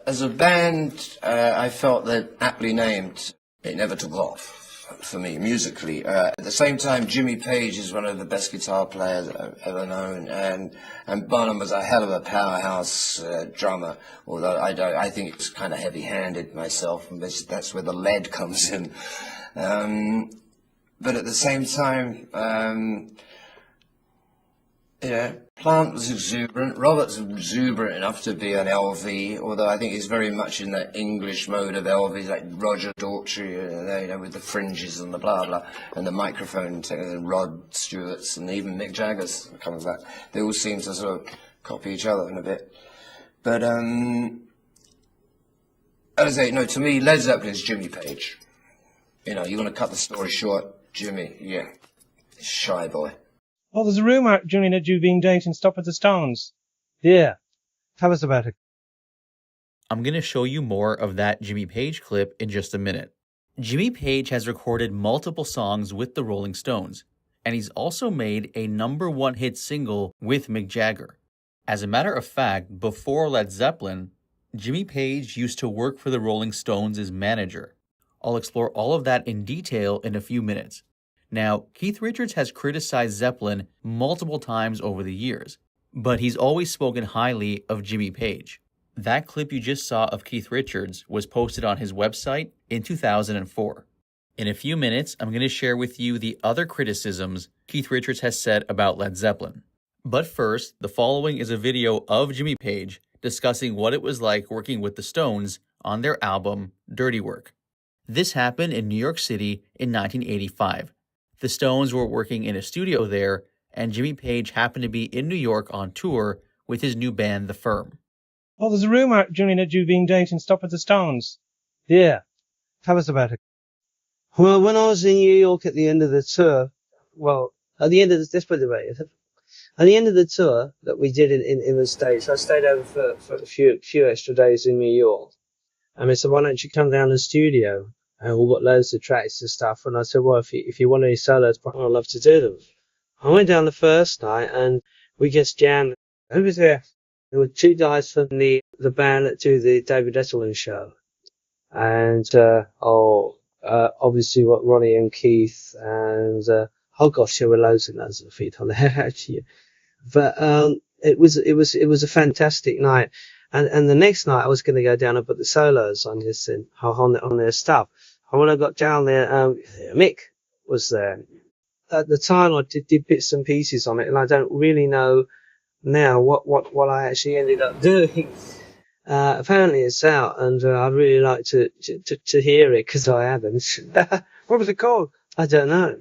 As a band, I felt that aptly named, it never took off for me musically. At the same time, Jimmy Page is one of the best guitar players I've ever known, and Bonham was a hell of a powerhouse drummer. Although I think it's kind of heavy-handed myself, and that's where the lead comes in. But at the same time, Plant was exuberant. Robert's exuberant enough to be an LV, although I think he's very much in that English mode of LV, like Roger Daltrey, with the fringes and the blah blah, and the microphone, and Rod Stewart's, and even Mick Jagger's comes back. They all seem to sort of copy each other in a bit. But as I say, no, to me, Led Zeppelin is Jimmy Page. You want to cut the story short, Jimmy, shy boy. Oh, there's a rumour, Julian, that you've been dating Stop at the Stones. Yeah. Tell us about it. I'm going to show you more of that Jimmy Page clip in just a minute. Jimmy Page has recorded multiple songs with the Rolling Stones, and he's also made a #1 hit single with Mick Jagger. As a matter of fact, before Led Zeppelin, Jimmy Page used to work for the Rolling Stones as manager. I'll explore all of that in detail in a few minutes. Now, Keith Richards has criticized Zeppelin multiple times over the years, but he's always spoken highly of Jimmy Page. That clip you just saw of Keith Richards was posted on his website in 2004. In a few minutes, I'm going to share with you the other criticisms Keith Richards has said about Led Zeppelin. But first, the following is a video of Jimmy Page discussing what it was like working with the Stones on their album Dirty Work. This happened in New York City in 1985. The Stones were working in a studio there, and Jimmy Page happened to be in New York on tour with his new band, The Firm. Oh, there's a rumour, Julian, that you've been dating Stop at the Stones. Yeah. Tell us about it. Well, when I was in New York at the end of the tour, at the end of the tour that we did in the States, I stayed over for a few extra days in New York. And they said, why don't you come down to the studio? And we've got loads of tracks and stuff. And I said, well, if you want any solos, I'd love to do them. I went down the first night and we just jammed. Who was there? There were 2 guys from the band that do the David Letterman show. And, obviously what Ronnie and Keith and, there were loads and loads of feet on there actually. But, it was a fantastic night. And the next night I was going to go down and put the solos on this and on their stuff. And when I got down there, Mick was there. At the time I did bits and pieces on it, and I don't really know now what I actually ended up doing. Apparently it's out, and I'd really like to hear it because I haven't. What was it called? I don't know.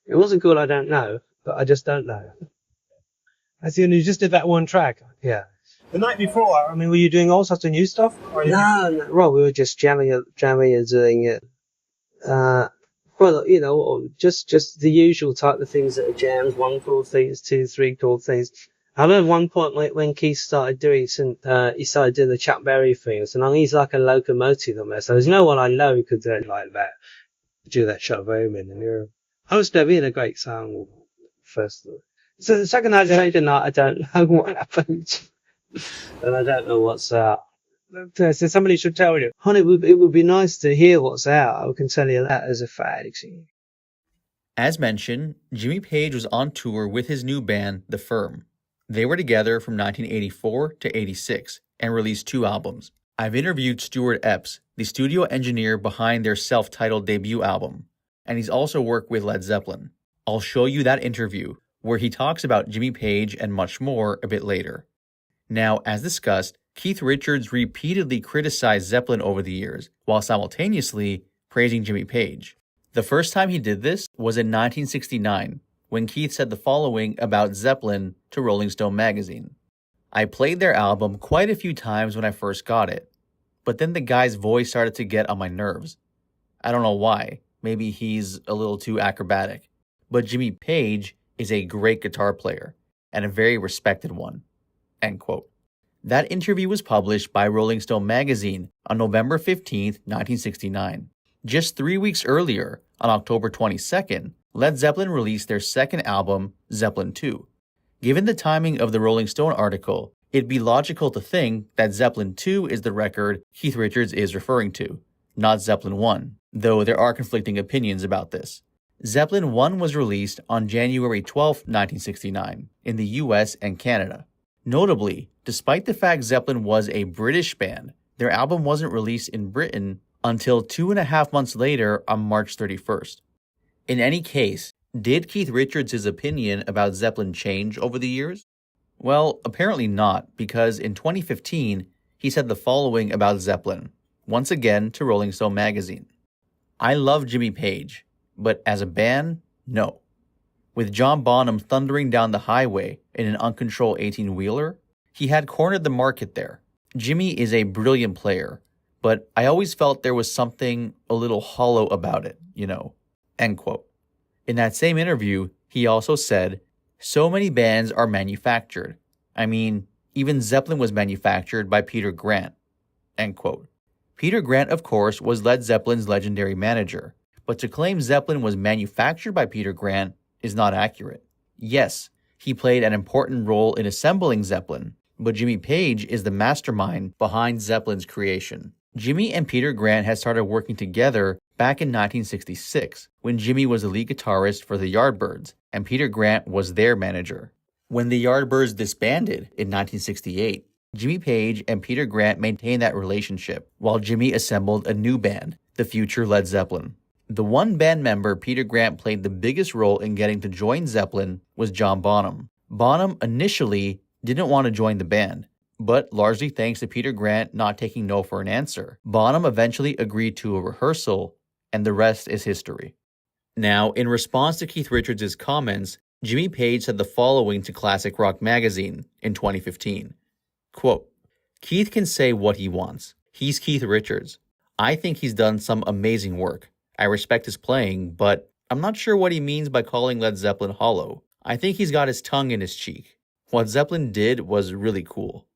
It wasn't called I don't know, but I just don't know. I see, and you just did that one track. Yeah. The night before, I mean, were you doing all sorts of new stuff? No, Rob, we were just jamming and doing it. Just the usual type of things that are jams, 1 chord things, 2, 3 chord things. I remember one point when Keith started doing he started doing the Chuck Berry things, and he's like a locomotive on there. So there's no one I know who could do it like that. Do that Chuck Berry and I was never in a great song first of all. So the second night, I don't know what happened. And I don't know what's out. So somebody should tell you. Honey, it would be nice to hear what's out. I can tell you that as a fact. As mentioned, Jimmy Page was on tour with his new band, The Firm. They were together from 1984 to 86 and released 2 albums. I've interviewed Stuart Epps, the studio engineer behind their self-titled debut album, and he's also worked with Led Zeppelin. I'll show you that interview, where he talks about Jimmy Page and much more a bit later. Now, as discussed, Keith Richards repeatedly criticized Zeppelin over the years, while simultaneously praising Jimmy Page. The first time he did this was in 1969, when Keith said the following about Zeppelin to Rolling Stone magazine. I played their album quite a few times when I first got it, but then the guy's voice started to get on my nerves. I don't know why, maybe he's a little too acrobatic, but Jimmy Page is a great guitar player, and a very respected one. End quote. That interview was published by Rolling Stone magazine on November 15, 1969. Just 3 weeks earlier, on October 22nd, Led Zeppelin released their second album, Zeppelin II. Given the timing of the Rolling Stone article, It'd be logical to think that Zeppelin II is the record Keith Richards is referring to, not Zeppelin I, though there are conflicting opinions about this. Zeppelin I was released on January 12, 1969, in the US and Canada. Notably, despite the fact Zeppelin was a British band, their album wasn't released in Britain until 2.5 months later on March 31st. In any case, did Keith Richards' opinion about Zeppelin change over the years? Well, apparently not, because in 2015, he said the following about Zeppelin, once again to Rolling Stone magazine. I love Jimmy Page, but as a band, no. With John Bonham thundering down the highway in an uncontrolled 18-wheeler, he had cornered the market there. Jimmy is a brilliant player, but I always felt there was something a little hollow about it, End quote. In that same interview, he also said, so many bands are manufactured. I mean, even Zeppelin was manufactured by Peter Grant. End quote. Peter Grant, of course, was Led Zeppelin's legendary manager, but to claim Zeppelin was manufactured by Peter Grant is not accurate. Yes, he played an important role in assembling Zeppelin, but Jimmy Page is the mastermind behind Zeppelin's creation. Jimmy and Peter Grant had started working together back in 1966, when Jimmy was the lead guitarist for the Yardbirds, and Peter Grant was their manager. When the Yardbirds disbanded in 1968, Jimmy Page and Peter Grant maintained that relationship, while Jimmy assembled a new band, the future Led Zeppelin. The one band member Peter Grant played the biggest role in getting to join Zeppelin was John Bonham. Bonham initially didn't want to join the band, but largely thanks to Peter Grant not taking no for an answer, Bonham eventually agreed to a rehearsal, and the rest is history. Now, in response to Keith Richards' comments, Jimmy Page said the following to Classic Rock magazine in 2015. Quote, Keith can say what he wants. He's Keith Richards. I think he's done some amazing work. I respect his playing, but I'm not sure what he means by calling Led Zeppelin hollow. I think he's got his tongue in his cheek. What Zeppelin did was really cool.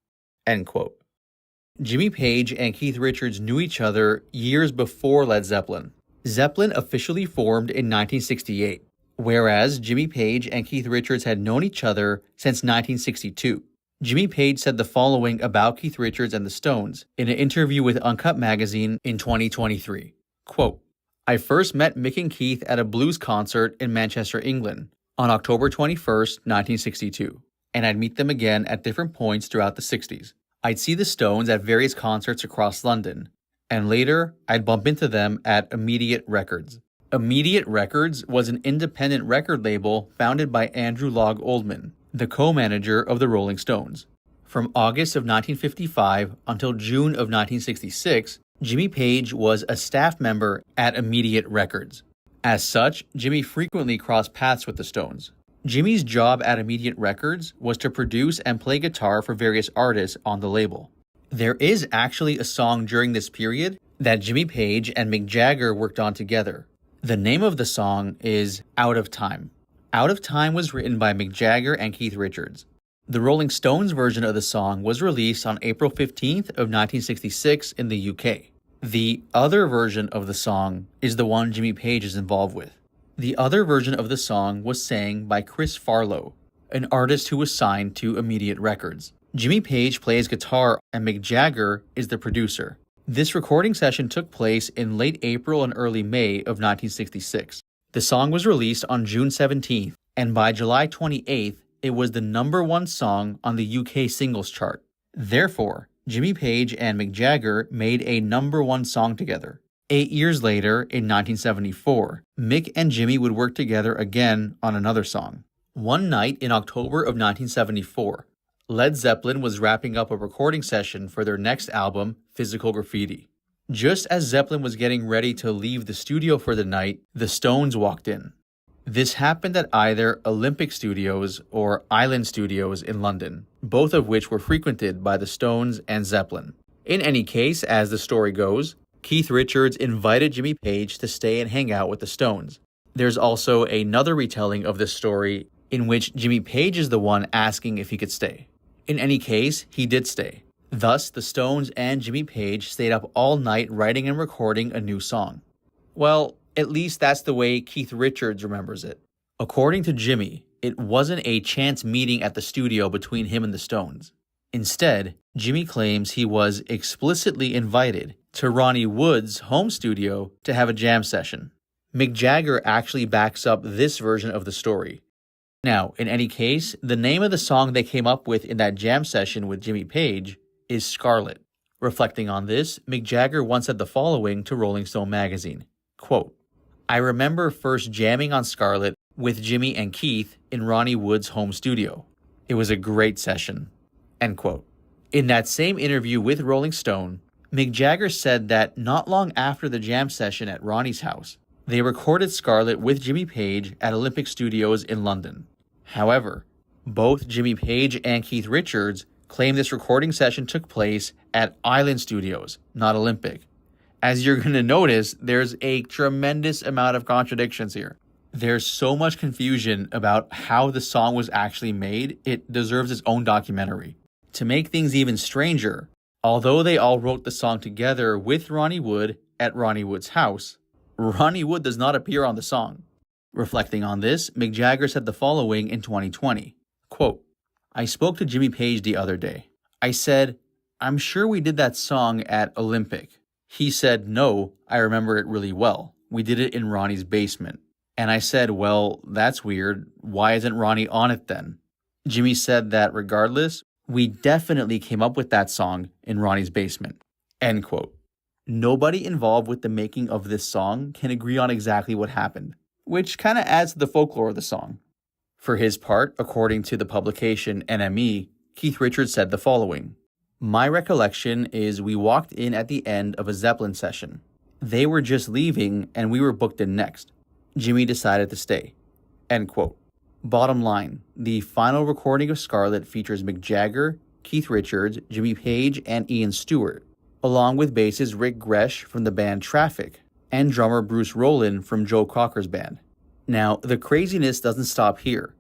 End quote. Jimmy Page and Keith Richards knew each other years before Led Zeppelin. Zeppelin officially formed in 1968, whereas Jimmy Page and Keith Richards had known each other since 1962. Jimmy Page said the following about Keith Richards and the Stones in an interview with Uncut magazine in 2023. Quote, I first met Mick and Keith at a blues concert in Manchester, England on October 21st, 1962, and I'd meet them again at different points throughout the 60s. I'd see the Stones at various concerts across London, and later I'd bump into them at Immediate Records. Immediate Records was an independent record label founded by Andrew Loog Oldham, the co-manager of the Rolling Stones. From August of 1955 until June of 1966, Jimmy Page was a staff member at Immediate Records. As such, Jimmy frequently crossed paths with the Stones. Jimmy's job at Immediate Records was to produce and play guitar for various artists on the label. There is actually a song during this period that Jimmy Page and Mick Jagger worked on together. The name of the song is Out of Time. Out of Time was written by Mick Jagger and Keith Richards. The Rolling Stones version of the song was released on April 15th of 1966 in the UK. The other version of the song is the one Jimmy Page is involved with. The other version of the song was sang by Chris Farlow, an artist who was signed to Immediate Records. Jimmy Page plays guitar and Mick Jagger is the producer. This recording session took place in late April and early May of 1966. The song was released on June 17th, and by July 28th, it was the #1 song on the UK singles chart. Therefore, Jimmy Page and Mick Jagger made a #1 song together. 8 years later, in 1974, Mick and Jimmy would work together again on another song. One night in October of 1974, Led Zeppelin was wrapping up a recording session for their next album, Physical Graffiti. Just as Zeppelin was getting ready to leave the studio for the night, the Stones walked in. This happened at either Olympic Studios or Island Studios in London, both of which were frequented by the Stones and Zeppelin. In any case, as the story goes, Keith Richards invited Jimmy Page to stay and hang out with the Stones. There's also another retelling of this story in which Jimmy Page is the one asking if he could stay. In any case, he did stay. Thus, the Stones and Jimmy Page stayed up all night writing and recording a new song. Well, at least that's the way Keith Richards remembers it. According to Jimmy, it wasn't a chance meeting at the studio between him and the Stones. Instead, Jimmy claims he was explicitly invited to Ronnie Wood's home studio to have a jam session. Mick Jagger actually backs up this version of the story. Now, in any case, the name of the song they came up with in that jam session with Jimmy Page is Scarlet. Reflecting on this, Mick Jagger once said the following to Rolling Stone magazine, quote, "I remember first jamming on Scarlet with Jimmy and Keith in Ronnie Wood's home studio. It was a great session." End quote. In that same interview with Rolling Stone, Mick Jagger said that not long after the jam session at Ronnie's house, they recorded Scarlet with Jimmy Page at Olympic Studios in London. However, both Jimmy Page and Keith Richards claim this recording session took place at Island Studios, not Olympic. As you're going to notice, there's a tremendous amount of contradictions here. There's so much confusion about how the song was actually made, it deserves its own documentary. To make things even stranger, although they all wrote the song together with Ronnie Wood at Ronnie Wood's house, Ronnie Wood does not appear on the song. Reflecting on this, Mick Jagger said the following in 2020, quote, "I spoke to Jimmy Page the other day. I said, I'm sure we did that song at Olympic. He said, no, I remember it really well. We did it in Ronnie's basement. And I said, well, that's weird. Why isn't Ronnie on it then? Jimmy said that regardless, we definitely came up with that song in Ronnie's basement." End quote. Nobody involved with the making of this song can agree on exactly what happened, which kind of adds to the folklore of the song. For his part, according to the publication NME, Keith Richards said the following, "My recollection is we walked in at the end of a Zeppelin session. They were just leaving and we were booked in next. Jimmy decided to stay." End quote. Bottom line, the final recording of Scarlet features Mick Jagger, Keith Richards, Jimmy Page, and Ian Stewart, along with bassist Rick Gresh from the band Traffic, and drummer Bruce Rowland from Joe Cocker's band. Now, the craziness doesn't stop here.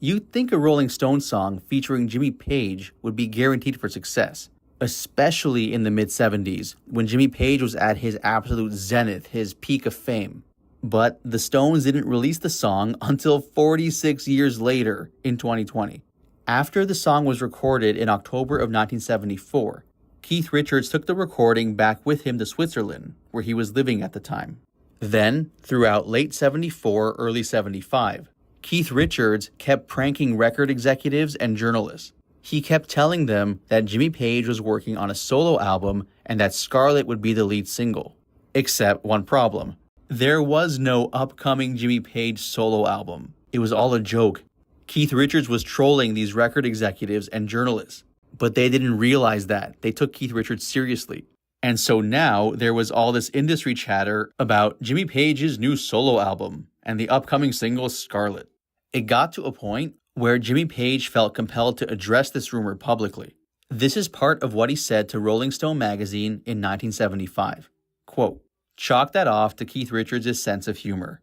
You'd think a Rolling Stones song featuring Jimmy Page would be guaranteed for success, especially in the mid-70s, when Jimmy Page was at his absolute zenith, his peak of fame. But the Stones didn't release the song until 46 years later in 2020. After the song was recorded in October of 1974, Keith Richards took the recording back with him to Switzerland, where he was living at the time. Then, throughout late 74, early 75, Keith Richards kept pranking record executives and journalists. He kept telling them that Jimmy Page was working on a solo album and that Scarlet would be the lead single. Except one problem. There was no upcoming Jimmy Page solo album. It was all a joke. Keith Richards was trolling these record executives and journalists. But they didn't realize that. They took Keith Richards seriously. And so now there was all this industry chatter about Jimmy Page's new solo album and the upcoming single Scarlet. It got to a point where Jimmy Page felt compelled to address this rumor publicly. This is part of what he said to Rolling Stone magazine in 1975. Quote, "Chalk that off to Keith Richards' sense of humor.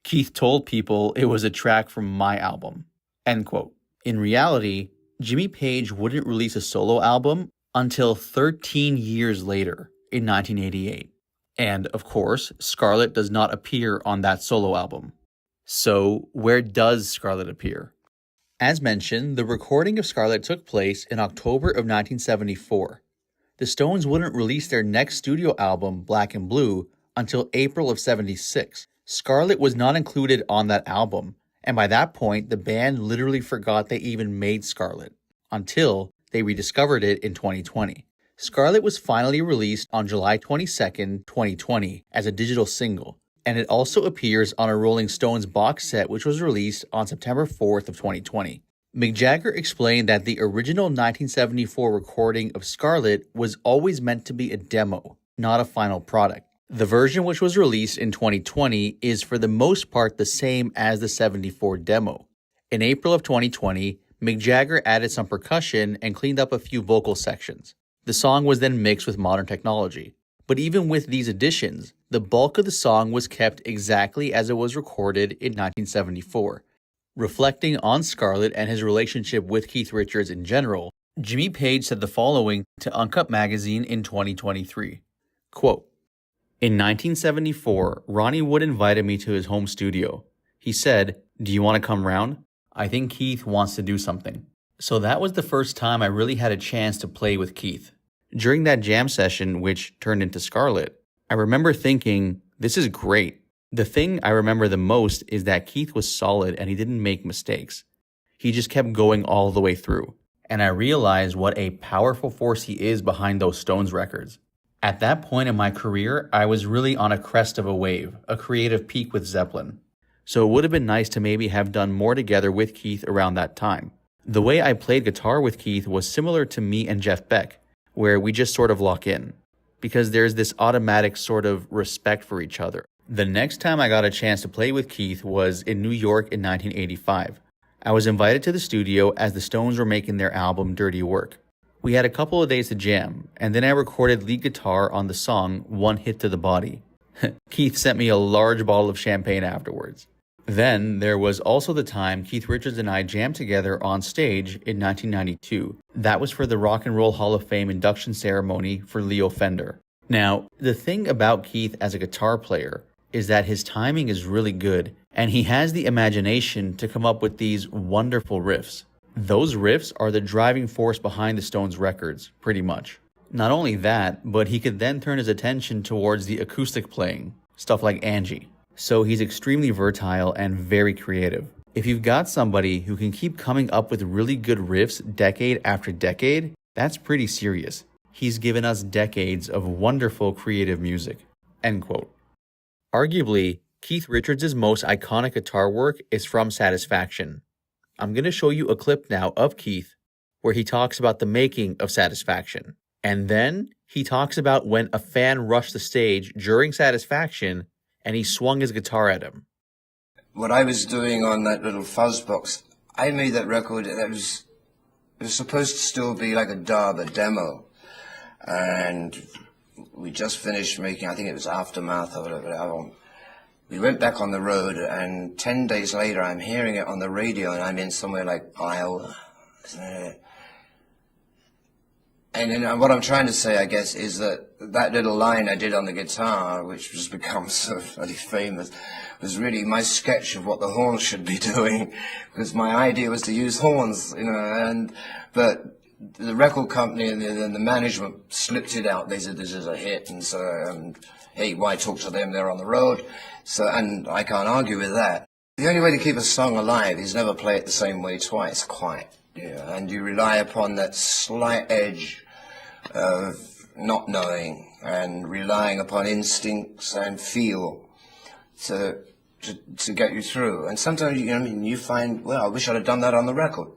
Keith told people it was a track from my album." End quote. In reality, Jimmy Page wouldn't release a solo album until 13 years later in 1988. And of course, Scarlet does not appear on that solo album. So where does Scarlet appear? As mentioned, the recording of Scarlet took place in October of 1974. The Stones wouldn't release their next studio album, Black and Blue, until April of 76. Scarlet was not included on that album, and by that point, the band literally forgot they even made Scarlet, until they rediscovered it in 2020. Scarlet was finally released on July 22nd, 2020, as a digital single, and it also appears on a Rolling Stones box set which was released on September 4th of 2020. Mick Jagger explained that the original 1974 recording of Scarlet was always meant to be a demo, not a final product. The version which was released in 2020 is for the most part the same as the 74 demo. In April of 2020, Mick Jagger added some percussion and cleaned up a few vocal sections. The song was then mixed with modern technology. But even with these additions, the bulk of the song was kept exactly as it was recorded in 1974. Reflecting on Scarlet and his relationship with Keith Richards in general, Jimmy Page said the following to Uncut magazine in 2023. Quote, "In 1974, Ronnie Wood invited me to his home studio. He said, 'Do you want to come round? I think Keith wants to do something.' So that was the first time I really had a chance to play with Keith. During that jam session, which turned into Scarlet, I remember thinking, this is great. The thing I remember the most is that Keith was solid and he didn't make mistakes. He just kept going all the way through. And I realized what a powerful force he is behind those Stones records. At that point in my career, I was really on a crest of a wave, a creative peak with Zeppelin. So it would have been nice to maybe have done more together with Keith around that time. The way I played guitar with Keith was similar to me and Jeff Beck, where we just sort of lock in, because there's this automatic sort of respect for each other. The next time I got a chance to play with Keith was in New York in 1985. I was invited to the studio as the Stones were making their album Dirty Work. We had a couple of days to jam, and then I recorded lead guitar on the song One Hit to the Body. Keith sent me a large bottle of champagne afterwards. Then there was also the time Keith Richards and I jammed together on stage in 1992. That was for the Rock and Roll Hall of Fame induction ceremony for Leo Fender. Now, the thing about Keith as a guitar player is that his timing is really good, and he has the imagination to come up with these wonderful riffs. Those riffs are the driving force behind the Stones records, pretty much. Not only that, but he could then turn his attention towards the acoustic playing, stuff like Angie. So he's extremely versatile and very creative. If you've got somebody who can keep coming up with really good riffs decade after decade, that's pretty serious. He's given us decades of wonderful creative music." End quote. Arguably, Keith Richards' most iconic guitar work is from Satisfaction. I'm going to show you a clip now of Keith where he talks about the making of Satisfaction. And then he talks about when a fan rushed the stage during Satisfaction and he swung his guitar at him. What I was doing on that little fuzz box, I made that record, it was supposed to still be like a dub, a demo. And we just finished making, I think it was Aftermath or whatever. We went back on the road, and 10 days later, I'm hearing it on the radio, and I'm in somewhere like Iowa. And then what I'm trying to say, I guess, is that little line I did on the guitar, which has become so bloody famous, was really my sketch of what the horns should be doing, because my idea was to use horns, but the record company and the management slipped it out. They said this is a hit, and so, hey, why talk to them? They're on the road. So, and I can't argue with that. The only way to keep a song alive is never play it the same way twice, quite. Yeah, and you rely upon that slight edge of not knowing and relying upon instincts and feel to get you through. And sometimes, you find, well, I wish I'd have done that on the record.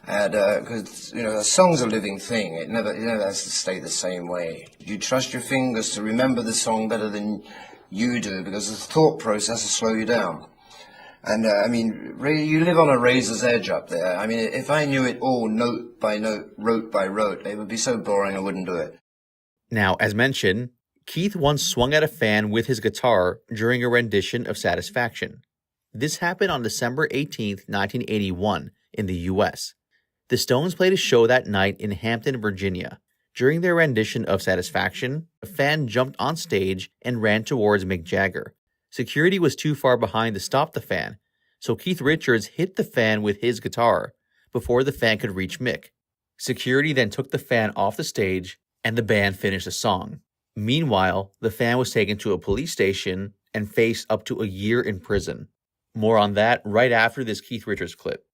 Because, a song's a living thing. It never has to stay the same way. You trust your fingers to remember the song better than you do, because the thought process will slow you down. And, you live on a razor's edge up there. I mean, if I knew it all note by note, rote by rote, it would be so boring I wouldn't do it. Now, as mentioned, Keith once swung at a fan with his guitar during a rendition of Satisfaction. This happened on December 18th, 1981, in the U.S. The Stones played a show that night in Hampton, Virginia. During their rendition of Satisfaction, a fan jumped on stage and ran towards Mick Jagger. Security was too far behind to stop the fan, so Keith Richards hit the fan with his guitar before the fan could reach Mick. Security then took the fan off the stage, and the band finished the song. Meanwhile, the fan was taken to a police station and faced up to a year in prison. More on that right after this Keith Richards clip.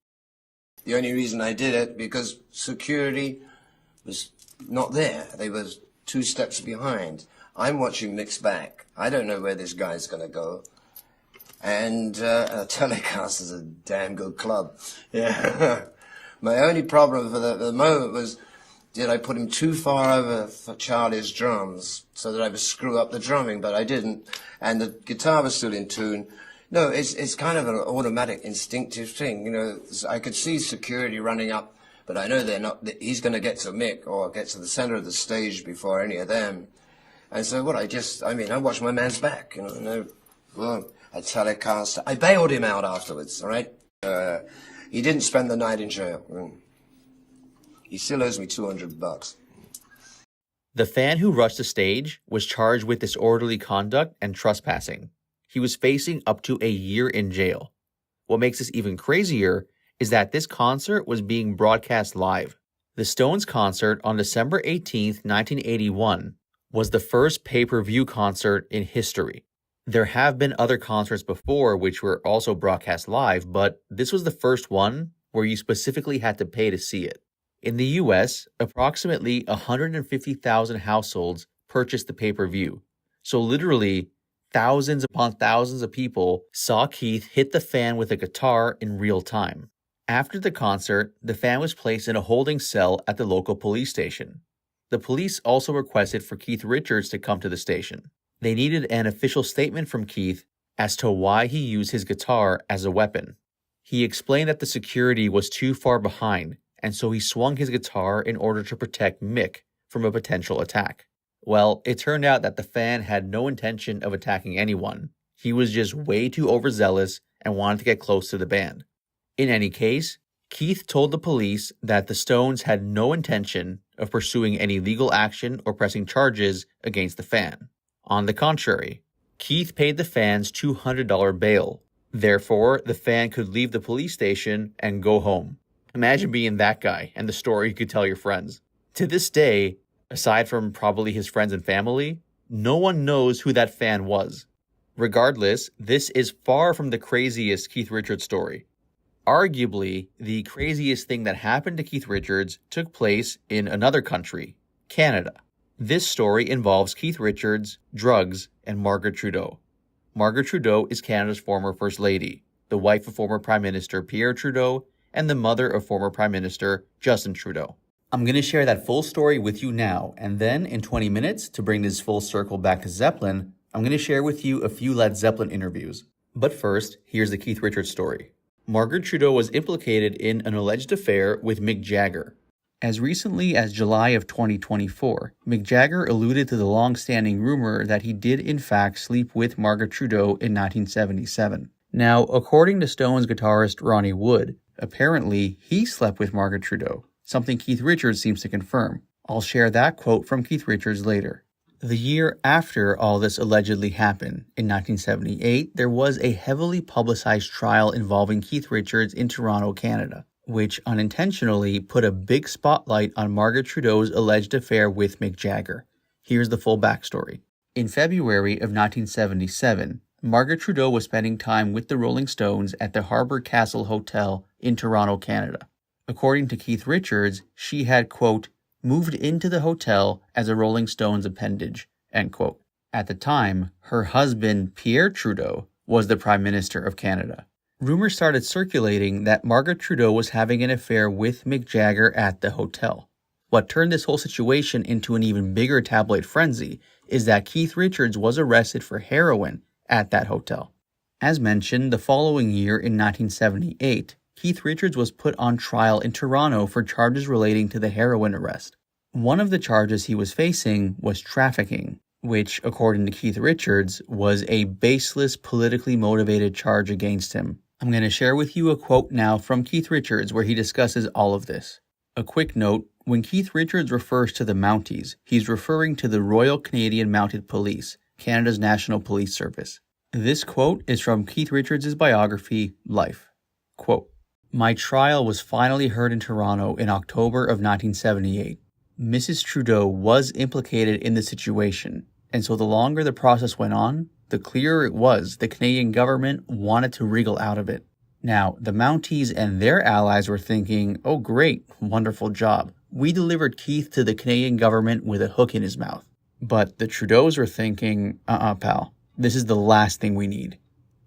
The only reason I did it, because security was not there. They were 2 steps behind. I'm watching Mick's back. I don't know where this guy's going to go. And a telecast is a damn good club. Yeah. My only problem for the moment was, did I put him too far over for Charlie's drums so that I would screw up the drumming? But I didn't. And the guitar was still in tune. No, it's kind of an automatic, instinctive thing. I could see security running up, but I know they're not. He's going to get to Mick or get to the center of the stage before any of them. And so I watched my man's back. I telecast. I bailed him out afterwards. All right. He didn't spend the night in jail. He still owes me $200. The fan who rushed the stage was charged with disorderly conduct and trespassing. He was facing up to a year in jail. What makes this even crazier is that this concert was being broadcast live. The Stones concert on December 18, 1981, was the first pay-per-view concert in history. There have been other concerts before which were also broadcast live, but this was the first one where you specifically had to pay to see it. In the US, approximately 150,000 households purchased the pay-per-view. So literally, thousands upon thousands of people saw Keith hit the fan with a guitar in real time. After the concert, the fan was placed in a holding cell at the local police station. The police also requested for Keith Richards to come to the station. They needed an official statement from Keith as to why he used his guitar as a weapon. He explained that the security was too far behind, and so he swung his guitar in order to protect Mick from a potential attack. Well, it turned out that the fan had no intention of attacking anyone. He was just way too overzealous and wanted to get close to the band. In any case, Keith told the police that the Stones had no intention of pursuing any legal action or pressing charges against the fan. On the contrary, Keith paid the fans $200 bail. Therefore, the fan could leave the police station and go home. Imagine being that guy and the story you could tell your friends. To this day, aside from probably his friends and family, no one knows who that fan was. Regardless, this is far from the craziest Keith Richards story. Arguably, the craziest thing that happened to Keith Richards took place in another country, Canada. This story involves Keith Richards, drugs, and Margaret Trudeau. Margaret Trudeau is Canada's former First Lady, the wife of former Prime Minister Pierre Trudeau, and the mother of former Prime Minister Justin Trudeau. I'm going to share that full story with you now, and then in 20 minutes, to bring this full circle back to Zeppelin, I'm going to share with you a few Led Zeppelin interviews. But first, here's the Keith Richards story. Margaret Trudeau was implicated in an alleged affair with Mick Jagger. As recently as July of 2024, Mick Jagger alluded to the long-standing rumor that he did in fact sleep with Margaret Trudeau in 1977. Now, according to Stones guitarist Ronnie Wood, apparently he slept with Margaret Trudeau, something Keith Richards seems to confirm. I'll share that quote from Keith Richards later. The year after all this allegedly happened, in 1978, there was a heavily publicized trial involving Keith Richards in Toronto, Canada, which unintentionally put a big spotlight on Margaret Trudeau's alleged affair with Mick Jagger. Here's the full backstory. In February of 1977, Margaret Trudeau was spending time with the Rolling Stones at the Harbour Castle Hotel in Toronto, Canada. According to Keith Richards, she had, quote, moved into the hotel as a Rolling Stones appendage, end quote. At the time, her husband, Pierre Trudeau, was the Prime Minister of Canada. Rumors started circulating that Margaret Trudeau was having an affair with Mick Jagger at the hotel. What turned this whole situation into an even bigger tabloid frenzy is that Keith Richards was arrested for heroin at that hotel. As mentioned, the following year in 1978, Keith Richards was put on trial in Toronto for charges relating to the heroin arrest. One of the charges he was facing was trafficking, which, according to Keith Richards, was a baseless, politically motivated charge against him. I'm going to share with you a quote now from Keith Richards where he discusses all of this. A quick note, when Keith Richards refers to the Mounties, he's referring to the Royal Canadian Mounted Police, Canada's National Police Service. This quote is from Keith Richards' biography, Life. Quote, my trial was finally heard in Toronto in October of 1978. Mrs. Trudeau was implicated in the situation, and so the longer the process went on, the clearer it was the Canadian government wanted to wriggle out of it. Now, the Mounties and their allies were thinking, oh great, wonderful job. We delivered Keith to the Canadian government with a hook in his mouth. But the Trudeaus were thinking, pal, this is the last thing we need.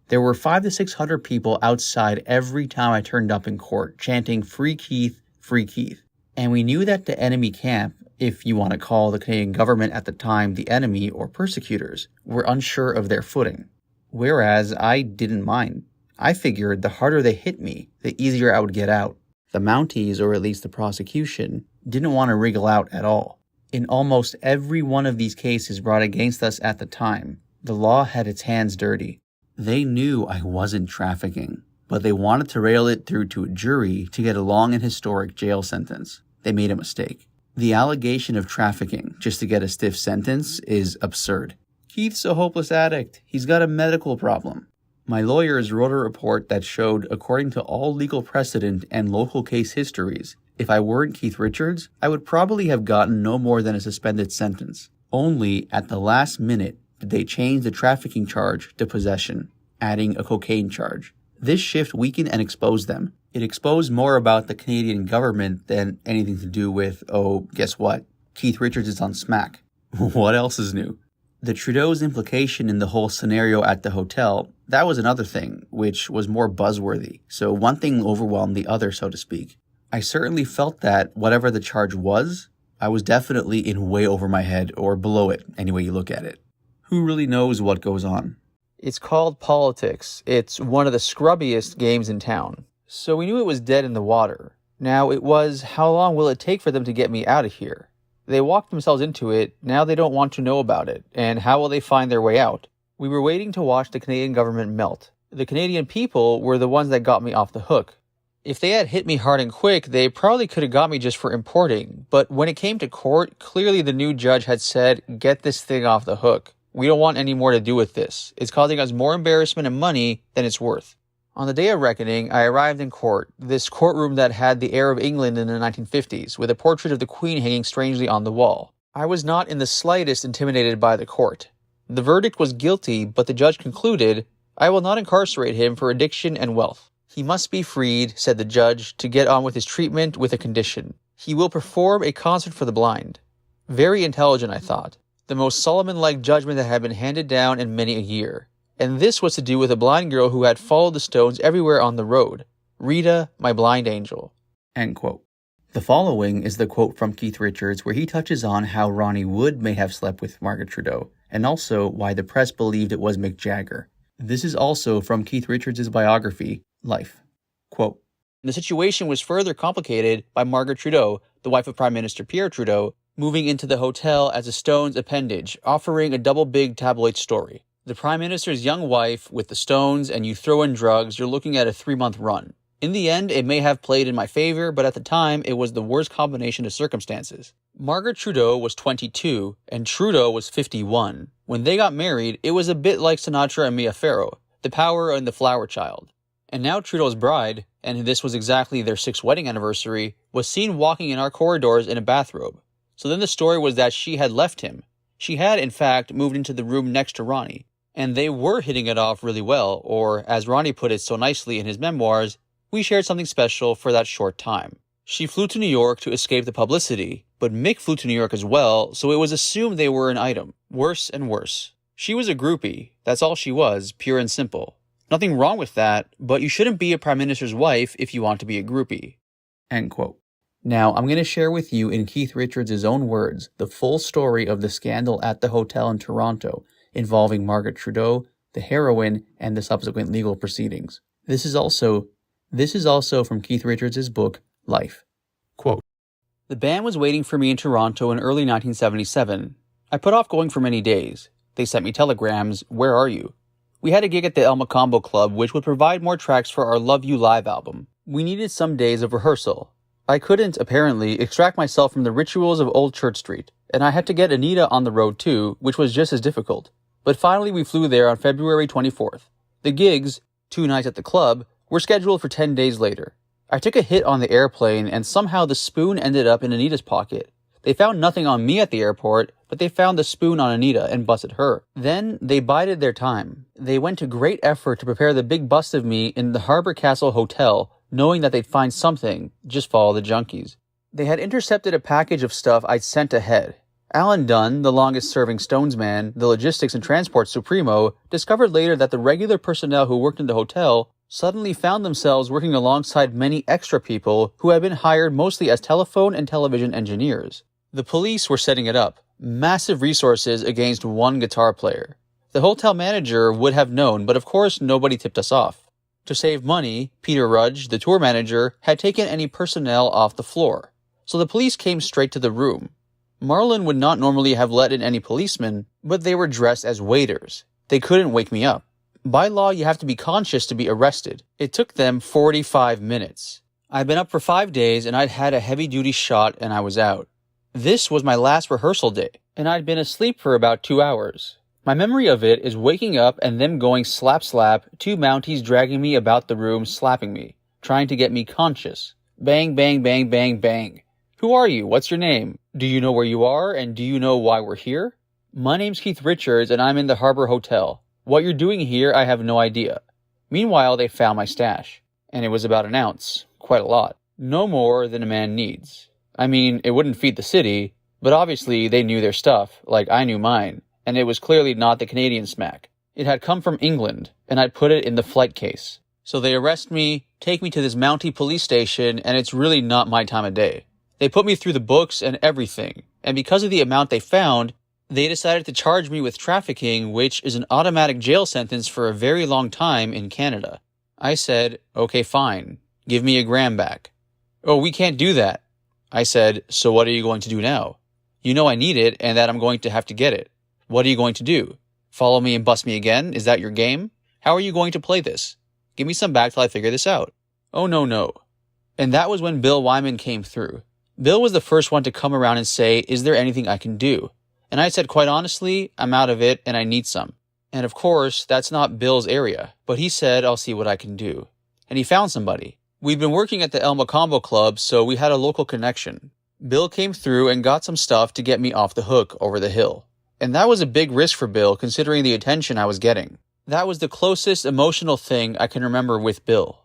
There were 500 to 600 people outside every time I turned up in court, chanting, free Keith, free Keith. And we knew that the enemy camp, if you want to call the Canadian government at the time the enemy or persecutors, were unsure of their footing. Whereas I didn't mind. I figured the harder they hit me, the easier I would get out. The Mounties, or at least the prosecution, didn't want to wriggle out at all. In almost every one of these cases brought against us at the time, the law had its hands dirty. They knew I wasn't trafficking, but they wanted to rail it through to a jury to get a long and historic jail sentence. They made a mistake. The allegation of trafficking just to get a stiff sentence is absurd. Keith's a hopeless addict. He's got a medical problem. My lawyers wrote a report that showed, according to all legal precedent and local case histories, if I weren't Keith Richards, I would probably have gotten no more than a suspended sentence. Only at the last minute did they change the trafficking charge to possession, adding a cocaine charge. This shift weakened and exposed them. It exposed more about the Canadian government than anything to do with, oh, guess what? Keith Richards is on smack. What else is new? The Trudeau's implication in the whole scenario at the hotel, that was another thing, which was more buzzworthy. So one thing overwhelmed the other, so to speak. I certainly felt that whatever the charge was, I was definitely in way over my head or below it, any way you look at it. Who really knows what goes on? It's called politics. It's one of the scrubbiest games in town. So we knew it was dead in the water. Now it was, how long will it take for them to get me out of here? They walked themselves into it, now they don't want to know about it, and how will they find their way out? We were waiting to watch the Canadian government melt. The Canadian people were the ones that got me off the hook. If they had hit me hard and quick, they probably could have got me just for importing, but when it came to court, clearly the new judge had said, get this thing off the hook. We don't want any more to do with this. It's causing us more embarrassment and money than it's worth. On the day of reckoning, I arrived in court, this courtroom that had the air of England in the 1950s, with a portrait of the Queen hanging strangely on the wall. I was not in the slightest intimidated by the court. The verdict was guilty, but the judge concluded, I will not incarcerate him for addiction and wealth. He must be freed, said the judge, to get on with his treatment with a condition. He will perform a concert for the blind. Very intelligent, I thought. The most Solomon-like judgment that had been handed down in many a year. And this was to do with a blind girl who had followed the Stones everywhere on the road. Rita, my blind angel. End quote. The following is the quote from Keith Richards where he touches on how Ronnie Wood may have slept with Margaret Trudeau, and also why the press believed it was Mick Jagger. This is also from Keith Richards' biography, Life. Quote, the situation was further complicated by Margaret Trudeau, the wife of Prime Minister Pierre Trudeau, moving into the hotel as a Stones appendage, offering a double big tabloid story. The Prime Minister's young wife with the Stones and you throw in drugs, you're looking at a 3-month run. In the end, it may have played in my favor, but at the time, it was the worst combination of circumstances. Margaret Trudeau was 22, and Trudeau was 51. When they got married, it was a bit like Sinatra and Mia Farrow, the power and the flower child. And now Trudeau's bride, and this was exactly their 6th wedding anniversary, was seen walking in our corridors in a bathrobe. So then the story was that she had left him. She had, in fact, moved into the room next to Ronnie. And they were hitting it off really well, or, as Ronnie put it so nicely in his memoirs, we shared something special for that short time. She flew to New York to escape the publicity, but Mick flew to New York as well, so it was assumed they were an item. Worse and worse. She was a groupie. That's all she was, pure and simple. Nothing wrong with that, but you shouldn't be a Prime Minister's wife if you want to be a groupie. End quote. Now, I'm going to share with you in Keith Richards' own words the full story of the scandal at the hotel in Toronto, involving Margaret Trudeau, the heroine, and the subsequent legal proceedings. This is also from Keith Richards' book, Life. Quote, the band was waiting for me in Toronto in early 1977. I put off going for many days. They sent me telegrams, where are you? We had a gig at the El Macombo Club, which would provide more tracks for our Love You live album. We needed some days of rehearsal. I couldn't, apparently, extract myself from the rituals of Old Church Street, and I had to get Anita on the road too, which was just as difficult. But finally we flew there on February 24th. The gigs, 2 nights at the club, were scheduled for 10 days later. I took a hit on the airplane and somehow the spoon ended up in Anita's pocket. They found nothing on me at the airport, but they found the spoon on Anita and busted her. Then they bided their time. They went to great effort to prepare the big bust of me in the Harbor Castle Hotel, knowing that they'd find something, just follow the junkies. They had intercepted a package of stuff I'd sent ahead. Alan Dunn, the longest-serving Stones man, the logistics and transport supremo, discovered later that the regular personnel who worked in the hotel suddenly found themselves working alongside many extra people who had been hired mostly as telephone and television engineers. The police were setting it up. Massive resources against one guitar player. The hotel manager would have known, but of course nobody tipped us off. To save money, Peter Rudge, the tour manager, had taken any personnel off the floor. So the police came straight to the room. Marlon would not normally have let in any policemen, but they were dressed as waiters. They couldn't wake me up. By law, you have to be conscious to be arrested. It took them 45 minutes. I'd been up for 5 days and I'd had a heavy-duty shot and I was out. This was my last rehearsal day, and I'd been asleep for about 2 hours. My memory of it is waking up and them going slap slap, two Mounties dragging me about the room slapping me, trying to get me conscious. Bang, bang, bang, bang, bang. Who are you? What's your name? Do you know where you are, and do you know why we're here? My name's Keith Richards, and I'm in the Harbor Hotel. What you're doing here, I have no idea. Meanwhile, they found my stash. And it was about an ounce. Quite a lot. No more than a man needs. I mean, it wouldn't feed the city, but obviously they knew their stuff, like I knew mine, and it was clearly not the Canadian smack. It had come from England, and I'd put it in the flight case. So they arrest me, take me to this Mountie police station, and it's really not my time of day. They put me through the books and everything, and because of the amount they found, they decided to charge me with trafficking, which is an automatic jail sentence for a very long time in Canada. I said, okay, fine. Give me a gram back. Oh, we can't do that. I said, so what are you going to do now? You know I need it and that I'm going to have to get it. What are you going to do? Follow me and bust me again? Is that your game? How are you going to play this? Give me some back till I figure this out. Oh, no. And that was when Bill Wyman came through. Bill was the first one to come around and say, is there anything I can do? And I said, quite honestly, I'm out of it and I need some. And of course, that's not Bill's area, but he said, I'll see what I can do. And he found somebody. We'd been working at the El Macombo Club, so we had a local connection. Bill came through and got some stuff to get me off the hook over the hill. And that was a big risk for Bill, considering the attention I was getting. That was the closest emotional thing I can remember with Bill.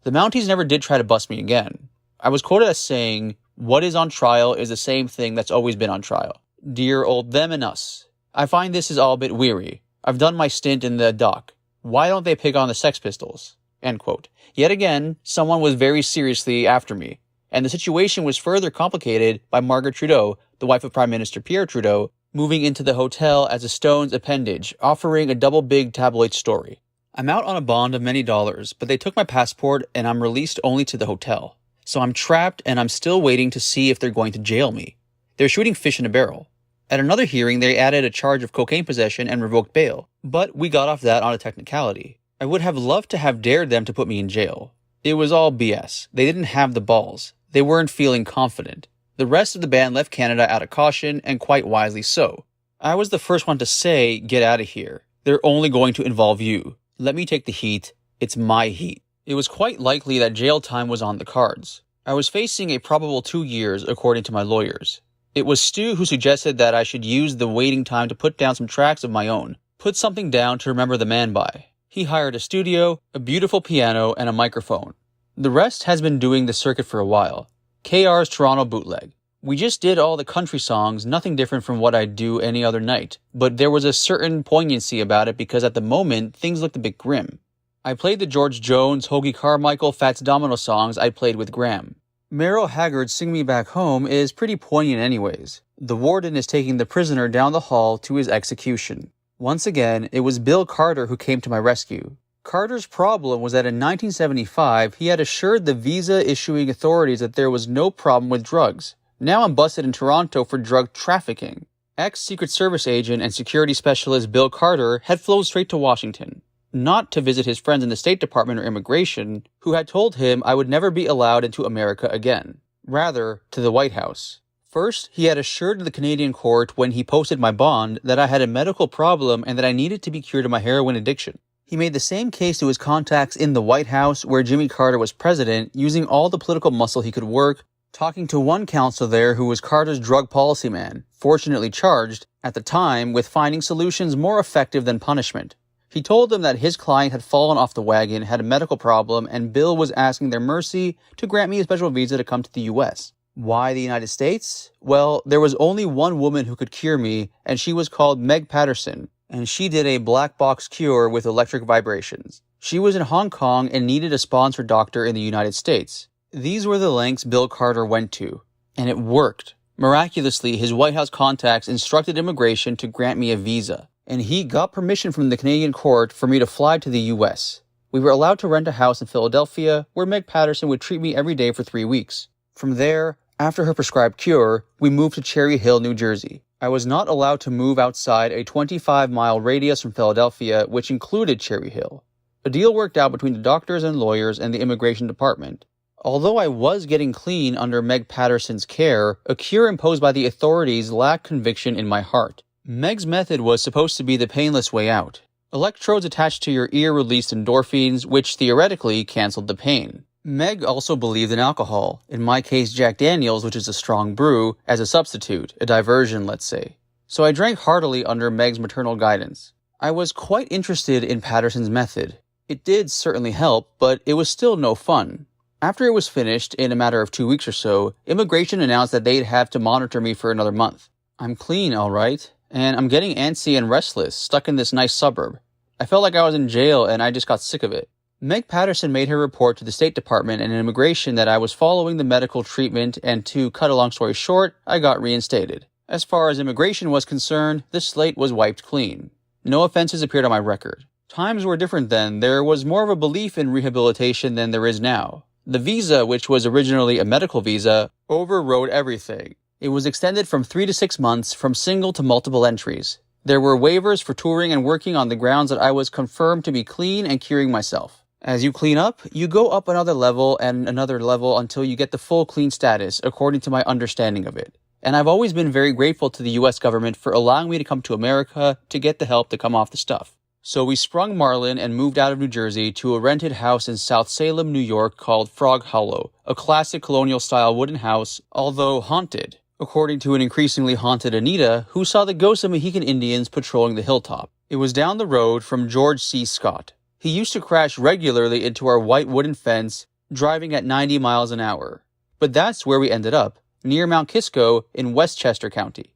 The Mounties never did try to bust me again. I was quoted as saying, what is on trial is the same thing that's always been on trial. Dear old them and us. I find this is all a bit weary. I've done my stint in the dock. Why don't they pick on the Sex Pistols? End quote. Yet again, someone was very seriously after me. And the situation was further complicated by Margaret Trudeau, the wife of Prime Minister Pierre Trudeau, moving into the hotel as a Stones appendage, offering a double big tabloid story. I'm out on a bond of many dollars, but they took my passport and I'm released only to the hotel. So I'm trapped and I'm still waiting to see if they're going to jail me. They're shooting fish in a barrel. At another hearing, they added a charge of cocaine possession and revoked bail, but we got off that on a technicality. I would have loved to have dared them to put me in jail. It was all BS. They didn't have the balls. They weren't feeling confident. The rest of the band left Canada out of caution, and quite wisely so. I was the first one to say, get out of here. They're only going to involve you. Let me take the heat. It's my heat. It was quite likely that jail time was on the cards. I was facing a probable 2 years, according to my lawyers. It was Stu who suggested that I should use the waiting time to put down some tracks of my own, put something down to remember the man by. He hired a studio, a beautiful piano, and a microphone. The rest has been doing the circuit for a while. KR's Toronto bootleg. We just did all the country songs, nothing different from what I'd do any other night, but there was a certain poignancy about it because at the moment, things looked a bit grim. I played the George Jones, Hoagie Carmichael, Fats Domino songs I played with Graham. Merrill Haggard's Sing Me Back Home is pretty poignant anyways. The warden is taking the prisoner down the hall to his execution. Once again, it was Bill Carter who came to my rescue. Carter's problem was that in 1975, he had assured the visa-issuing authorities that there was no problem with drugs. Now I'm busted in Toronto for drug trafficking. Ex-Secret Service agent and security specialist Bill Carter had flown straight to Washington. Not to visit his friends in the State Department or Immigration, who had told him I would never be allowed into America again. Rather, to the White House. First, he had assured the Canadian court when he posted my bond that I had a medical problem and that I needed to be cured of my heroin addiction. He made the same case to his contacts in the White House where Jimmy Carter was president, using all the political muscle he could work, talking to one counsel there who was Carter's drug policy man, fortunately charged, at the time, with finding solutions more effective than punishment. He told them that his client had fallen off the wagon, had a medical problem, and Bill was asking their mercy to grant me a special visa to come to the US. Why the United States? Well, there was only one woman who could cure me, and she was called Meg Patterson, and she did a black box cure with electric vibrations. She was in Hong Kong and needed a sponsored doctor in the United States. These were the lengths Bill Carter went to, and it worked. Miraculously, his White House contacts instructed immigration to grant me a visa, and he got permission from the Canadian court for me to fly to the US. We were allowed to rent a house in Philadelphia, where Meg Patterson would treat me every day for 3 weeks. From there, after her prescribed cure, we moved to Cherry Hill, New Jersey. I was not allowed to move outside a 25-mile radius from Philadelphia, which included Cherry Hill. A deal worked out between the doctors and lawyers and the immigration department. Although I was getting clean under Meg Patterson's care, a cure imposed by the authorities lacked conviction in my heart. Meg's method was supposed to be the painless way out. Electrodes attached to your ear released endorphins, which theoretically canceled the pain. Meg also believed in alcohol, in my case Jack Daniels, which is a strong brew, as a substitute, a diversion, let's say. So I drank heartily under Meg's maternal guidance. I was quite interested in Patterson's method. It did certainly help, but it was still no fun. After it was finished, in a matter of 2 weeks or so, Immigration announced that they'd have to monitor me for another month. I'm clean, alright, and I'm getting antsy and restless, stuck in this nice suburb. I felt like I was in jail and I just got sick of it. Meg Patterson made her report to the State Department and Immigration that I was following the medical treatment, and to cut a long story short, I got reinstated. As far as Immigration was concerned, the slate was wiped clean. No offenses appeared on my record. Times were different then. There was more of a belief in rehabilitation than there is now. The visa, which was originally a medical visa, overrode everything. It was extended from 3 to 6 months, from single to multiple entries. There were waivers for touring and working on the grounds that I was confirmed to be clean and curing myself. As you clean up, you go up another level and another level until you get the full clean status, according to my understanding of it. And I've always been very grateful to the US government for allowing me to come to America to get the help to come off the stuff. So we sprung Marlin and moved out of New Jersey to a rented house in South Salem, New York called Frog Hollow, a classic colonial-style wooden house, although haunted, according to an increasingly haunted Anita, who saw the ghosts of Mohican Indians patrolling the hilltop. It was down the road from George C. Scott. He used to crash regularly into our white wooden fence, driving at 90 miles an hour. But that's where we ended up, near Mount Kisco in Westchester County.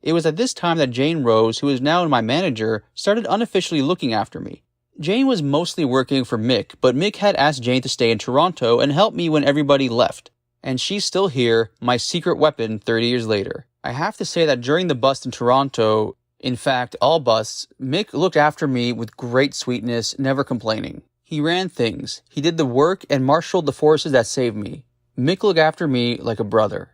It was at this time that Jane Rose, who is now my manager, started unofficially looking after me. Jane was mostly working for Mick, but Mick had asked Jane to stay in Toronto and help me when everybody left. And she's still here, my secret weapon 30 years later. I have to say that during the bust in Toronto, in fact, all busts, Mick looked after me with great sweetness, never complaining. He ran things. He did the work and marshaled the forces that saved me. Mick looked after me like a brother.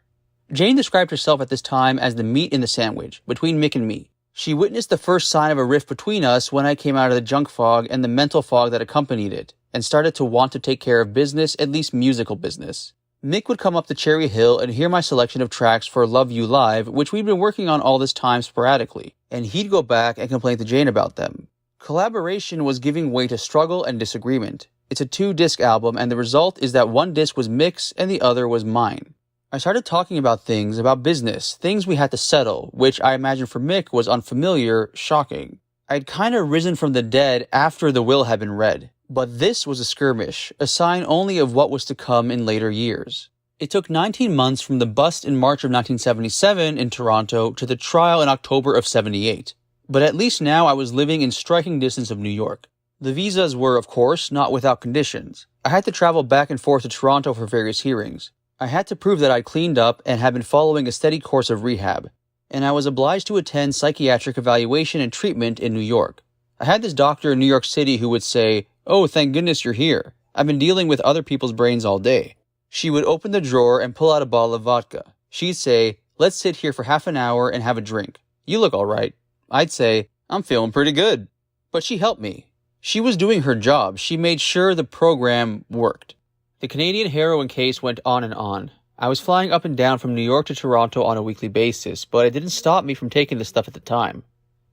Jane described herself at this time as the meat in the sandwich, between Mick and me. She witnessed the first sign of a rift between us when I came out of the junk fog and the mental fog that accompanied it, and started to want to take care of business, at least musical business. Mick would come up to Cherry Hill and hear my selection of tracks for Love You Live, which we'd been working on all this time sporadically, and he'd go back and complain to Jane about them. Collaboration was giving way to struggle and disagreement. It's a 2-disc album, and the result is that one disc was Mick's and the other was mine. I started talking about things, about business, things we had to settle, which I imagine for Mick was unfamiliar, shocking. I'd kind of risen from the dead after the will had been read. But this was a skirmish, a sign only of what was to come in later years. It took 19 months from the bust in March of 1977 in Toronto to the trial in October of 78. But at least now I was living in striking distance of New York. The visas were, of course, not without conditions. I had to travel back and forth to Toronto for various hearings. I had to prove that I'd cleaned up and had been following a steady course of rehab. And I was obliged to attend psychiatric evaluation and treatment in New York. I had this doctor in New York City who would say, "Oh, thank goodness you're here. I've been dealing with other people's brains all day." She would open the drawer and pull out a bottle of vodka. She'd say, "Let's sit here for half an hour and have a drink. You look all right." I'd say, "I'm feeling pretty good." But she helped me. She was doing her job. She made sure the program worked. The Canadian heroin case went on and on. I was flying up and down from New York to Toronto on a weekly basis, but it didn't stop me from taking the stuff at the time.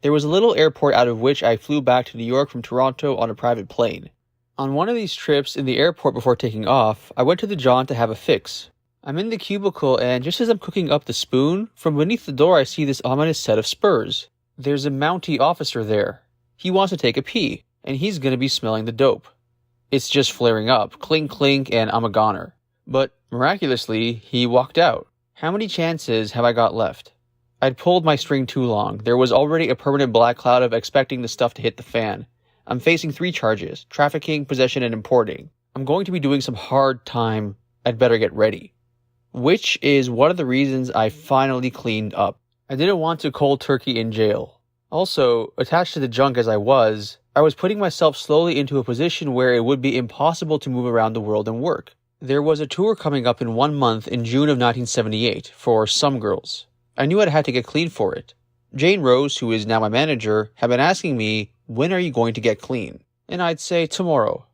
There was a little airport out of which I flew back to New York from Toronto on a private plane. On one of these trips in the airport before taking off, I went to the John to have a fix. I'm in the cubicle, and just as I'm cooking up the spoon, from beneath the door I see this ominous set of spurs. There's a Mountie officer there. He wants to take a pee, and he's gonna be smelling the dope. It's just flaring up, clink clink, and I'm a goner. But, miraculously, he walked out. How many chances have I got left? I'd pulled my string too long. There was already a permanent black cloud of expecting the stuff to hit the fan. I'm facing 3 charges: trafficking, possession, and importing. I'm going to be doing some hard time. I'd better get ready. Which is one of the reasons I finally cleaned up. I didn't want to cold turkey in jail. Also, attached to the junk as I was putting myself slowly into a position where it would be impossible to move around the world and work. There was a tour coming up in 1 month in June of 1978 for Some Girls. I knew I'd had to get clean for it. Jane Rose, who is now my manager, had been asking me, "When are you going to get clean?" And I'd say, "Tomorrow."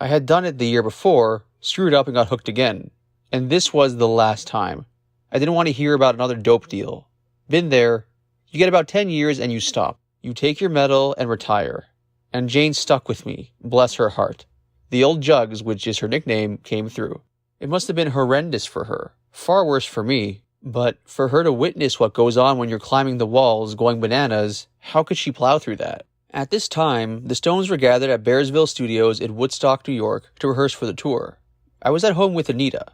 I had done it the year before, screwed up and got hooked again. And this was the last time. I didn't want to hear about another dope deal. Been there. You get about 10 years and you stop. You take your medal and retire. And Jane stuck with me, bless her heart. The old Jugs, which is her nickname, came through. It must have been horrendous for her, far worse for me, but for her to witness what goes on when you're climbing the walls, going bananas, how could she plow through that? At this time, the Stones were gathered at Bearsville Studios in Woodstock, New York, to rehearse for the tour. I was at home with Anita.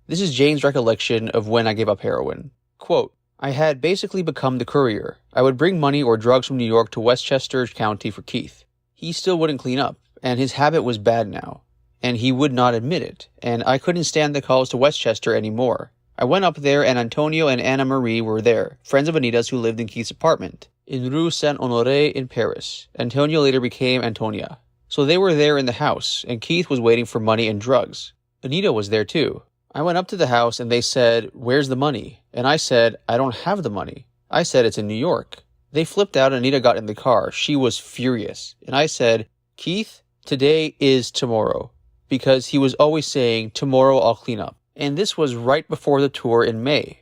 This is Jane's recollection of when I gave up heroin. Quote, I had basically become the courier. I would bring money or drugs from New York to Westchester County for Keith. He still wouldn't clean up, and his habit was bad now, and he would not admit it, and I couldn't stand the calls to Westchester anymore. I went up there, and Antonio and Anna Marie were there, friends of Anita's who lived in Keith's apartment, in Rue Saint-Honoré in Paris. Antonio later became Antonia. So they were there in the house, and Keith was waiting for money and drugs. Anita was there too. I went up to the house, and they said, where's the money? And I said, I don't have the money. I said, it's in New York. They flipped out, and Anita got in the car. She was furious. And I said, Keith, today is tomorrow. Because he was always saying, tomorrow I'll clean up. And this was right before the tour in May.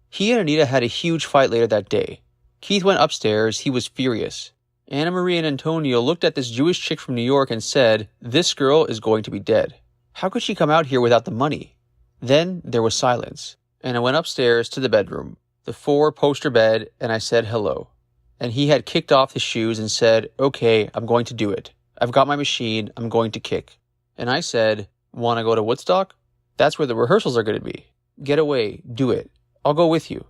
He and Anita had a huge fight later that day. Keith went upstairs. He was furious. Anna Marie and Antonio looked at this Jewish chick from New York and said, this girl is going to be dead. How could she come out here without the money? Then there was silence. And I went upstairs to the bedroom, the 4-poster bed, and I said hello. And he had kicked off his shoes and said, okay, I'm going to do it. I've got my machine. I'm going to kick. And I said, want to go to Woodstock? That's where the rehearsals are going to be. Get away. Do it. I'll go with you.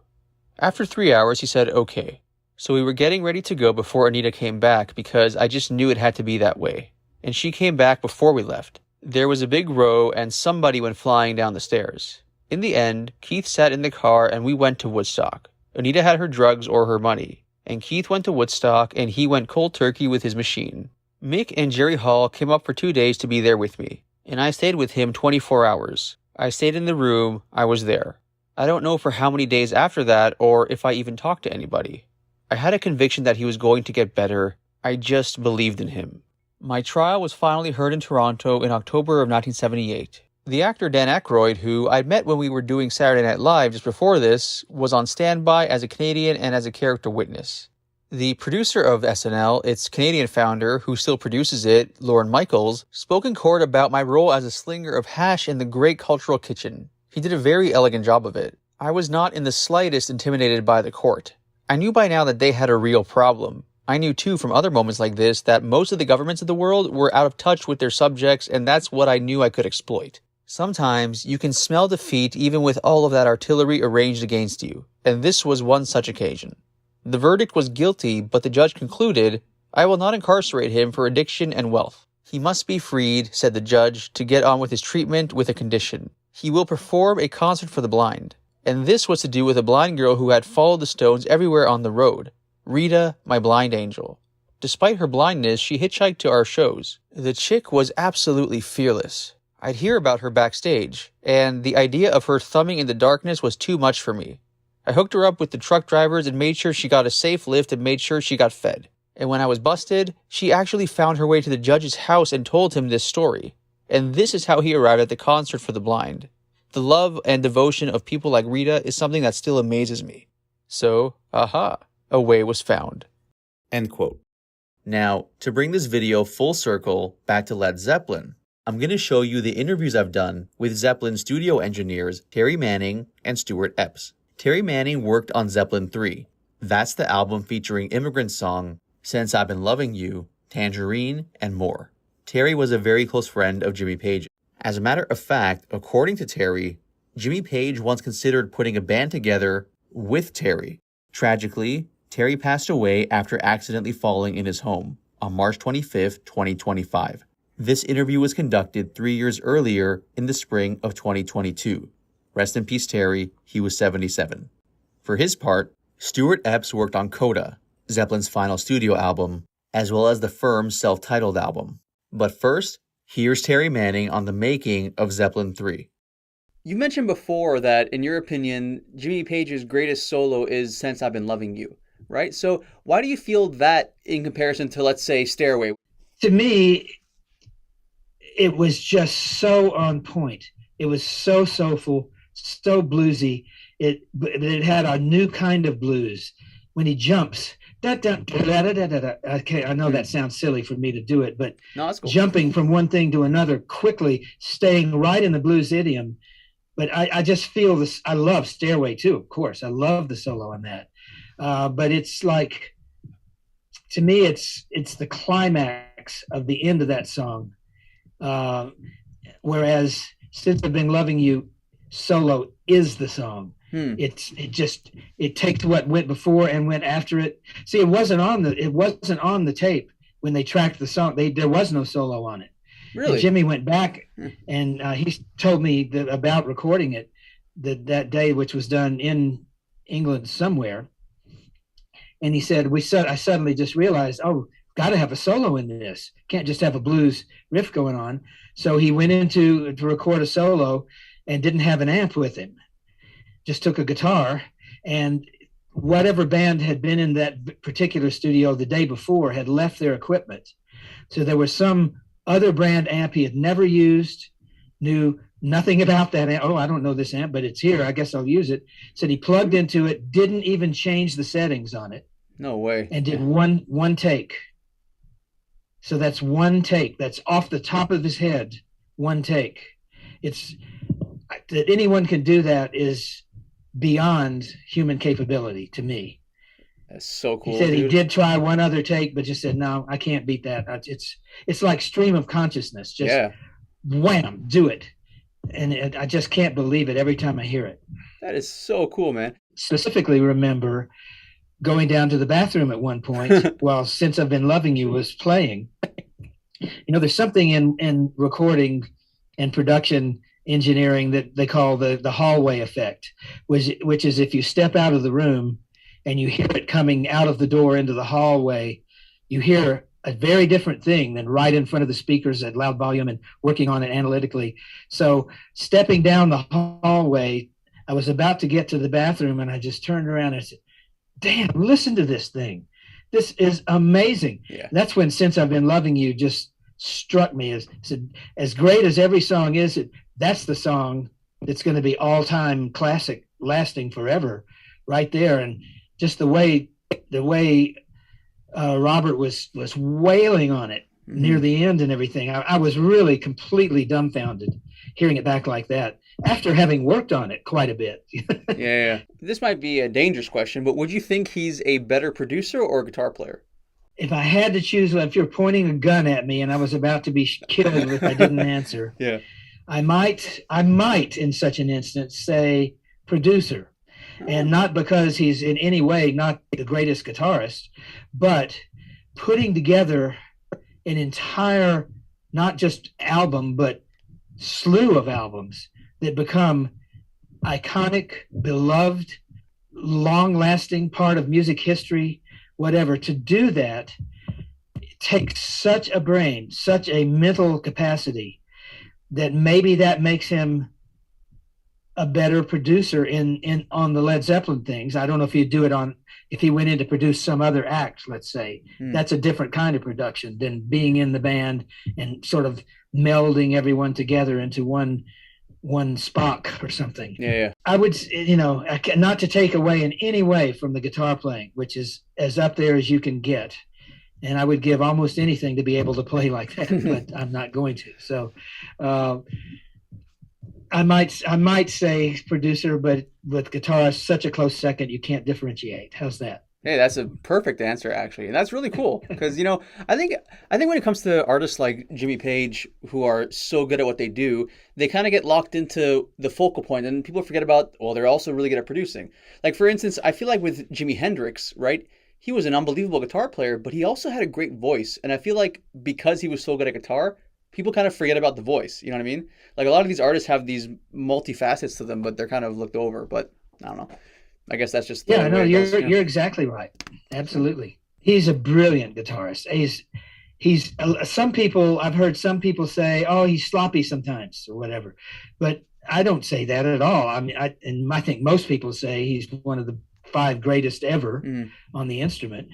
After 3 hours, he said, okay. So we were getting ready to go before Anita came back because I just knew it had to be that way. And she came back before we left. There was a big row and somebody went flying down the stairs. In the end, Keith sat in the car and we went to Woodstock. Anita had her drugs or her money. And Keith went to Woodstock and he went cold turkey with his machine. Mick and Jerry Hall came up for 2 days to be there with me. And I stayed with him 24 hours. I stayed in the room. I was there. I don't know for how many days after that or if I even talked to anybody. I had a conviction that he was going to get better. I just believed in him. My trial was finally heard in Toronto in October of 1978. The actor Dan Aykroyd, who I'd met when we were doing Saturday Night Live just before this, was on standby as a Canadian and as a character witness. The producer of SNL, its Canadian founder, who still produces it, Lorne Michaels, spoke in court about my role as a slinger of hash in the Great Cultural Kitchen. He did a very elegant job of it. I was not in the slightest intimidated by the court. I knew by now that they had a real problem. I knew too from other moments like this that most of the governments of the world were out of touch with their subjects, and that's what I knew I could exploit. Sometimes you can smell defeat even with all of that artillery arranged against you, and this was one such occasion. The verdict was guilty, but the judge concluded, I will not incarcerate him for addiction and wealth. He must be freed, said the judge, to get on with his treatment with a condition. He will perform a concert for the blind. And this was to do with a blind girl who had followed the Stones everywhere on the road. Rita, my blind angel. Despite her blindness, she hitchhiked to our shows. The chick was absolutely fearless. I'd hear about her backstage, and the idea of her thumbing in the darkness was too much for me. I hooked her up with the truck drivers and made sure she got a safe lift and made sure she got fed. And when I was busted, she actually found her way to the judge's house and told him this story. And this is how he arrived at the concert for the blind. The love and devotion of people like Rita is something that still amazes me. So, a way was found. End quote. Now, to bring this video full circle back to Led Zeppelin, I'm going to show you the interviews I've done with Zeppelin studio engineers Terry Manning and Stuart Epps. Terry Manning worked on Zeppelin III. That's the album featuring Immigrant song, Since I've Been Loving You, Tangerine, and more. Terry was a very close friend of Jimmy Page. As a matter of fact, according to Terry, Jimmy Page once considered putting a band together with Terry. Tragically, Terry passed away after accidentally falling in his home on March 25, 2025. This interview was conducted 3 years earlier in the spring of 2022. Rest in peace, Terry. He was 77. For his part, Stuart Epps worked on Coda, Zeppelin's final studio album, as well as the firm's self-titled album. But first, here's Terry Manning on the making of Zeppelin III. You mentioned before that, in your opinion, Jimmy Page's greatest solo is Since I've Been Loving You, right? So why do you feel that in comparison to, let's say, Stairway? To me, it was just so on point. It was so soulful, so bluesy. It had a new kind of blues. when he jumps. Da, da, da, da, da, da, da. Okay, I know that sounds silly for me to do it, but No, that's cool. jumping from one thing to another quickly, staying right in the blues idiom. But I just feel this. I love Stairway too, of course. I love the solo on that. But it's like, to me, it's the climax of the end of that song. Whereas Since I've Been Loving You solo is the song. It takes what went before and went after it. See, it wasn't on the tape when they tracked the song. There was no solo on it. Really? And Jimmy went back and he told me about recording it that day, which was done in England somewhere. And he said, I suddenly just realized, got to have a solo in this. Can't just have a blues riff going on. So he went to record a solo and didn't have an amp with him. Just took a guitar, and whatever band had been in that particular studio the day before had left their equipment. So there was some other brand amp he had never used, knew nothing about that amp. I don't know this amp, but it's here. I guess I'll use it. Said he plugged into it, didn't even change the settings on it. No way. And did one take. So that's one take. That's off the top of his head, one take. It's that anyone can do that is beyond human capability to me. That's so cool. He said dude. he did try one other take, but just said, no, I can't beat that. It's like stream of consciousness. Just wham, do it. And I just can't believe it every time I hear it. That is so cool, man. Specifically remember going down to the bathroom at one point while Since I've Been Loving You was playing. There's something in recording and production engineering that they call the hallway effect, which is if you step out of the room and you hear it coming out of the door into the hallway, you hear a very different thing than right in front of the speakers at loud volume and working on it analytically. So stepping down the hallway, I was about to get to the bathroom and I just turned around and I said, damn, listen to this thing. This is amazing. Yeah. That's when Since I've Been Loving You just struck me as great as every song is. That's the song that's going to be all-time classic, lasting forever, right there. And just the way Robert was wailing on it near the end and everything, I was really completely dumbfounded hearing it back like that after having worked on it quite a bit. Yeah. This might be a dangerous question, but would you think he's a better producer or guitar player? If I had to choose, if you're pointing a gun at me and I was about to be killed if I didn't answer, I might in such an instance say producer. And not because he's in any way not the greatest guitarist, but putting together an entire, not just album, but slew of albums that become iconic, beloved, long-lasting part of music history, whatever. To do that, it takes such a brain, such a mental capacity, that maybe that makes him a better producer on the Led Zeppelin things. I don't know if he'd do it if he went in to produce some other act, let's say. That's a different kind of production than being in the band and sort of melding everyone together into one Spock or something. Yeah. I would, not to take away in any way from the guitar playing, which is as up there as you can get. And I would give almost anything to be able to play like that, but I'm not going to. So I might say producer, but with guitarist, such a close second, you can't differentiate. How's that? Hey, that's a perfect answer, actually. And that's really cool because, I think when it comes to artists like Jimmy Page, who are so good at what they do, they kind of get locked into the focal point and people forget about, they're also really good at producing. Like, for instance, I feel like with Jimi Hendrix, right? He was an unbelievable guitar player, but he also had a great voice. And I feel like because he was so good at guitar, people kind of forget about the voice. You know what I mean? Like, a lot of these artists have these multifacets to them, but they're kind of looked over. But I don't know. I guess that's just you're exactly right. Absolutely. He's a brilliant guitarist. He's some people, I've heard some people say, he's sloppy sometimes or whatever, but I don't say that at all. I mean, I think most people say he's one of the 5 greatest ever on the instrument.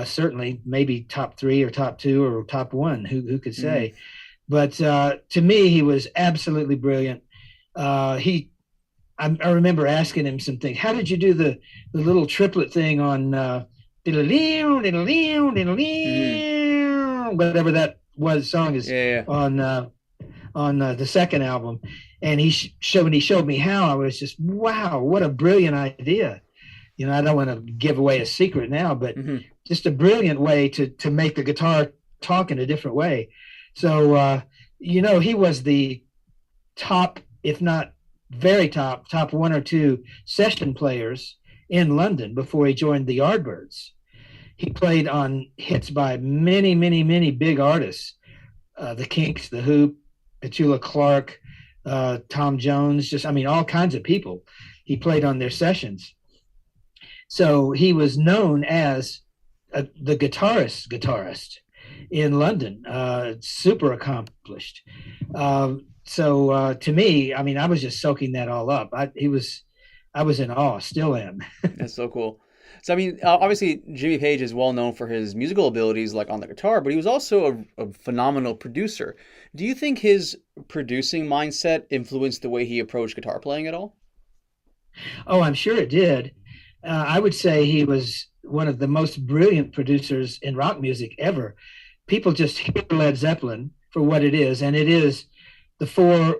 Certainly maybe top 3 or top 2 or top 1, who could say. But to me, he was absolutely brilliant. I remember asking him some things. How did you do the little triplet thing on whatever that was song is on the second album? And he showed me how. I was just, wow, what a brilliant idea. You know, I don't want to give away a secret now, but just a brilliant way to make the guitar talk in a different way. So, you know, he was the top, if not very top one or two session players in London before he joined the Yardbirds. He played on hits by many, many, many big artists, the Kinks, the Who, Petula Clark, Tom Jones, just, I mean, all kinds of people. He played on their sessions. So he was known as the guitarist in London, super accomplished. So to me, I mean, I was just soaking that all up. I was in awe, still am. That's so cool. So, I mean, obviously, Jimmy Page is well known for his musical abilities, like on the guitar, but he was also a phenomenal producer. Do you think his producing mindset influenced the way he approached guitar playing at all? Oh, I'm sure it did. I would say he was one of the most brilliant producers in rock music ever. People just hear Led Zeppelin for what it is, and it is the four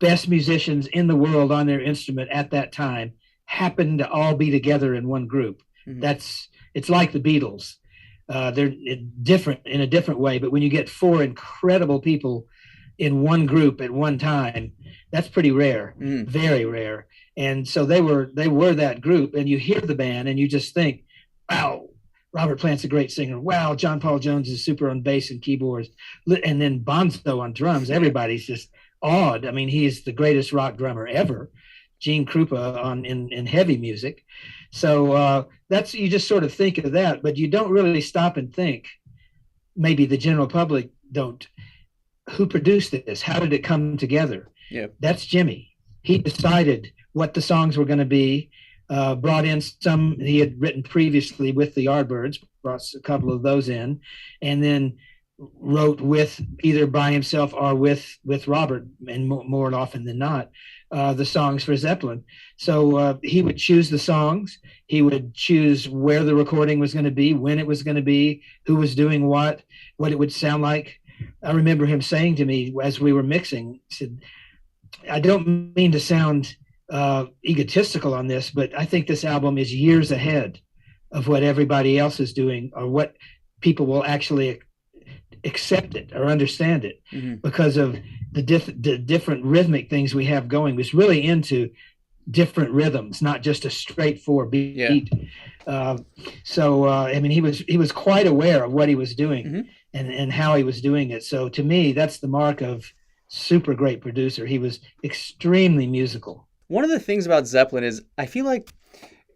best musicians in the world on their instrument at that time happened to all be together in one group. It's like the Beatles. They're different in a different way, but when you get four incredible people in one group at one time, that's pretty rare, very rare. And so they were that group, and you hear the band and you just think, wow, Robert Plant's a great singer. Wow, John Paul Jones is super on bass and keyboards. And then Bonzo on drums. Everybody's just awed. I mean, he's the greatest rock drummer ever. Gene Krupa in heavy music. So that's, you just sort of think of that, but you don't really stop and think, maybe the general public don't, who produced this? How did it come together? Yeah, that's Jimmy. He decided what the songs were going to be, brought in some he had written previously with the Yardbirds, brought a couple of those in, and then wrote with either by himself or with Robert, and more often than not, the songs for Zeppelin. So he would choose the songs. He would choose where the recording was going to be, when it was going to be, who was doing what it would sound like. I remember him saying to me as we were mixing, he said, I don't mean to sound egotistical on this, but I think this album is years ahead of what everybody else is doing, or what people will actually accept it or understand it, because of the different rhythmic things we have going. Was really into different rhythms, not just a straight 4-beat. So I mean, he was quite aware of what he was doing and how he was doing it. So to me, that's the mark of super great producer. He was extremely musical. One of the things about Zeppelin is I feel like,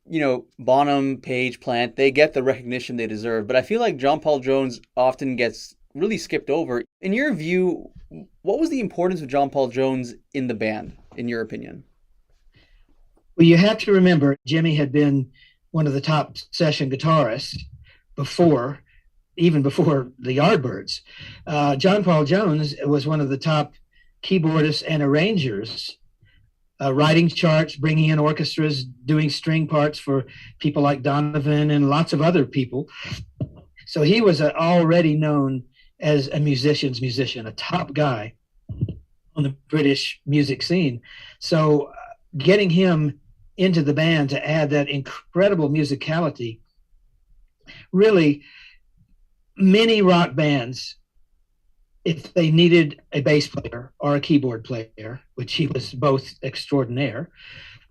you know, Bonham, Page, Plant, they get the recognition they deserve, but I feel like John Paul Jones often gets really skipped over. In your view, what was the importance of John Paul Jones in the band, in your opinion? Well, you have to remember, Jimmy had been one of the top session guitarists even before the Yardbirds. John Paul Jones was one of the top keyboardists and arrangers, writing charts, bringing in orchestras, doing string parts for people like Donovan and lots of other people. So he was already known as a musician's musician, a top guy on the British music scene. So getting him into the band to add that incredible musicality, really, many rock bands, if they needed a bass player or a keyboard player, which he was both extraordinaire,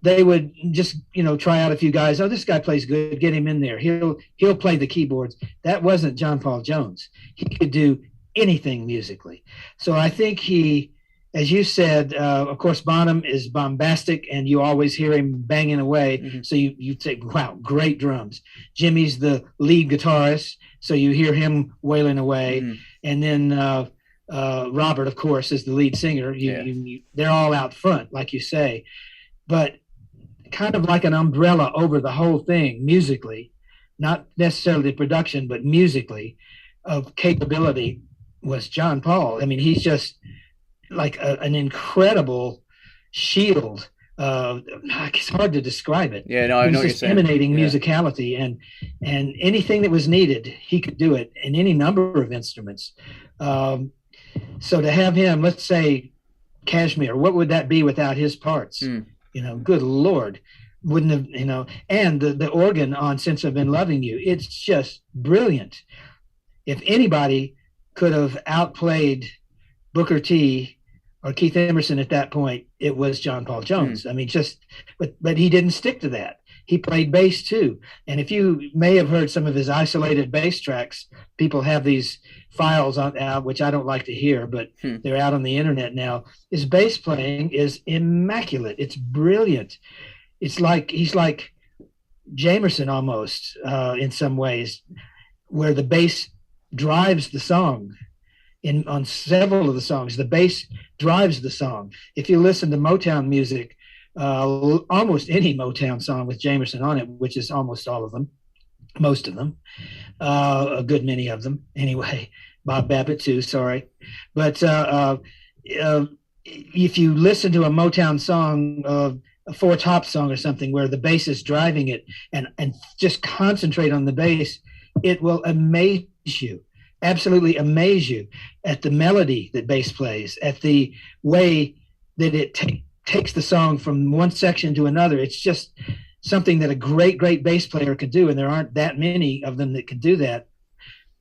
they would just, try out a few guys. Oh, this guy plays good. Get him in there. He'll play the keyboards. That wasn't John Paul Jones. He could do anything musically. So I think he, as you said, of course, Bonham is bombastic, and you always hear him banging away. So you think, wow, great drums. Jimmy's the lead guitarist, so you hear him wailing away. And then Robert, of course, is the lead singer. They're all out front, like you say. But kind of like an umbrella over the whole thing musically, not necessarily production, but musically, of capability, was John Paul. I mean, he's just like an incredible shield it's hard to describe it. Yeah, no, I know what you're saying. Emanating musicality, and anything that was needed, he could do it in any number of instruments. So to have him, let's say Kashmir, what would that be without his parts? Good Lord, wouldn't have, and the organ on Since I've Been Loving You, it's just brilliant. If anybody could have outplayed Booker T or Keith Emerson at that point, it was John Paul Jones. I mean, but he didn't stick to that. He played bass too. And if you may have heard some of his isolated bass tracks, people have these files out, which I don't like to hear, but they're out on the internet now. His bass playing is immaculate. It's brilliant. It's like, he's like Jamerson almost in some ways, where the bass drives the song. On several of the songs, the bass drives the song. If you listen to Motown music, almost any Motown song with Jamerson on it, which is almost all of them, most of them, a good many of them anyway. Bob Babbitt too, sorry. But if you listen to a Motown song, a Four Tops song or something, where the bass is driving it, and just concentrate on the bass, it will amaze you. Absolutely amaze you at the melody that bass plays, at the way that it takes the song from one section to another. It's just something that a great bass player could do, and there aren't that many of them that could do that.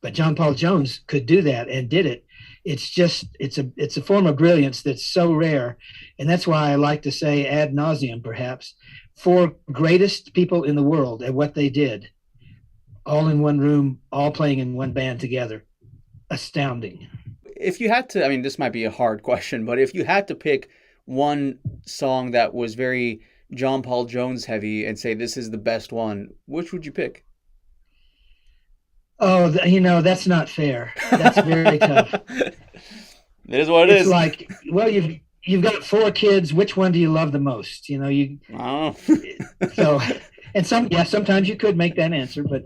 But John Paul Jones could do that and did it. It's a form of brilliance that's so rare, and that's why I like to say ad nauseum, perhaps, four greatest people in the world at what they did, all in one room, all playing in one band together. Astounding. If you had to, I mean, this might be a hard question, but if you had to pick one song that was very John Paul Jones heavy and say this is the best one, which would you pick? Oh, that's not fair. That's very tough. It is what it is. It's like, well, you've got four kids. Which one do you love the most? Oh. So. And sometimes you could make that answer, but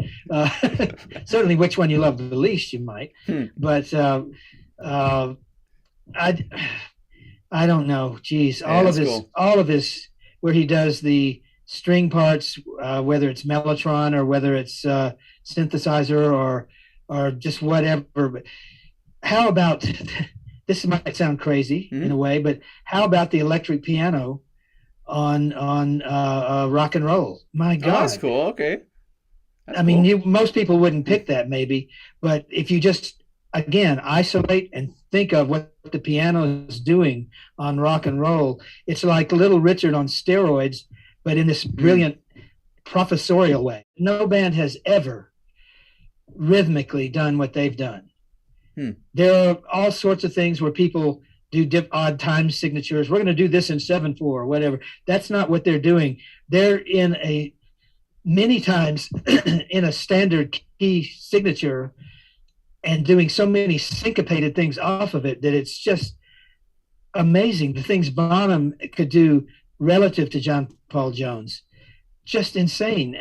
certainly which one you love the least, you might. But I don't know. Geez, all of his where he does the string parts, whether it's Mellotron or whether it's synthesizer or just whatever. But how about this? Might sound crazy in a way, but how about the electric piano on Rock and Roll? My God, that's cool. Okay, I mean, most people wouldn't pick that maybe, but if you just again isolate and think of what the piano is doing on Rock and Roll, it's like Little Richard on steroids, but in this brilliant professorial way. No band has ever rhythmically done what they've done. There are all sorts of things where people do odd time signatures. We're going to do this in 7/4 or whatever. That's not what they're doing. They're many times in a standard key signature and doing so many syncopated things off of it that it's just amazing. The things Bonham could do relative to John Paul Jones, just insane.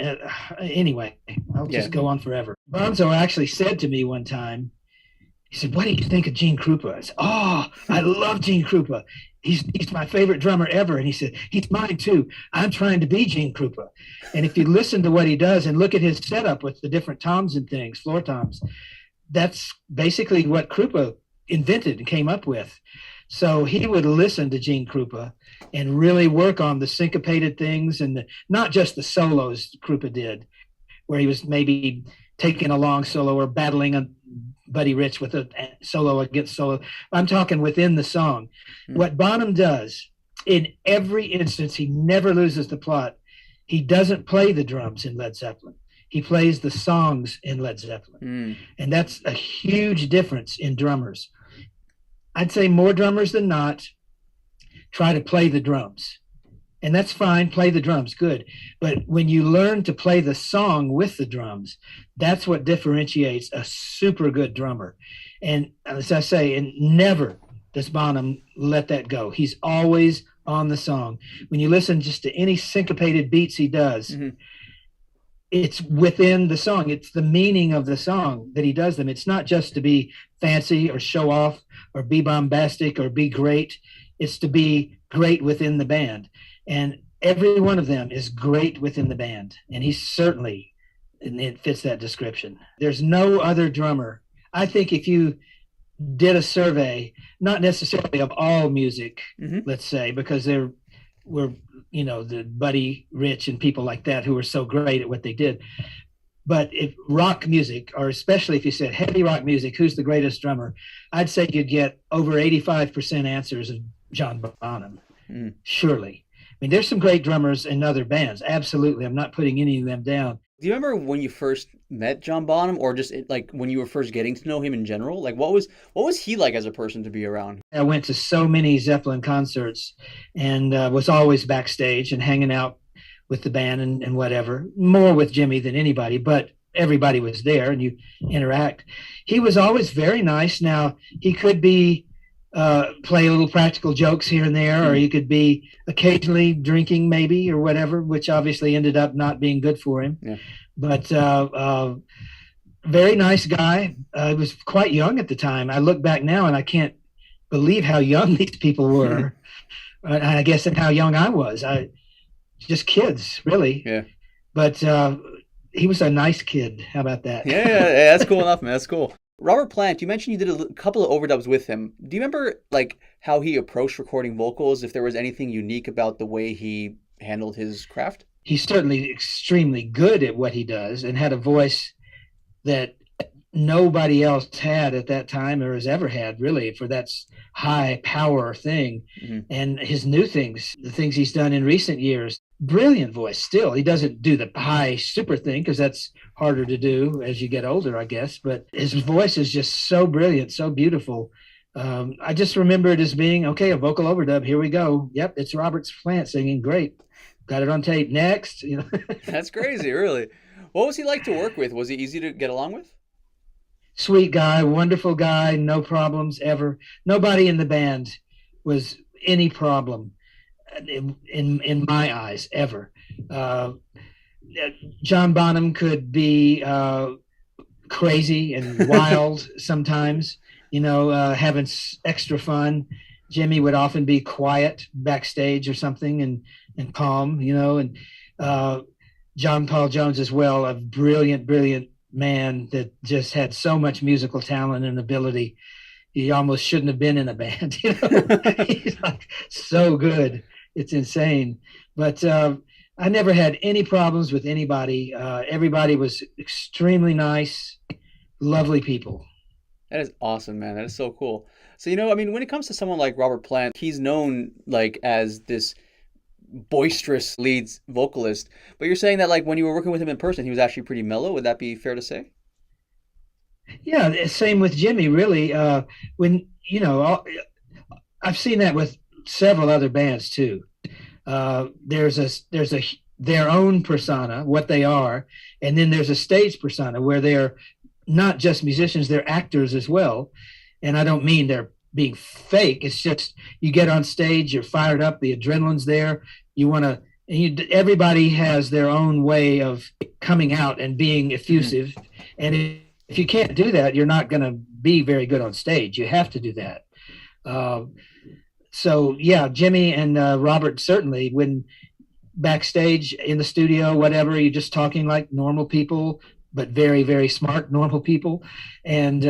Anyway, I'll just go on forever. Bonzo actually said to me one time, he said, "What do you think of Gene Krupa?" I said, "Oh, I love Gene Krupa. He's my favorite drummer ever." And he said, "He's mine too. I'm trying to be Gene Krupa." And if you listen to what he does and look at his setup with the different toms and things, floor toms, that's basically what Krupa invented and came up with. So he would listen to Gene Krupa and really work on the syncopated things and not just the solos Krupa did, where he was maybe taking a long solo or battling a Buddy Rich with a solo against solo. I'm talking within the song. What Bonham does in every instance, he never loses the plot. He doesn't play the drums in Led Zeppelin. He plays the songs in Led Zeppelin. And that's a huge difference in drummers. I'd say more drummers than not try to play the drums. And that's fine, play the drums, good. But when you learn to play the song with the drums, that's what differentiates a super good drummer. And as I say, and never does Bonham let that go. He's always on the song. When you listen just to any syncopated beats he does, it's within the song. It's the meaning of the song that he does them. It's not just to be fancy or show off or be bombastic or be great. It's to be great within the band. and every one of them is great within the band, and he's certainly, and it fits that description. There's no other drummer. I think if you did a survey, not necessarily of all music, let's say, because there were, you know, the Buddy Rich and people like that who were so great at what they did. But if rock music, or especially if you said heavy rock music, who's the greatest drummer? I'd say you'd get over 85% answers of John Bonham, surely. I mean, there's some great drummers in other bands. Absolutely. I'm not putting any of them down. Do you remember when you first met John Bonham, or just like when you were first getting to know him in general? Like what was he like as a person to be around? I went to so many Zeppelin concerts and was always backstage and hanging out with the band and whatever, more with Jimmy than anybody, but everybody was there and you interact. He was always very nice. Now, he could be play a little practical jokes here and there, or he could be occasionally drinking maybe or whatever, which obviously ended up not being good for him. Yeah. But very nice guy. He was quite young at the time. I look back now and I can't believe how young these people were. I guess and how young I was. Just kids, really. Yeah. But he was a nice kid. How about that? Yeah, that's cool enough, man. That's cool. Robert Plant, you mentioned you did a couple of overdubs with him. Do you remember like how he approached recording vocals? If there was anything unique about the way he handled his craft? He's certainly extremely good at what he does and had a voice that nobody else had at that time or has ever had, really, for that high power thing. And his new things, the things he's done in recent years, brilliant voice still. He doesn't do the high super thing because that's harder to do as you get older, I guess. But his voice is just so brilliant, so beautiful. I just remember it as being, okay, a vocal overdub. Here we go. Yep, it's Robert Plant singing. Great. Got it on tape. Next. You know. That's crazy, really. What was he like to work with? Was he easy to get along with? Sweet guy, wonderful guy, no problems ever. Nobody in the band was any problem in my eyes ever. John Bonham could be crazy and wild sometimes, you know, having extra fun. Jimmy would often be quiet backstage or something and calm, you know, and John Paul Jones as well, a brilliant man that just had so much musical talent and ability. He almost shouldn't have been in a band. You know? He's like so good. It's insane. But I never had any problems with anybody. Everybody was extremely nice, lovely people. That is awesome, man. That is so cool. So, you know, I mean, when it comes to someone like Robert Plant, he's known like as this boisterous lead vocalist, but you're saying that like when you were working with him in person, he was actually pretty mellow. Would that be fair to say? Yeah, same with Jimmy, really. When, you know, I've seen that with several other bands too. There's their own persona, what they are, and then there's a stage persona where they're not just musicians, they're actors as well. And I don't mean they're being fake. It's just you get on stage, you're fired up, the adrenaline's there. You want to, everybody has their own way of coming out and being effusive. And if you can't do that, you're not going to be very good on stage. You have to do that. So yeah, Jimmy and Robert, certainly when backstage in the studio, whatever, you're just talking like normal people, but very, very smart, normal people. And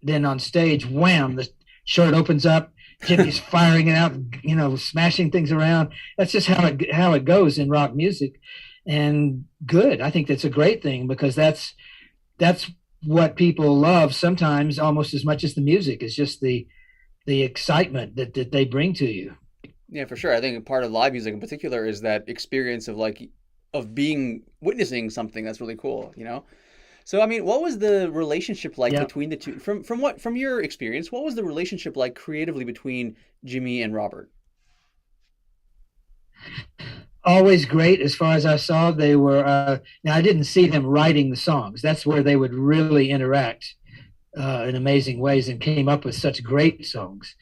then on stage, wham, the shirt opens up, Jimmy's firing it out, you know, smashing things around. That's just how it goes in rock music. And good. I think that's a great thing because that's what people love sometimes almost as much as the music. Is just the excitement that they bring to you. Yeah, for sure. I think part of live music in particular is that experience of witnessing something that's really cool, you know? So, I mean, what was the relationship like between the two? From your experience, what was the relationship like creatively between Jimmy and Robert? Always great. As far as I saw, they were, now I didn't see them writing the songs. That's where they would really interact in amazing ways and came up with such great songs,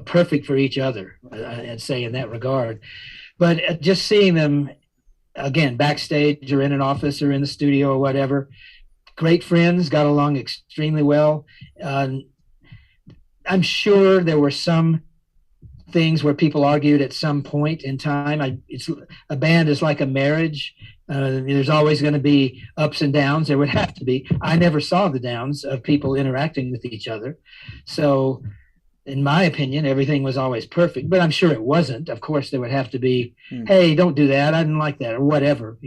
perfect for each other, I'd say in that regard. But just seeing them, again, backstage or in an office or in the studio or whatever, great friends, got along extremely well. I'm sure there were some things where people argued at some point in time. It's a band is like a marriage. There's always going to be ups and downs. There would have to be. I never saw the downs of people interacting with each other. So, in my opinion, everything was always perfect, but I'm sure it wasn't. Of course, there would have to be, hey, don't do that. I didn't like that, or whatever.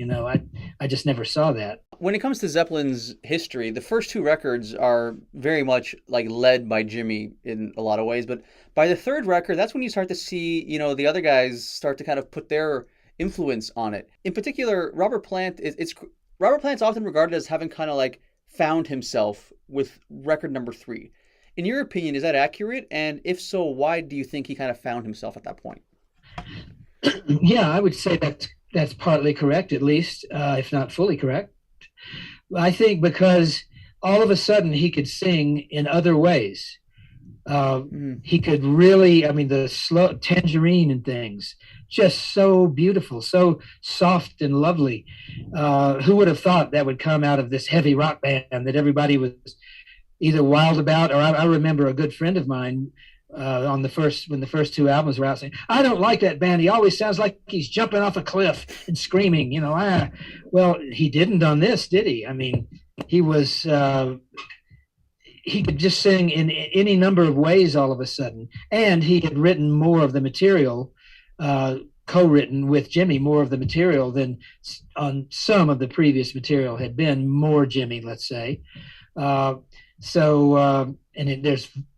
I just never saw that. When it comes to Zeppelin's history, the first two records are very much like led by Jimmy in a lot of ways, but by the third record, that's when you start to see, the other guys start to kind of put their influence on it. In particular, Robert Plant Robert Plant's often regarded as having kind of like found himself with record number 3. In your opinion, is that accurate? And if so, why do you think he kind of found himself at that point? Yeah, I would say that's partly correct, at least, if not fully correct. I think because all of a sudden he could sing in other ways. He could really, the slow Tangerine and things, just so beautiful, so soft and lovely. Who would have thought that would come out of this heavy rock band that everybody was either wild about, or I remember a good friend of mine when the first two albums were out saying, I don't like that band. He always sounds like he's jumping off a cliff and screaming, Well, he didn't on this, did he? He was, he could just sing in any number of ways all of a sudden. And he had written more of the material, co-written with Jimmy, more of the material than on some of the previous material had been more Jimmy, let's say. There's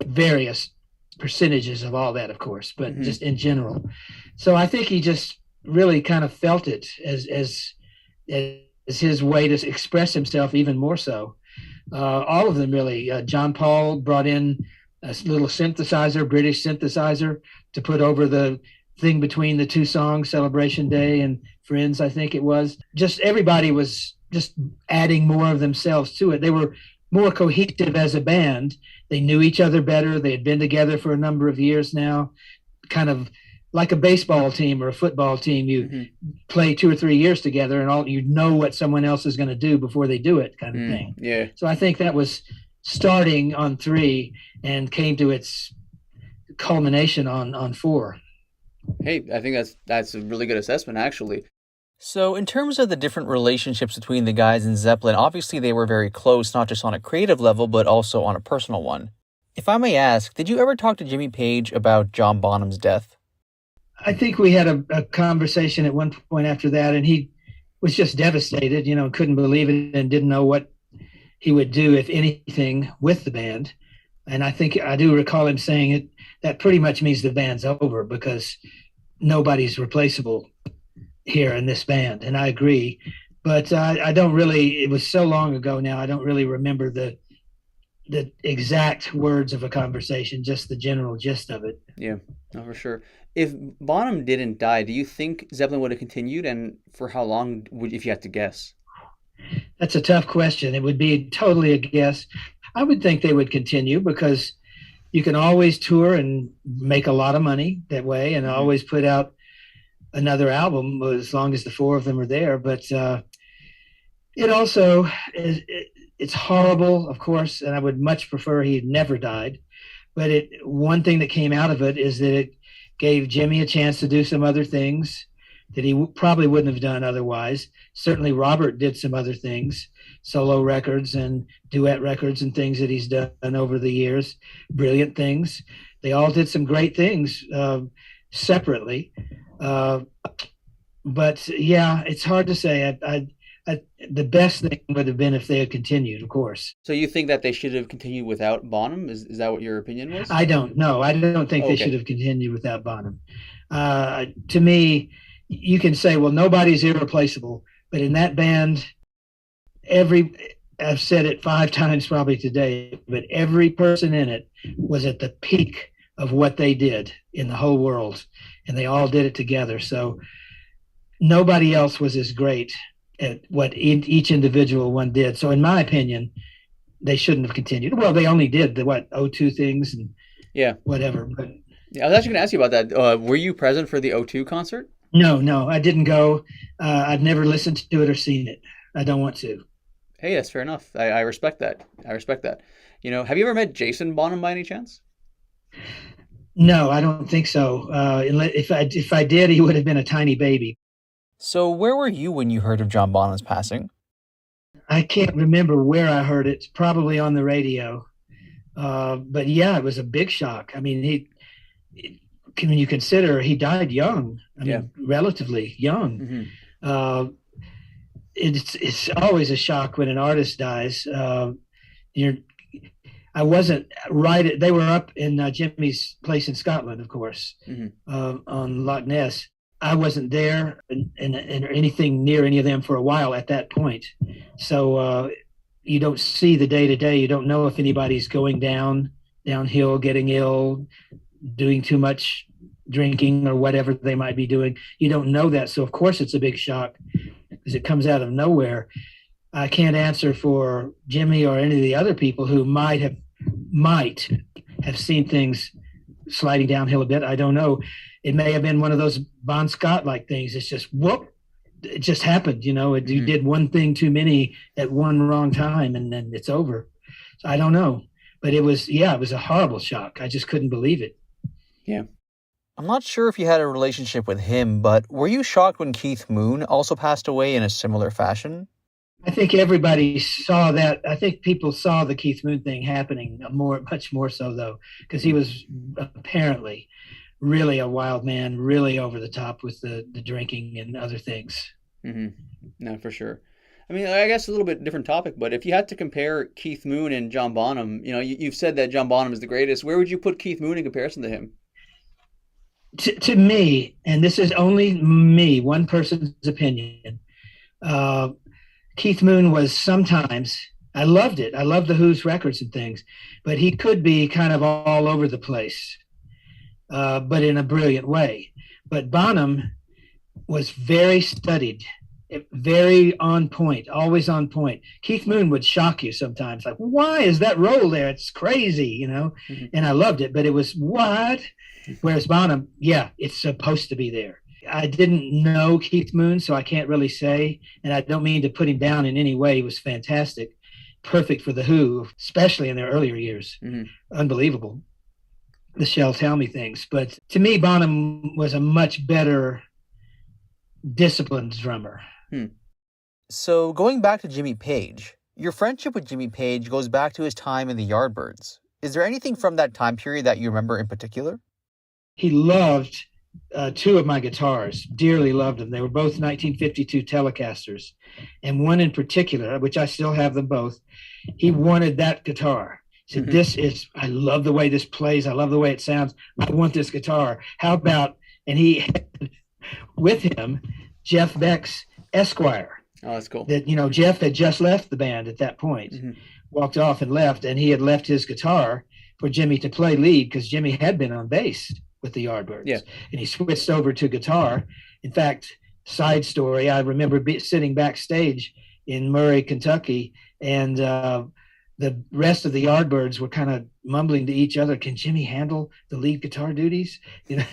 various percentages of all that, of course, but just in general. So I think he just really kind of felt it as his way to express himself even more so. All of them really. John Paul brought in a little synthesizer, British synthesizer, to put over the thing between the two songs, Celebration Day and Friends, I think it was. Just everybody was just adding more of themselves to it. They were more cohesive as a band. They knew each other better. They had been together for a number of years now, kind of like a baseball team or a football team. You play 2 or 3 years together and you know what someone else is going to do before they do it, kind of thing. Yeah. So I think that was starting on 3 and came to its culmination on 4. Hey, I think that's a really good assessment, actually. So in terms of the different relationships between the guys in Zeppelin, obviously they were very close, not just on a creative level, but also on a personal one. If I may ask, did you ever talk to Jimmy Page about John Bonham's death? I think we had a conversation at one point after that, and he was just devastated, couldn't believe it and didn't know what he would do, if anything, with the band. And I think I do recall him saying it, that pretty much means the band's over because nobody's replaceable here in this band. And I agree, but I don't really, it was so long ago now, I don't really remember the exact words of a conversation, just the general gist of it. Yeah, no, for sure. If Bonham didn't die, do you think Zeppelin would have continued, and for how long, if you had to guess? That's a tough question. It would be totally a guess. I would think they would continue because you can always tour and make a lot of money that way and always put out another album as long as the 4 of them are there. But it also it's horrible, of course, and I would much prefer he had never died. But one thing that came out of it is that it gave Jimmy a chance to do some other things that he probably wouldn't have done otherwise. Certainly Robert did some other things, solo records and duet records and things that he's done over the years, brilliant things. They all did some great things separately. But yeah, it's hard to say. The best thing would have been if they had continued, of course. So you think that they should have continued without Bonham? Is that what your opinion was? I don't know. I don't think they should have continued without Bonham. To me, you can say, well, nobody's irreplaceable, but in that band, I've said it 5 times probably today, but every person in it was at the peak of what they did in the whole world, and they all did it together. So nobody else was as great at what each individual one did. So in my opinion, they shouldn't have continued. Well, they only did the O2 things and whatever. But yeah, I was actually going to ask you about that. Were you present for the O2 concert? No, I didn't go. I've never listened to it or seen it. I don't want to. Hey, that's fair enough. I respect that. Have you ever met Jason Bonham by any chance? No, I don't think so. If I did, he would have been a tiny baby. So, where were you when you heard of John Bonham's passing? I can't remember where I heard it. Probably on the radio. But yeah, it was a big shock. I mean, when you consider he died young, I mean, relatively young. Mm-hmm. It's always a shock when an artist dies. I wasn't right. They were up in Jimmy's place in Scotland, of course, on Loch Ness. I wasn't there and anything near any of them for a while at that point. So you don't see the day to day. You don't know if anybody's going downhill, getting ill, doing too much drinking or whatever they might be doing. You don't know that. So of course it's a big shock because it comes out of nowhere. I can't answer for Jimmy or any of the other people who might have seen things sliding downhill a bit. I don't know. It may have been one of those Bon Scott-like things. It's just, whoop, it just happened. You know, you did one thing too many at one wrong time and then it's over. So I don't know. But it was a horrible shock. I just couldn't believe it. Yeah. I'm not sure if you had a relationship with him, but were you shocked when Keith Moon also passed away in a similar fashion? I think everybody saw that. I think people saw the Keith Moon thing happening much more so, though, because he was apparently really a wild man, really over the top with the drinking and other things. Mm-hmm. No, for sure. I mean, I guess a little bit different topic, but if you had to compare Keith Moon and John Bonham, you know, you've said that John Bonham is the greatest. Where would you put Keith Moon in comparison to him? To me, and this is only me, one person's opinion, Keith Moon was sometimes, I loved it. I loved the Who's records and things, but he could be kind of all over the place, but in a brilliant way. But Bonham was very studied, very on point, always on point. Keith Moon would shock you sometimes, like, why is that roll there? It's crazy, you know? Mm-hmm. And I loved it, but it was, what? Whereas Bonham, yeah, it's supposed to be there. I didn't know Keith Moon, so I can't really say, and I don't mean to put him down in any way. He was fantastic, perfect for the Who, especially in their earlier years. Mm-hmm. Unbelievable. The Shell Tell Me things. But to me, Bonham was a much better disciplined drummer. So going back to Jimmy Page, your friendship with Jimmy Page goes back to his time in the Yardbirds. Is there anything from that time period that you remember in particular? He loved two of my guitars, dearly loved them. They were both 1952 Telecasters. And one in particular, which I still have them both, he wanted that guitar. He said, this is, I love the way this plays. I love the way it sounds. I want this guitar. How about, and he had with him, Jeff Beck's Esquire. Oh, that's cool. That, you know, Jeff had just left the band at that point, walked off and left, and he had left his guitar for Jimmy to play lead because Jimmy had been on bass with the Yardbirds. Yeah. And he switched over to guitar. In fact, side story, I remember sitting backstage in Murray, Kentucky, and the rest of the Yardbirds were kind of mumbling to each other, can Jimmy handle the lead guitar duties? You know,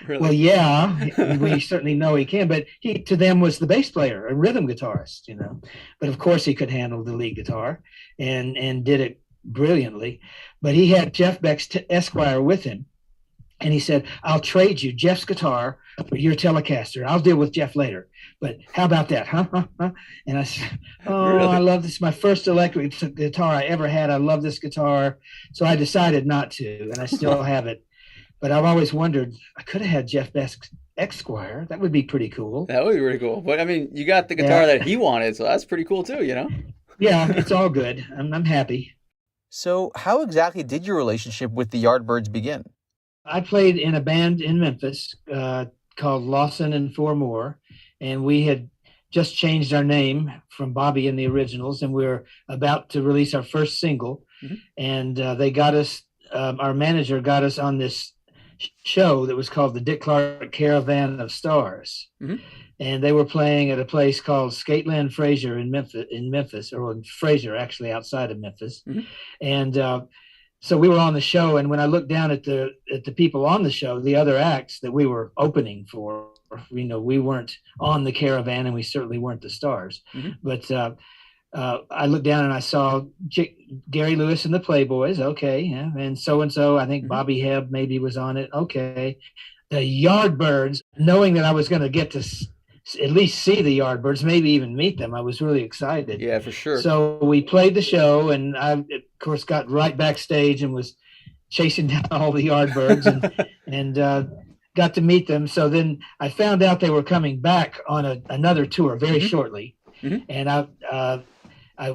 really? Well, yeah, we certainly know he can, but he, to them, was the bass player, a rhythm guitarist, you know. But of course he could handle the lead guitar and did it brilliantly. But he had Jeff Beck's Esquire with him. And he said, I'll trade you Jeff's guitar for your Telecaster. I'll deal with Jeff later. But how about that? Huh? And I said, oh, really? I love this. My first electric guitar I ever had. I love this guitar. So I decided not to, and I still have it. But I've always wondered, I could have had Jeff Beck's Esquire. That would be pretty cool. That would be pretty cool. But I mean, you got the guitar that he wanted, so that's pretty cool too, you know? Yeah, it's all good. I'm happy. So how exactly did your relationship with the Yardbirds begin? I played in a band in Memphis called Lawson and Four More, and we had just changed our name from Bobby and the Originals, and we were about to release our first single. And they got us, our manager got us on this show that was called the Dick Clark Caravan of Stars. And they were playing at a place called Skateland Fraser in Memphis, or in Fraser, actually outside of Memphis. And so we were on the show, and when I looked down at the people on the show, the other acts that we were opening for, you know, we weren't on the Caravan, and we certainly weren't the Stars. But I looked down and I saw Gary Lewis and the Playboys. Okay, yeah, and so, I think Bobby Hebb maybe was on it. Okay, the Yardbirds. Knowing that I was going to get to at least see the Yardbirds, maybe even meet them, I was really excited. Yeah, for sure. So we played the show, and I, of course, got right backstage and was chasing down all the Yardbirds and got to meet them. So then I found out they were coming back on another tour very shortly, and I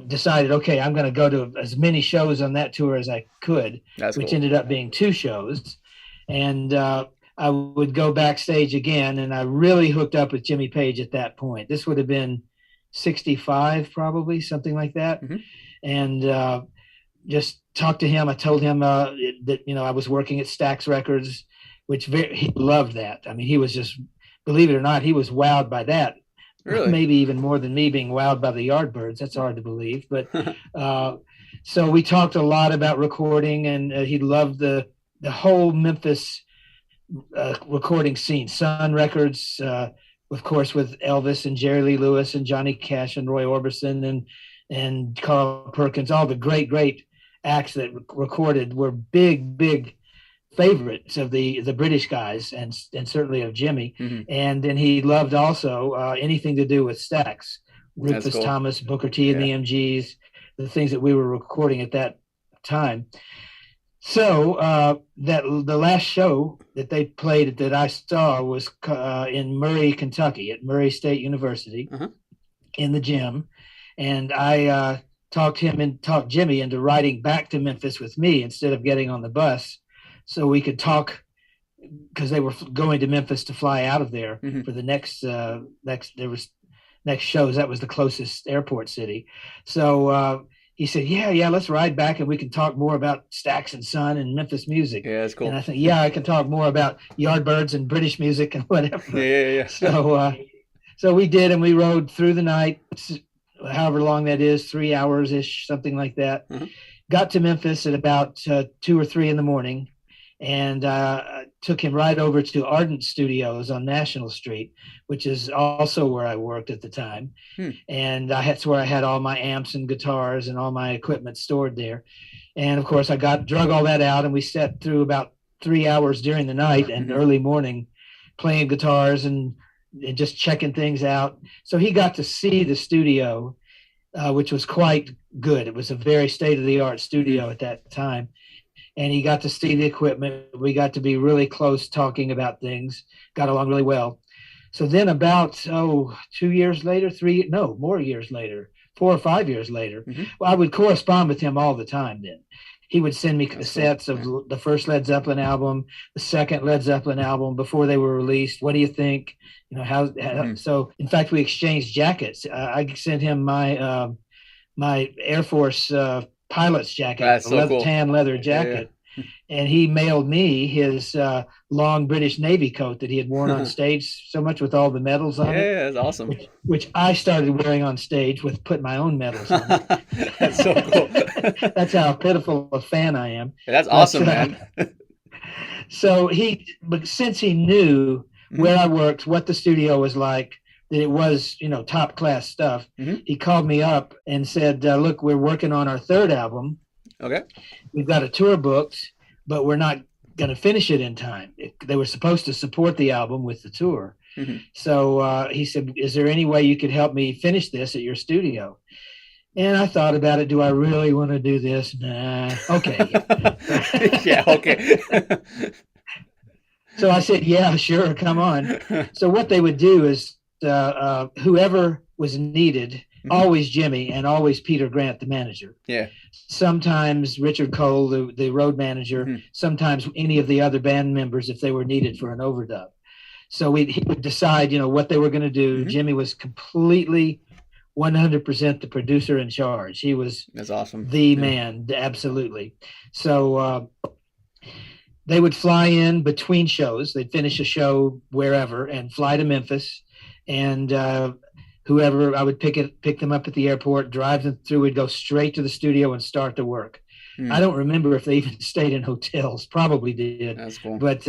decided, okay, I'm going to go to as many shows on that tour as I could, which ended up being 2 shows. And I would go backstage again, and I really hooked up with Jimmy Page at that point. This would have been 65, probably, something like that. And just talked to him. I told him that, I was working at Stax Records, which he loved that. I mean, he was just, believe it or not, he was wowed by that. Really? Maybe even more than me being wowed by the Yardbirds. That's hard to believe. But so we talked a lot about recording, and he loved the whole Memphis recording scene. Sun Records, of course, with Elvis and Jerry Lee Lewis and Johnny Cash and Roy Orbison and Carl Perkins. All the great acts that recorded were big favorites of the British guys and certainly of Jimmy. And then he loved also anything to do with Stax, Rufus Thomas, Booker T and the MGs, the things that we were recording at that time. So that the last show that they played that I saw was in Murray, Kentucky, at Murray State University, in the gym, and I talked Jimmy into riding back to Memphis with me instead of getting on the bus, so we could talk, because they were going to Memphis to fly out of there for the next shows. That was the closest airport city. So he said, yeah, let's ride back and we can talk more about Stax and Sun and Memphis music. Yeah, that's cool. And I said, yeah, I can talk more about Yardbirds and British music and whatever. Yeah. So we did, and we rode through the night, however long that is, 3 hours-ish, something like that. Got to Memphis at about 2 or 3 in the morning, and took him right over to Ardent Studios on National Street, which is also where I worked at the time. And that's where I had all my amps and guitars and all my equipment stored there. And of course, I drug all that out, and we sat through about 3 hours during the night and early morning playing guitars and just checking things out. So he got to see the studio, which was quite good. It was a very state-of-the-art studio at that time. And he got to see the equipment. We got to be really close talking about things, got along really well. So then about, 2 years later, more years later, 4 or 5 years later, well, I would correspond with him all the time then. He would send me cassettes of the first Led Zeppelin album, the second Led Zeppelin album before they were released. What do you think? How so in fact, we exchanged jackets. I sent him my my Air Force pilot's jacket, tan leather jacket. And he mailed me his long British Navy coat that he had worn on stage so much with all the medals on it. Yeah, that's awesome. Which I started wearing on stage with put my own medals on it. That's so cool. That's how pitiful a fan I am. That's awesome, man. So since he knew where I worked, what the studio was like, that it was, top class stuff, he called me up and said, look, we're working on our 3rd album. Okay. We've got a tour booked, but we're not going to finish it in time. They were supposed to support the album with the tour. So he said, is there any way you could help me finish this at your studio? And I thought about it. Do I really want to do this? Nah. Okay. Yeah, okay. So I said, yeah, sure, come on. So what they would do is whoever was needed, always Jimmy and always Peter Grant, the manager. Yeah. Sometimes Richard Cole, the road manager, sometimes any of the other band members if they were needed for an overdub. So he would decide, what they were going to do. Jimmy was completely 100% the producer in charge. He was That's awesome. The man, absolutely. So they would fly in between shows. They'd finish a show wherever and fly to Memphis. And whoever, I would pick them up at the airport, drive them through, we'd go straight to the studio and start the work. I don't remember if they even stayed in hotels, probably did. That's cool. But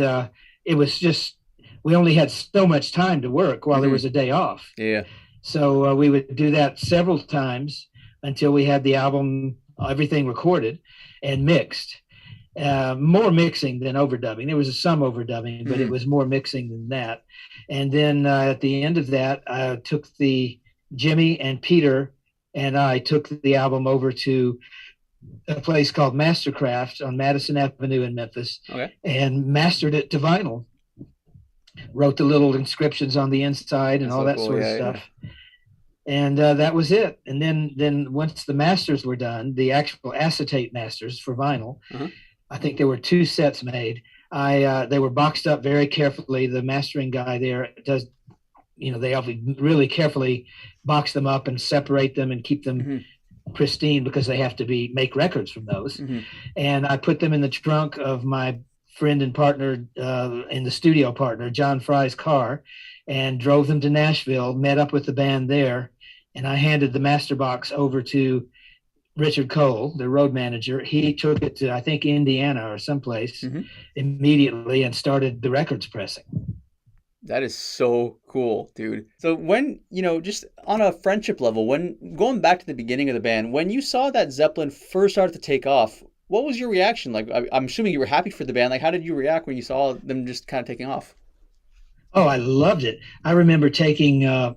it was just, we only had so much time to work while there was a day off. Yeah. So we would do that several times. until we had the album, everything recorded and mixed. More mixing than overdubbing. There was some overdubbing, but it was more mixing than that. And then at the end of that, I took Jimmy and Peter and I took the album over to a place called Mastercraft on Madison Avenue in Memphis, and mastered it to vinyl. Wrote the little inscriptions on the inside and all that sort of stuff. And that was it. And then once the masters were done, the actual acetate masters for vinyl, I think there were 2 sets made. They were boxed up very carefully. The mastering guy there does, they really carefully box them up and separate them and keep them pristine, because they have to make records from those. And I put them in the trunk of my friend and partner, in the studio partner, John Fry's car, and drove them to Nashville, met up with the band there. And I handed the master box over to Richard Cole, the road manager. He took it to, I think, Indiana or someplace immediately and started the records pressing. That is so cool, dude. So when, just on a friendship level, when going back to the beginning of the band, when you saw that Zeppelin first started to take off, what was your reaction? Like, I'm assuming you were happy for the band. Like, how did you react when you saw them just kind of taking off? Oh, I loved it. I remember taking a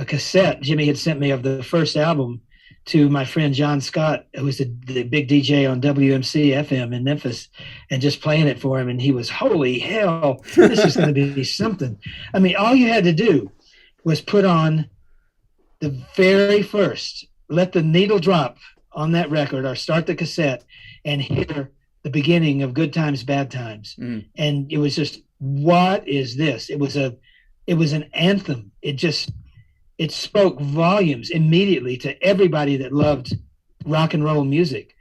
cassette Jimmy had sent me of the first album to my friend John Scott, who was the big DJ on WMC FM in Memphis, and just playing it for him. And he was, holy hell, this is going to be something. I mean, all you had to do was put on the very first, let the needle drop on that record or start the cassette and hear the beginning of Good Times, Bad Times. And it was just, what is this? It was an anthem. It spoke volumes immediately to everybody that loved rock and roll music.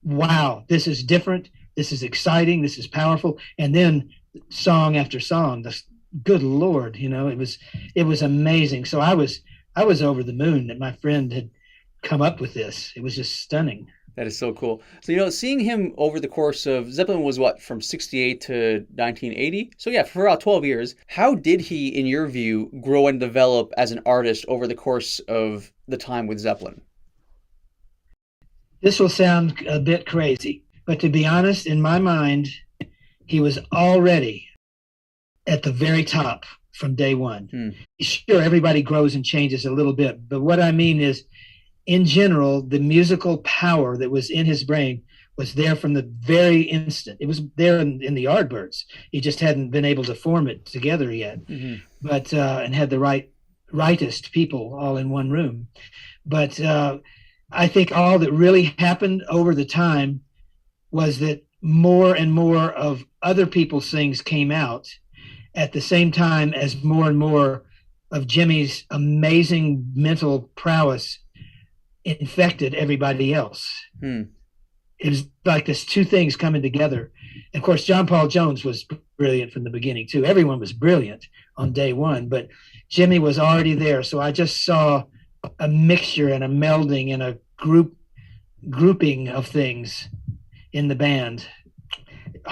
Wow, this is different. This is exciting. This is powerful. And then song after song, good Lord, it was amazing. So I was over the moon that my friend had come up with this. It was just stunning. That is so cool. So, seeing him over the course of, Zeppelin was what, from 68 to 1980? So yeah, for about 12 years. How did he, in your view, grow and develop as an artist over the course of the time with Zeppelin? This will sound a bit crazy, but to be honest, in my mind, he was already at the very top from day one. Sure, everybody grows and changes a little bit, but what I mean is, in general, the musical power that was in his brain was there from the very instant. It was there in the Yardbirds. He just hadn't been able to form it together yet, but and had the rightest people all in one room. But I think all that really happened over the time was that more and more of other people's things came out at the same time as more and more of Jimmy's amazing mental prowess infected everybody else. It was like this 2 things coming together. And of course, John Paul Jones was brilliant from the beginning too. Everyone was brilliant on day one, but Jimmy was already there. So I just saw a mixture and a melding and a grouping of things in the band.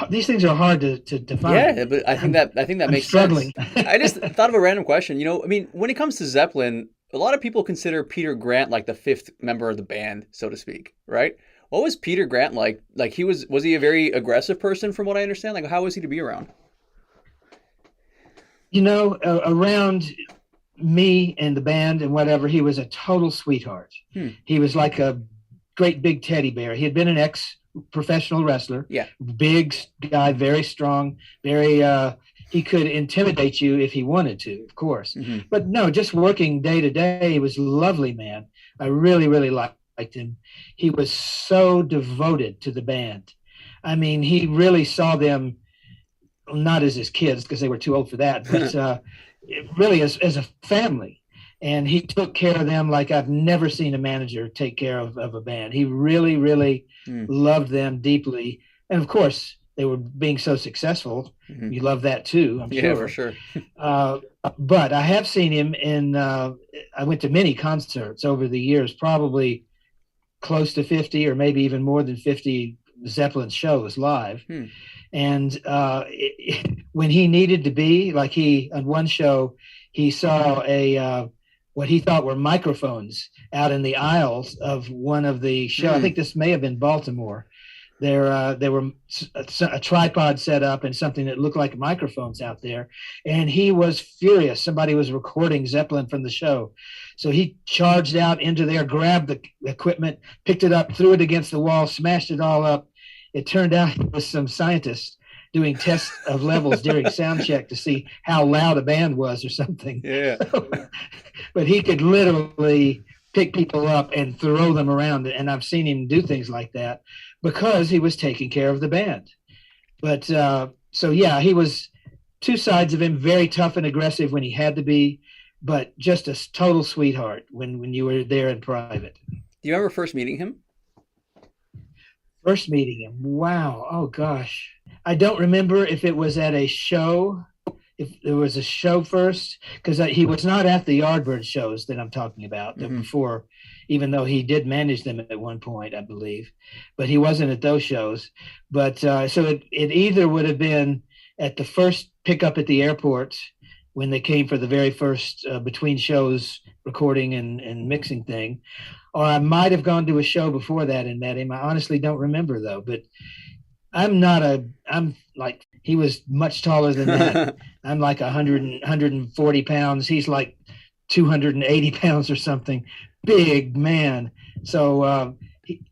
These things are hard to define. Yeah, but I think that makes struggling. sense. I just thought of a random question. When it comes to Zeppelin, a lot of people consider Peter Grant like the 5th member of the band, so to speak, right? What was Peter Grant like? Like, was he a very aggressive person, from what I understand? Like, how was he to be around? Around me and the band and whatever, he was a total sweetheart. He was like a great big teddy bear. He had been an ex-professional wrestler. Yeah. Big guy, very strong, very... he could intimidate you if he wanted to, of course. But no, just working day to day, he was a lovely man. I really, really liked him. He was so devoted to the band. I mean, he really saw them, not as his kids, because they were too old for that, but really as a family. And he took care of them like I've never seen a manager take care of a band. He really, really loved them deeply. And of course, they were being so successful. You love that too, I'm sure. Yeah, for sure. But I have seen him I went to many concerts over the years, probably close to 50 or maybe even more than 50 Zeppelin shows live. And when he needed to be, like on one show, he saw a what he thought were microphones out in the aisles of one of the show. I think this may have been Baltimore. There were a tripod set up and something that looked like microphones out there. And he was furious. Somebody was recording Zeppelin from the show. So he charged out into there, grabbed the equipment, picked it up, threw it against the wall, smashed it all up. It turned out it was some scientists doing tests of levels during sound check to see how loud a band was or something. Yeah. But he could literally pick people up and throw them around. And I've seen him do things like that because he was taking care of the band. But so, yeah, he was two sides of him, very tough and aggressive when he had to be, but just a total sweetheart when you were there in private. Do you remember first meeting him? First meeting him. Wow. Oh, gosh. I don't remember if it was at a show, if there was a show first, because he was not at the Yardbird shows that I'm talking about before, even though he did manage them at one point, I believe. But he wasn't at those shows. But so it either would have been at the first pickup at the airport when they came for the very first between shows recording and mixing thing, or I might have gone to a show before that and met him. I honestly don't remember, though. But I'm like, he was much taller than that. I'm like 140 pounds. He's like 280 pounds or something. Big man. So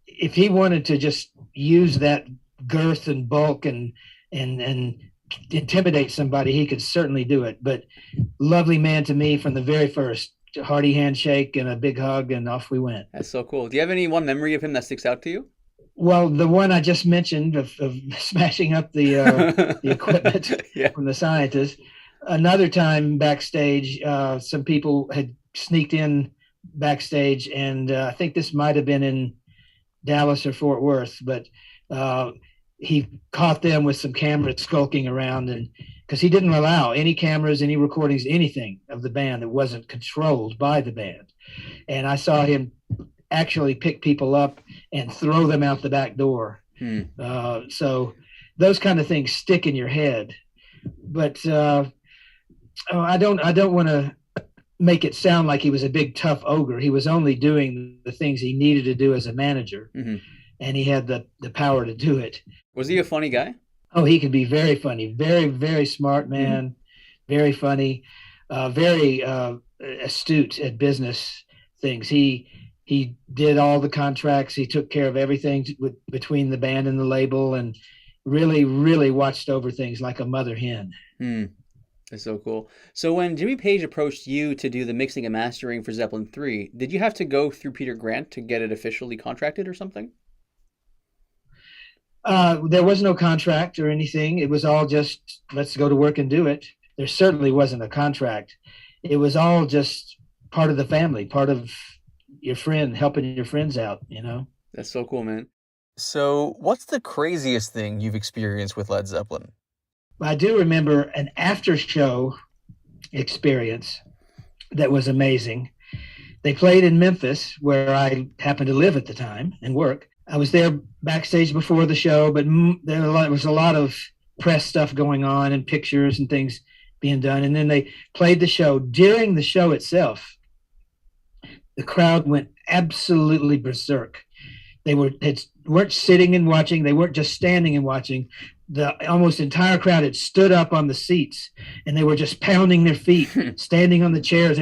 if he wanted to just use that girth and bulk and intimidate somebody, he could certainly do it. But lovely man to me from the very first. Hearty handshake and a big hug, and off we went. That's so cool. Do you have any one memory of him that sticks out to you? Well, the one I just mentioned of smashing up the equipment from the scientists. Another time backstage, some people had sneaked in backstage, and I think this might have been in Dallas or Fort Worth, but he caught them with some cameras skulking around, and because he didn't allow any cameras, any recordings, anything of the band that wasn't controlled by the band. And I saw him actually pick people up and throw them out the back door. So those kind of things stick in your head. But I don't want to make it sound like he was a big tough ogre. He was only doing the things he needed to do as a manager, and he had the power to do it. Was he a funny guy? Oh, he could be very funny, very, very smart man, very funny, very astute at business things. He did all the contracts. He took care of everything between the band and the label, and really, really watched over things like a mother hen. That's so cool. So when Jimmy Page approached you to do the mixing and mastering for Zeppelin III, did you have to go through Peter Grant to get it officially contracted or something? There was no contract or anything. It was all just, let's go to work and do it. There certainly wasn't a contract. It was all just part of the family, part of your friend, helping your friends out, you know? That's so cool, man. So what's the craziest thing you've experienced with Led Zeppelin? I do remember an after show experience that was amazing. They played in Memphis, where I happened to live at the time and work. I was there backstage before the show, but there was a lot of press stuff going on and pictures and things being done. And then they played the show. During the show itself, the crowd went absolutely berserk. They weren't sitting and watching. They weren't just standing and watching. The almost entire crowd had stood up on the seats, and they were just pounding their feet, standing on the chairs.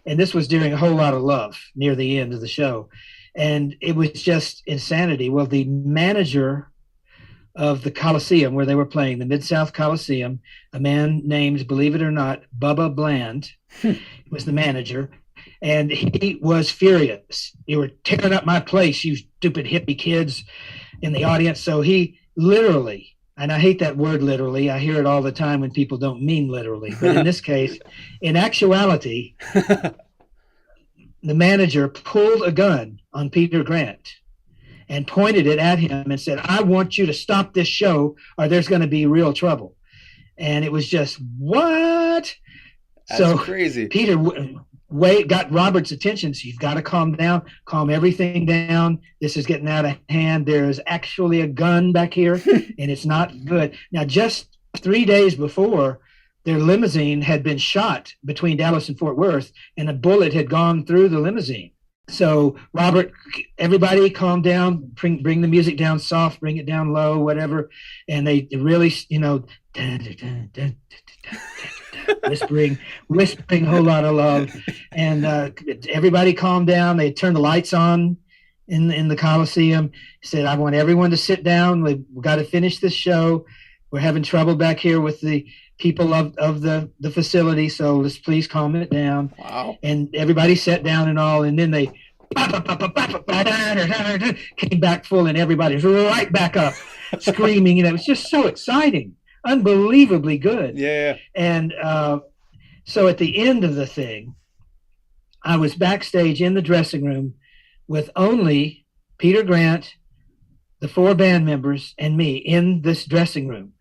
And this was during A Whole Lot of Love near the end of the show. And it was just insanity. Well, the manager of the Coliseum where they were playing, the Mid-South Coliseum, a man named, believe it or not, Bubba Bland, was the manager. And he was furious. You were tearing up my place, you stupid hippie kids in the audience. So he literally, and I hate that word literally, I hear it all the time when people don't mean literally. But in this case, in actuality, the manager pulled a gun on Peter Grant and pointed it at him and said, I want you to stop this show or there's going to be real trouble. And it was just, what? That's crazy. Peter got Robert's attention. So you've got to calm down, calm everything down. This is getting out of hand. There's actually a gun back here and it's not good. Now, just 3 days before, their limousine had been shot between Dallas and Fort Worth, and a bullet had gone through the limousine. So Robert, everybody calm down, bring the music down soft, bring it down low, whatever. And they really, whispering a whole lot of love. And everybody calmed down. They turned the lights on in the Coliseum. He said, I want everyone to sit down. We've got to finish this show. We're having trouble back here with the people of the facility, so let's please calm it down. Wow. And everybody sat down and all, and then they came back full, and everybody's right back up screaming. It was just so exciting, unbelievably good. Yeah. And so at the end of the thing, I was backstage in the dressing room with only Peter Grant, the 4 band members, and me in this dressing room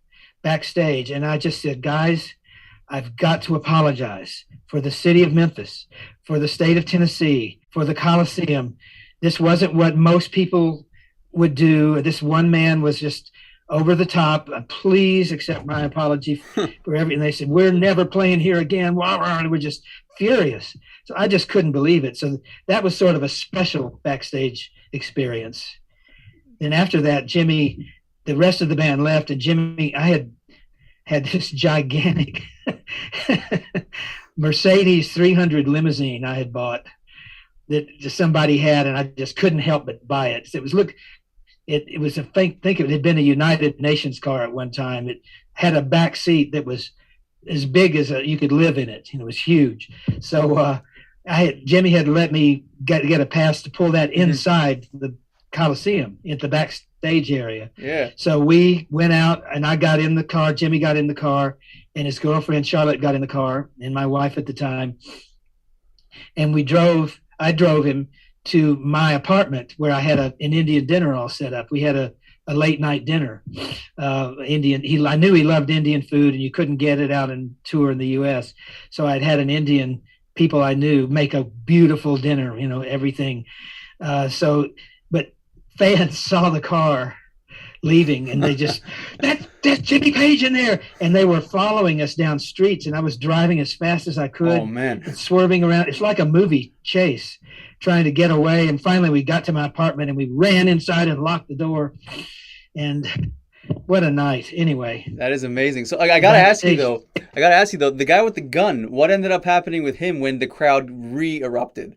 backstage. And I just said, guys, I've got to apologize for the city of Memphis, for the state of Tennessee, for the Coliseum. This wasn't what most people would do. This one man was just over the top. Please accept my apology for everything. They said, we're never playing here again. We're just furious. So I just couldn't believe it. So that was sort of a special backstage experience. And after that, Jimmy, the rest of the band left, and Jimmy, I had this gigantic Mercedes 300 limousine I had bought that somebody had, and I just couldn't help but buy it. So it was it was think it had been a United Nations car at one time. It had a back seat that was as big as you could live in it. It was huge. So Jimmy had let me get a pass to pull that inside the Coliseum at the backstage area. Yeah. So we went out, and I got in the car. Jimmy got in the car, and his girlfriend Charlotte got in the car, and my wife at the time. And I drove him to my apartment where I had an Indian dinner all set up. We had a late night dinner. I knew he loved Indian food, and you couldn't get it out on tour in the US. So I'd had an Indian people I knew make a beautiful dinner, everything. But fans saw the car leaving, and they just, that's Jimmy Page in there. And they were following us down streets, and I was driving as fast as I could. Oh, man. And swerving around. It's like a movie chase, trying to get away. And finally we got to my apartment, and we ran inside and locked the door. And what a night. Anyway. That is amazing. So I got to ask you though, the guy with the gun, what ended up happening with him when the crowd re-erupted?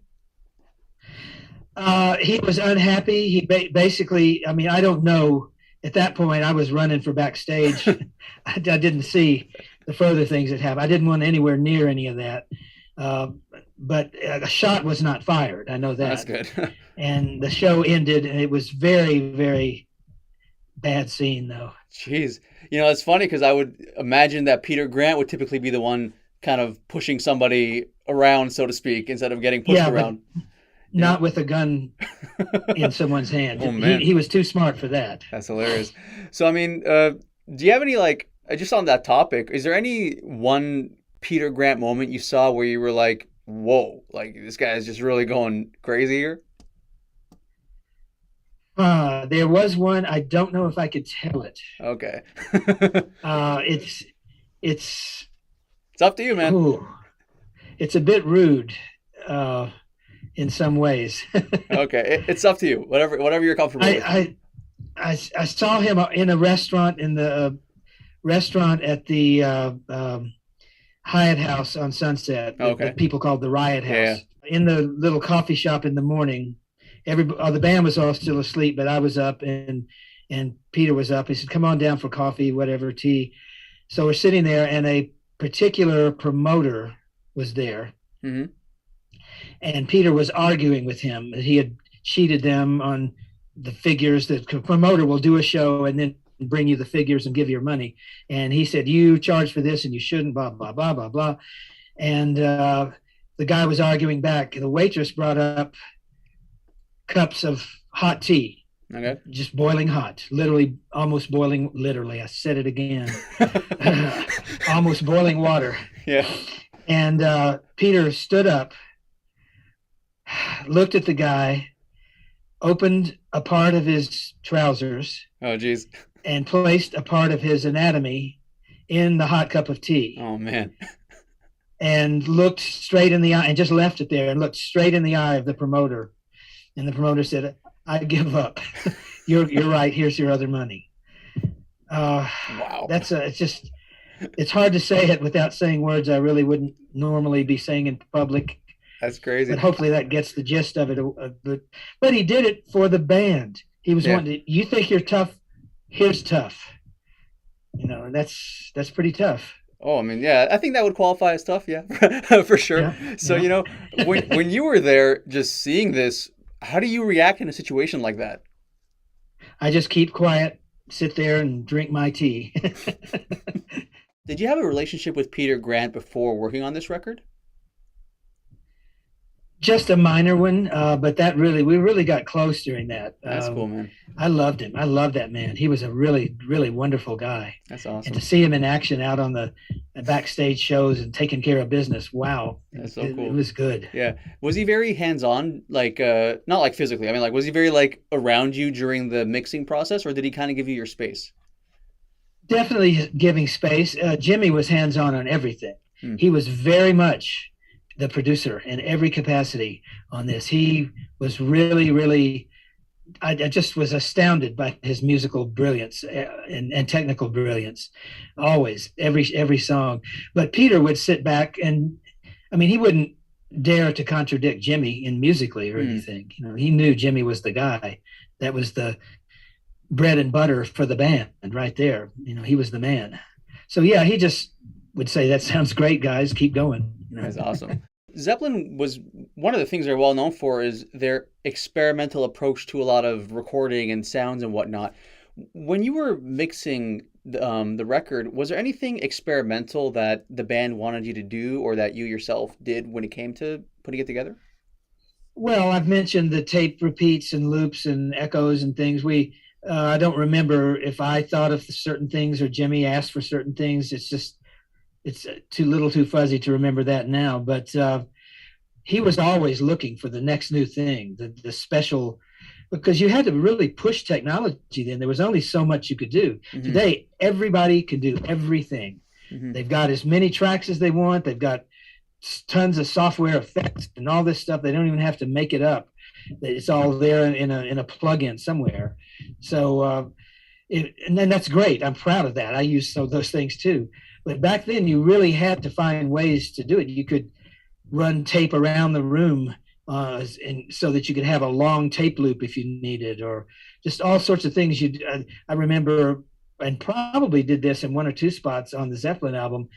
He was unhappy. He basically, I don't know. At that point, I was running for backstage. I didn't see the further things that happened. I didn't want anywhere near any of that. But a shot was not fired. I know that. That's good. And the show ended, and it was very, very bad scene, though. Jeez. It's funny because I would imagine that Peter Grant would typically be the one kind of pushing somebody around, so to speak, instead of getting pushed around. Not with a gun in someone's hand. Oh, man. He was too smart for that. That's hilarious. So, do you have any, just on that topic, is there any one Peter Grant moment you saw where you were like, whoa, this guy is just really going crazy here? There was one. I don't know if I could tell it. Okay. It's up to you, man. Ooh, it's a bit rude. In some ways. Okay, it's up to you. Whatever you're comfortable with. I saw him in a restaurant at the Hyatt House on Sunset. Okay. That people called the Riot House. Yeah. In the little coffee shop in the morning, the band was all still asleep, but I was up and Peter was up. He said, "Come on down for coffee, whatever, tea." So we're sitting there, and a particular promoter was there. Mm-hmm. And Peter was arguing with him that he had cheated them on the figures. That the promoter will do a show and then bring you the figures and give you your money. And he said, you charge for this and you shouldn't, blah, blah, blah, blah, blah. And the guy was arguing back. The waitress brought up cups of hot tea. Okay. Just boiling hot, literally almost boiling, literally. I said it again. Almost boiling water. Yeah. And Peter stood up, looked at the guy, opened a part of his trousers. Oh, geez. And placed a part of his anatomy in the hot cup of tea. Oh man. And looked straight in the eye and just left it there and looked straight in the eye of the promoter. And the promoter said, "I give up. You're right. Here's your other money." Wow. It's hard to say it without saying words I really wouldn't normally be saying in public. That's crazy. But hopefully that gets the gist of it. But he did it for the band. He was wanting to, you think you're tough, here's tough. And that's pretty tough. Oh, I mean, yeah, I think that would qualify as tough, yeah, for sure. Yeah, So, when you were there just seeing this, how do you react in a situation like that? I just keep quiet, sit there and drink my tea. Did you have a relationship with Peter Grant before working on this record? Just a minor one, but we really got close during that. That's cool, man. I loved him. I loved that man. He was a really, really wonderful guy. That's awesome. And to see him in action out on the backstage shows and taking care of business, wow. That's so cool. It was good. Yeah. Was he very hands-on, like, not like physically, I mean, like, was he very, like, around you during the mixing process, or did he kind of give you your space? Definitely giving space. Jimmy was hands-on on everything. He was very much the producer in every capacity on this. He was really, really, I just was astounded by his musical brilliance and technical brilliance, always, every song. But Peter would sit back and, I mean, he wouldn't dare to contradict Jimmy in musically or anything. He knew Jimmy was the guy. That was the bread and butter for the band right there. He was the man. So yeah, he just would say, "That sounds great, guys. Keep going." That's awesome. Zeppelin was one of the things they're well known for is their experimental approach to a lot of recording and sounds and whatnot. When you were mixing the record, was there anything experimental that the band wanted you to do or that you yourself did when it came to putting it together? Well, I've mentioned the tape repeats and loops and echoes and things. I don't remember if I thought of certain things or Jimmy asked for certain things. It's too fuzzy to remember that now. But he was always looking for the next new thing, the special, because you had to really push technology then. There was only so much you could do. Mm-hmm. Today, everybody can do everything. Mm-hmm. They've got as many tracks as they want. They've got tons of software effects and all this stuff. They don't even have to make it up. It's all there in a plug-in somewhere. So, and then that's great. I'm proud of that. I use those things too. But back then, you really had to find ways to do it. You could run tape around the room, and so that you could have a long tape loop if you needed, or just all sorts of things. I remember, and probably did this in one or two spots on the Zeppelin album,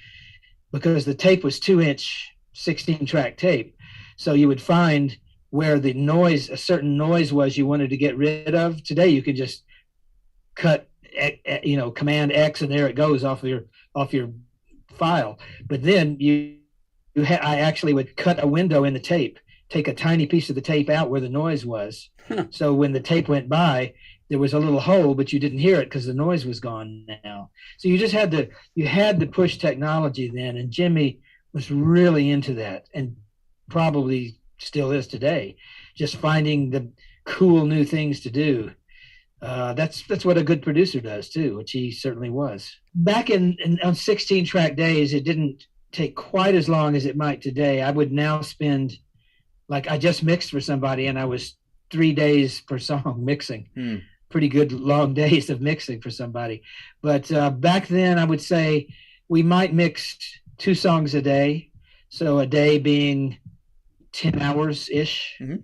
because the tape was 2-inch 16-track tape. So you would find where the noise, a certain noise was you wanted to get rid of. Today you can just cut, Command X, and there it goes off your file. But then I actually would cut a window in the tape, take a tiny piece of the tape out where the noise was. So when the tape went by, there was a little hole, but you didn't hear it because the noise was gone now. So you just had to push technology then, and Jimmy was really into that, and probably still is today, just finding the cool new things to do. That's what a good producer does too, which he certainly was. Back on 16-track days, it didn't take quite as long as it might today. I would now spend, like, I just mixed for somebody, and I was 3 days per song mixing. Pretty good long days of mixing for somebody. But back then, I would say we might mix 2 songs a day. So a day being 10 hours ish. Mm-hmm.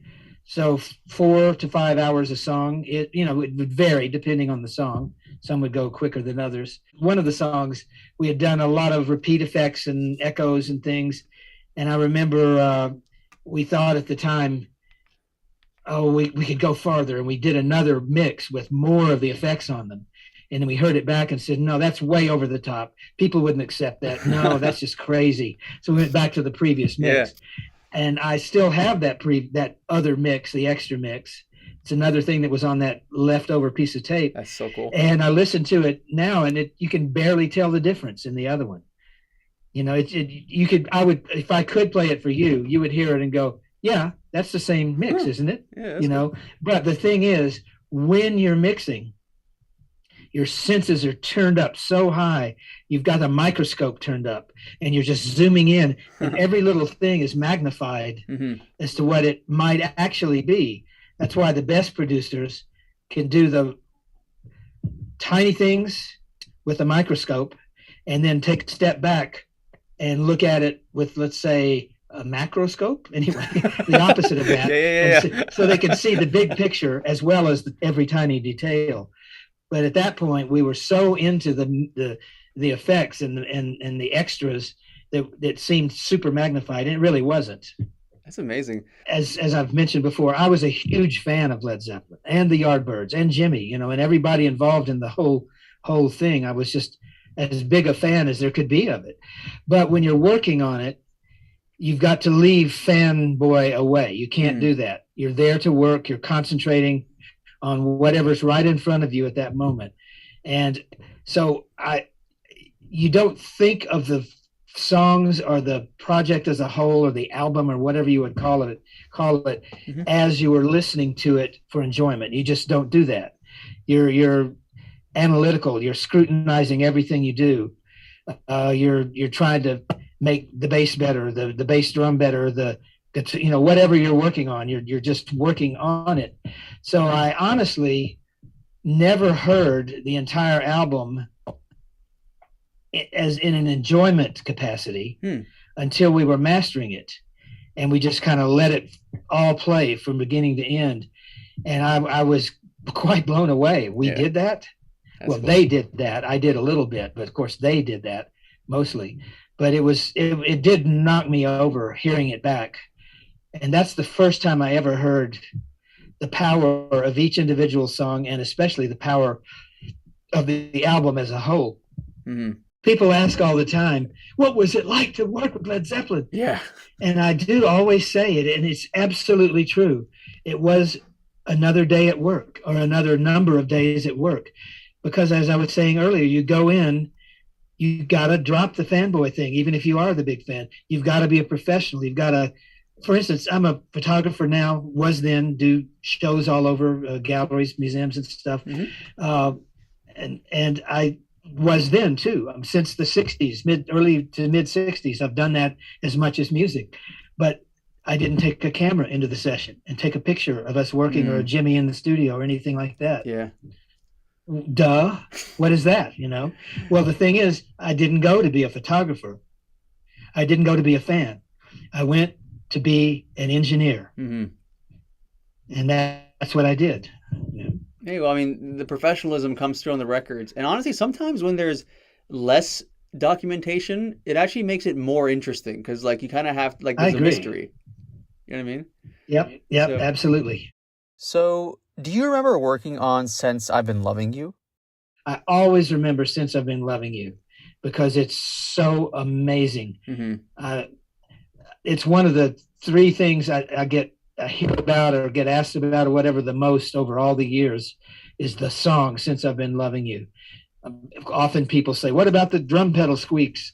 So 4 to 5 hours a song. It would vary depending on the song. Some would go quicker than others. One of the songs, we had done a lot of repeat effects and echoes and things. And I remember we thought at the time, we could go farther. And we did another mix with more of the effects on them. And then we heard it back and said, no, that's way over the top. People wouldn't accept that. No, that's just crazy. So we went back to the previous mix. Yeah. And I still have that other mix, the extra mix. It's another thing that was on that leftover piece of tape. That's so cool. And I listen to it now, and you can barely tell the difference in the other one. If I could play it for you, you would hear it and go, yeah, that's the same mix, isn't it? Yeah, cool. But the thing is, when you're mixing, your senses are turned up so high. You've got a microscope turned up and you're just zooming in, and every little thing is magnified as to what it might actually be. That's why the best producers can do the tiny things with a microscope and then take a step back and look at it with, let's say, a macroscope, anyway, the opposite of that. So they can see the big picture as well as every tiny detail. But at that point, we were so into the effects and the extras that it seemed super magnified, and it really wasn't. That's amazing. As I've mentioned before, I was a huge fan of Led Zeppelin and the Yardbirds and Jimmy, and everybody involved in the whole thing. I was just as big a fan as there could be of it. But when you're working on it, you've got to leave fanboy away. You can't do that. You're there to work. You're concentrating on whatever's right in front of you at that moment. And so you don't think of the songs or the project as a whole or the album or whatever you would call it as you were listening to it for enjoyment. You just don't do that. You're analytical. You're scrutinizing everything you do. You're trying to make the bass better, the bass drum better, whatever you're working on, you're just working on it. So I honestly never heard the entire album as in an enjoyment capacity until we were mastering it, and we just kind of let it all play from beginning to end. And I was quite blown away. We did that. Well, cool. They did that. I did a little bit, but of course they did that mostly. But it did knock me over hearing it back. And that's the first time I ever heard the power of each individual song, and especially the power of the album as a whole. Mm-hmm. People ask all the time, what was it like to work with Led Zeppelin? Yeah. And I do always say it, and it's absolutely true. It was another day at work, or another number of days at work. Because as I was saying earlier, you go in, you got to drop the fanboy thing, even if you are the big fan. You've got to be a professional. You've got to, for instance, I'm a photographer now, was then, do shows all over galleries, museums and stuff. Mm-hmm. And I was then too. Since the 60s, early to mid 60s, I've done that as much as music. But I didn't take a camera into the session and take a picture of us working or Jimmy in the studio or anything like that. Yeah. Duh. What is that? Well, the thing is, I didn't go to be a photographer. I didn't go to be a fan. I went to be an engineer. Mm-hmm. And that's what I did. Yeah. Hey, well, I mean, the professionalism comes through on the records. And honestly, sometimes when there's less documentation, it actually makes it more interesting because, you kind of have, there's a mystery. You know what I mean? Yep, so, absolutely. So, do you remember working on Since I've Been Loving You? I always remember Since I've Been Loving You because it's so amazing. Mm-hmm. It's one of the three things I hear about or get asked about or whatever the most over all the years is the song Since I've Been Loving You. Often people say, what about the drum pedal squeaks?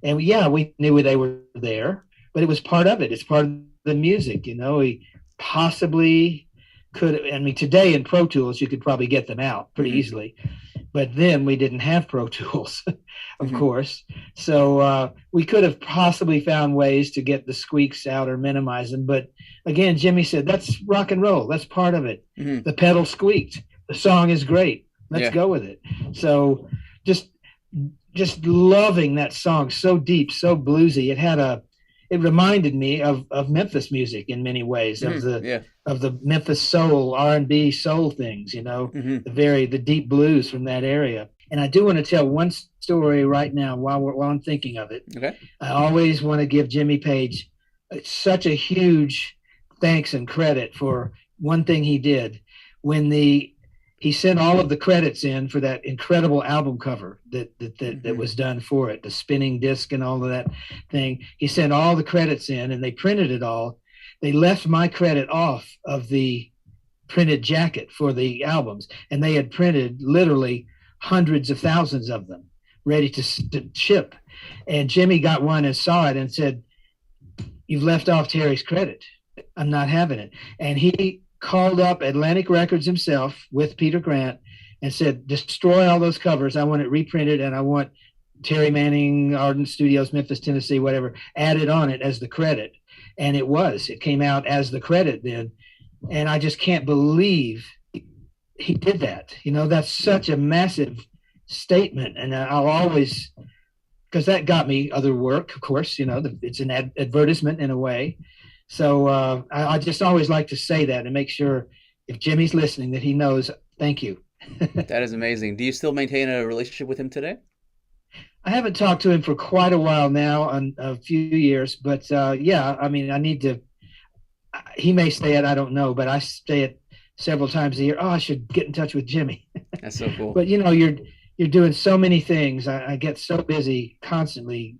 And we knew they were there, but it was part of it. It's part of the music, We possibly could, today in Pro Tools, you could probably get them out pretty easily. But then we didn't have Pro Tools, of course. So we could have possibly found ways to get the squeaks out or minimize them. But again, Jimmy said, that's rock and roll. That's part of it. Mm-hmm. The pedal squeaked. The song is great. Let's go with it. So just loving that song, so deep, so bluesy. It reminded me of Memphis music in many ways, of the Memphis soul, R&B soul things, the deep blues from that area. And I do want to tell one story right now while I'm thinking of it. Okay. I always want to give Jimmy Page such a huge thanks and credit for one thing he did when he sent all of the credits in for that incredible album cover that was done for it, the spinning disc and all of that thing. He sent all the credits in and they printed it all. They left my credit off of the printed jacket for the albums. And they had printed literally hundreds of thousands of them ready to ship. And Jimmy got one and saw it and said, you've left off Terry's credit. I'm not having it. And he called up Atlantic Records himself with Peter Grant and said, destroy all those covers. I want it reprinted, and I want Terry Manning, Ardent Studios, Memphis, Tennessee, whatever, added on it as the credit. And it came out as the credit then. And I just can't believe he did that. That's such a massive statement. And I'll always, because that got me other work, of course, it's an advertisement in a way. So I just always like to say that and make sure if Jimmy's listening that he knows, thank you. That is amazing. Do you still maintain a relationship with him today? I haven't talked to him for quite a while now, on a few years, but yeah, I mean, I need to, he may say it, I don't know, but I say it several times a year. Oh, I should get in touch with Jimmy. That's so cool. But you're doing so many things. I get so busy constantly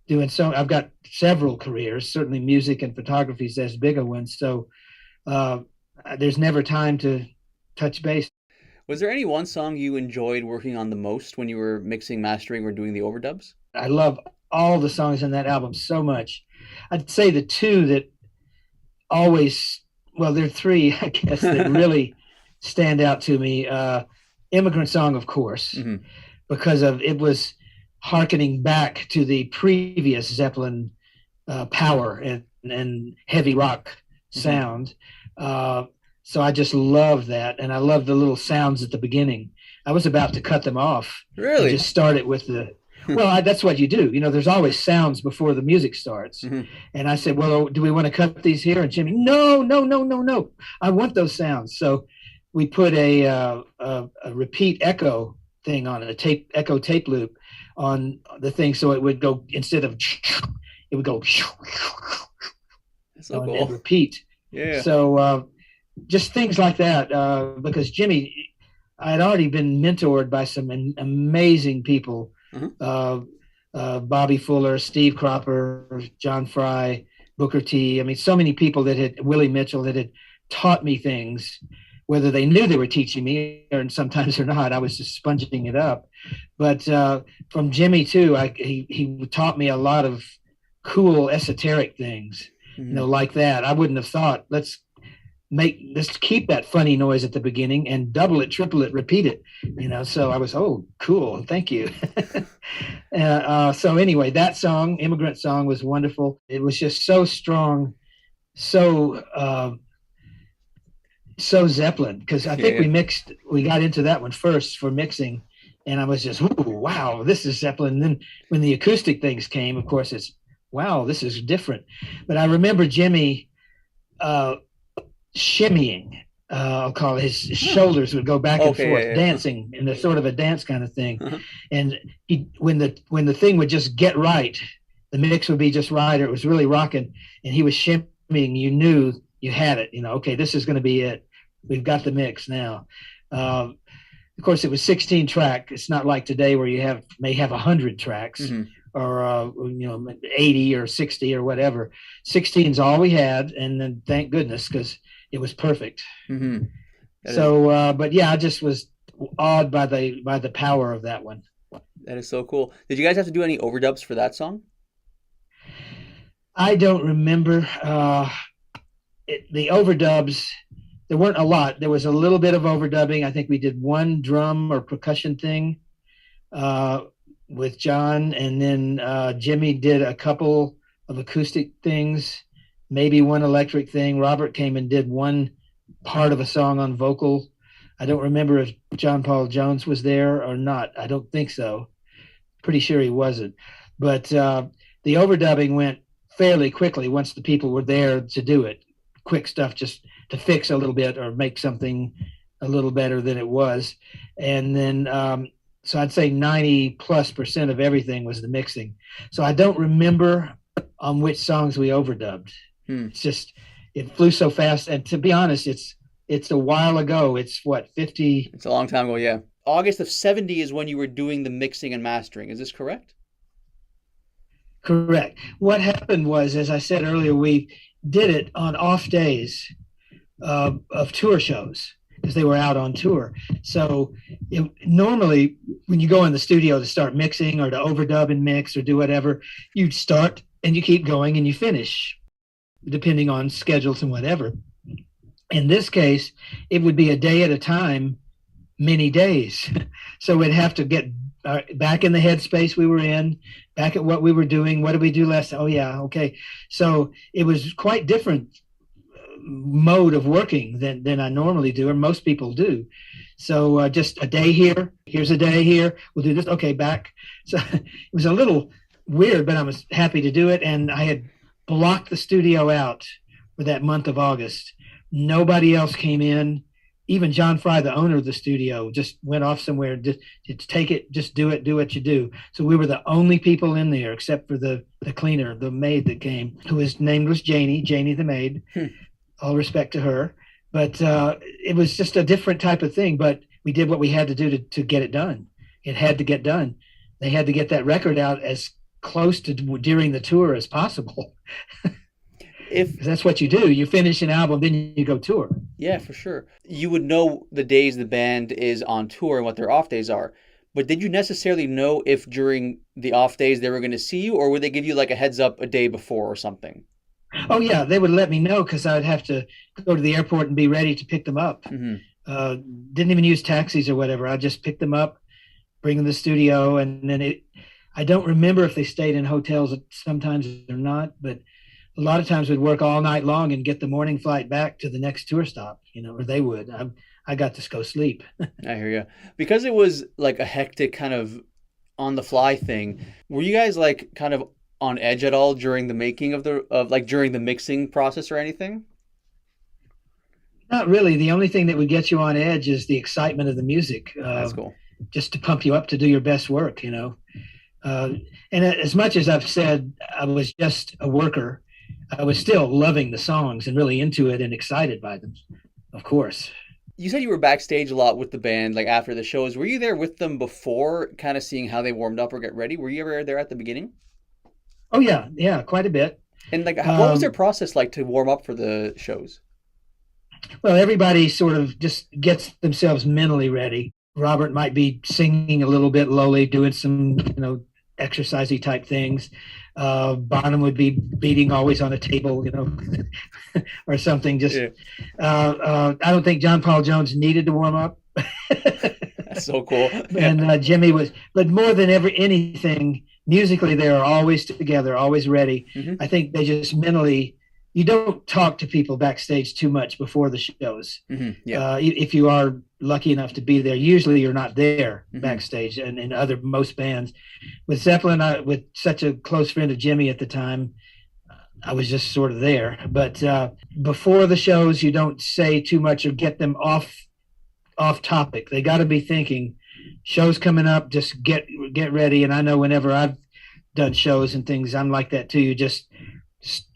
doing I've got several careers, certainly music and photography is as big a one. So there's never time to touch base. Was there any one song you enjoyed working on the most when you were mixing, mastering, or doing the overdubs? I love all the songs in that album so much. I'd say the two that always, well, there are three, I guess, that really stand out to me. Immigrant Song, of course, because it was hearkening back to the previous Zeppelin power and heavy rock sound. So I just love that. And I love the little sounds at the beginning. I was about to cut them off. Really? Just start it with that's what you do. There's always sounds before the music starts. And I said, well, do we want to cut these here? And Jimmy, no. I want those sounds. So we put a repeat echo thing on it, echo tape loop on the thing. So it would go, instead of, it would go. That's so cool. And repeat. Yeah. So, just things like that, because Jimmy, I had already been mentored by some amazing people, Bobby Fuller, Steve Cropper, John Fry, Booker T. I mean, so many people Willie Mitchell that had taught me things, whether they knew they were teaching me or sometimes or not. I was just sponging it up. But from Jimmy too, he taught me a lot of cool esoteric things, like that. I wouldn't have thought, let's keep that funny noise at the beginning and double it, triple it, repeat it, so I was, oh, cool. Thank you. So anyway, that song, Immigrant Song, was wonderful. It was just so strong. So Zeppelin, because I think we got into that one first for mixing, and I was just, ooh, wow, this is Zeppelin. And then when the acoustic things came, of course, it's, wow, this is different. But I remember Jimmy, shimmying, I'll call it, his shoulders would go back and forth, dancing in a sort of a dance kind of thing. And when the thing would just get right, the mix would be just right, or it was really rocking, and he was shimmying, you knew you had it, okay, this is going to be it. We've got the mix now. Of course, it was 16 track. It's not like today where you may have 100 tracks. Or 80 or 60 or whatever. 16 is all we had, and then thank goodness, because it was perfect. So, but yeah, I just was awed by the power of that one. That is so cool. Did you guys have to do any overdubs for that song? I don't remember. The overdubs, there weren't a lot. There was a little bit of overdubbing. I think we did one drum or percussion thing with John, and then Jimmy did a couple of acoustic things, maybe one electric thing. Robert came and did one part of a song on vocal. I don't remember if John Paul Jones was there or not. I don't think so. Pretty sure he wasn't. But the overdubbing went fairly quickly once the people were there to do it. Quick stuff just to fix a little bit or make something a little better than it was. And then so I'd say 90+% of everything was the mixing. So I don't remember on which songs we overdubbed. It's just, it flew so fast. And to be honest, it's a while ago. It's what, 50? It's a long time ago, yeah. August of 70 is when you were doing the mixing and mastering. Is this correct? Correct. What happened was, as I said earlier, we did it on off days of tour shows, because they were out on tour. So normally when you go in the studio to start mixing or to overdub and mix or do whatever, you start and you keep going and you finish, depending on schedules and whatever. In this case, it would be a day at a time many days. So we'd have to get back in the headspace we were in, back at what we were doing. What did we do last? Oh yeah, okay. So it was quite different mode of working than I normally do, or most people do. So just a day here, here's a day here. We'll do this. Okay, back. So it was a little weird, but I was happy to do it. And I had blocked the studio out for that month of August. Nobody else came in. Even John Fry, the owner of the studio, just went off somewhere. Just take it, just do it, do what you do. So we were the only people in there, except for the cleaner, the maid that came, whose name was Janie the maid. All respect to her. But it was just a different type of thing. But we did what we had to do to get it done. It had to get done. They had to get that record out as close to during the tour as possible. If that's what you do, you finish an album, then you go tour. Yeah, for sure. You would know the days the band is on tour and what their off days are. But did you necessarily know if during the off days they were going to see you, or would they give you like a heads up a day before or something? Oh yeah, they would let me know because I'd have to go to the airport and be ready to pick them up. Mm-hmm. Didn't even use taxis or whatever. I just picked them up, bring them to the studio, and then I don't remember if they stayed in hotels sometimes or not, but a lot of times we'd work all night long and get the morning flight back to the next tour stop, or they would. I got to go sleep. I hear you. Because it was like a hectic kind of on the fly thing, were you guys like kind of on edge at all during the making during the mixing process or anything? Not really. The only thing that would get you on edge is the excitement of the music. That's cool. Just to pump you up to do your best work, And as much as I've said I was just a worker, I was still loving the songs and really into it and excited by them, of course. You said you were backstage a lot with the band, like after the shows. Were you there with them before, kind of seeing how they warmed up or get ready? Were you ever there at the beginning? Oh, yeah, quite a bit. And like, what was their process like to warm up for the shows? Well, everybody sort of just gets themselves mentally ready. Robert might be singing a little bit lowly, doing some, exercisey type things. Bonham would be beating always on a table, or something. I don't think John Paul Jones needed to warm up. That's so cool. And Jimmy was, but more than anything, musically, they are always together, always ready. Mm-hmm. I think they just mentally, you don't talk to people backstage too much before the shows. Mm-hmm. Yeah. If you are lucky enough to be there, usually you're not there backstage. And in most bands, with Zeppelin, with such a close friend of Jimmy at the time, I was just sort of there. But before the shows, you don't say too much or get them off topic. They got to be thinking, shows coming up, just get ready. And I know whenever I've done shows and things, I'm like that too. You just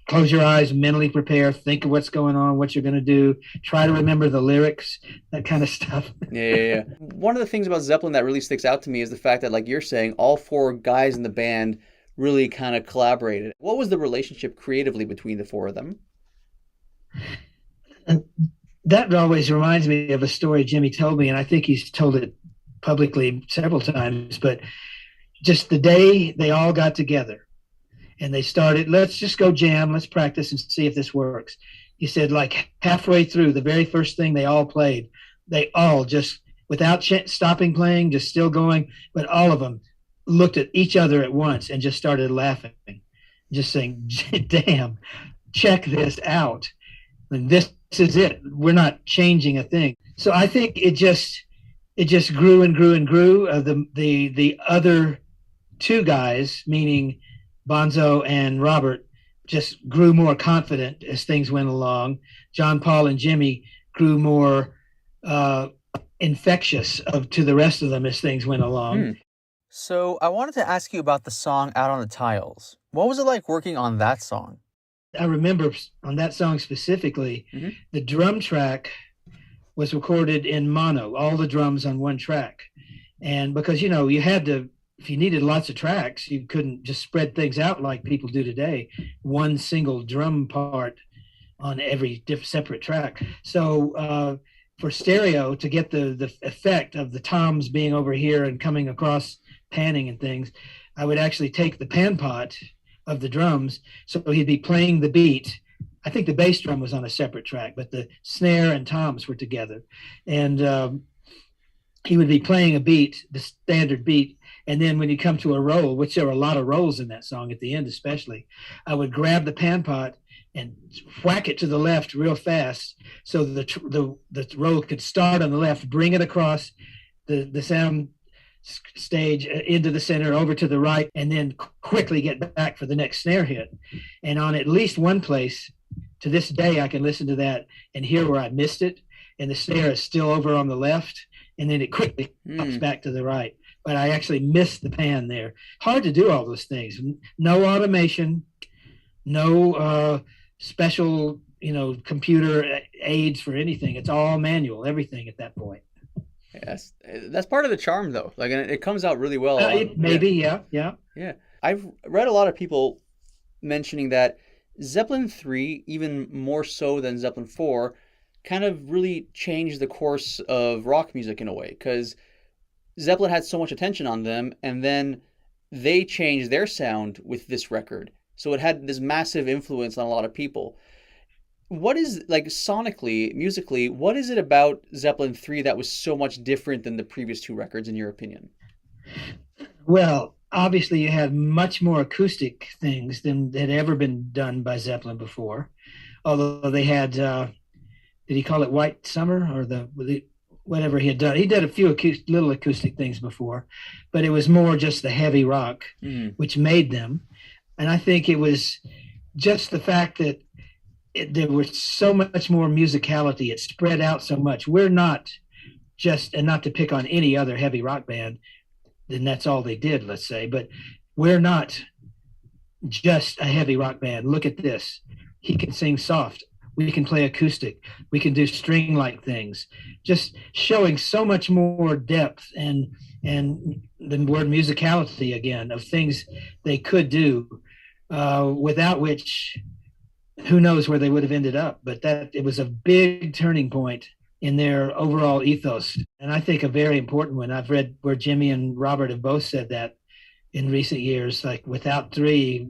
close your eyes, mentally prepare, think of what's going on, what you're going to do, try to remember the lyrics, that kind of stuff. Yeah. One of the things about Zeppelin that really sticks out to me is the fact that, like you're saying, all four guys in the band really kind of collaborated. What was the relationship creatively between the four of them? And that always reminds me of a story Jimmy told me, and I think he's told it publicly several times, but just the day they all got together, and they started, let's just go jam, let's practice and see if this works. He said, like halfway through, the very first thing they all played, they all just, without stopping playing, just still going, but all of them looked at each other at once and just started laughing, just saying, damn, check this out. And this is it. We're not changing a thing. So I think it just grew and grew and grew. The other two guys, meaning Bonzo and Robert, just grew more confident as things went along. John Paul and Jimmy grew more infectious to the rest of them as things went along. So I wanted to ask you about the song Out on the Tiles. What was it like working on that song? I remember on that song specifically, the drum track was recorded in mono, all the drums on one track. And because, you had to, if you needed lots of tracks, you couldn't just spread things out like people do today. One single drum part on every separate track. So for stereo, to get the effect of the toms being over here and coming across, panning and things, I would actually take the pan pot of the drums. So he'd be playing the beat. I think the bass drum was on a separate track, but the snare and toms were together. And he would be playing a beat, the standard beat, and then when you come to a roll, which there were a lot of rolls in that song at the end especially, I would grab the pan pot and whack it to the left real fast so the roll could start on the left, bring it across the sound stage into the center, over to the right, and then quickly get back for the next snare hit. And on at least one place, to this day, I can listen to that and hear where I missed it, and the snare is still over on the left, and then it quickly pops back to the right. But I actually missed the pan there. Hard to do all those things. No automation, no special, computer aids for anything. It's all manual, everything at that point. Yes, that's part of the charm, though. Like, and it comes out really well. Yeah. I've read a lot of people mentioning that Zeppelin III, even more so than Zeppelin IV, kind of really changed the course of rock music in a way, because Zeppelin had so much attention on them, and then they changed their sound with this record. So it had this massive influence on a lot of people. What is, like, sonically, musically, what is it about Zeppelin III that was so much different than the previous two records, in your opinion? Well, obviously you had much more acoustic things than had ever been done by Zeppelin before. Although they had, did he call it White Summer, or whatever he had done? He did a few little acoustic things before, but it was more just the heavy rock, which made them. And I think it was just the fact that there was so much more musicality. It spread out so much. We're not just, and not to pick on any other heavy rock band, then that's all they did, let's say, but we're not just a heavy rock band. Look at this. He can sing soft. We can play acoustic. We can do string-like things. Just showing so much more depth and the word musicality again of things they could do, without which, who knows where they would have ended up. But it was a big turning point in their overall ethos, and I think a very important one. I've read where Jimmy and Robert have both said that in recent years, like, without III,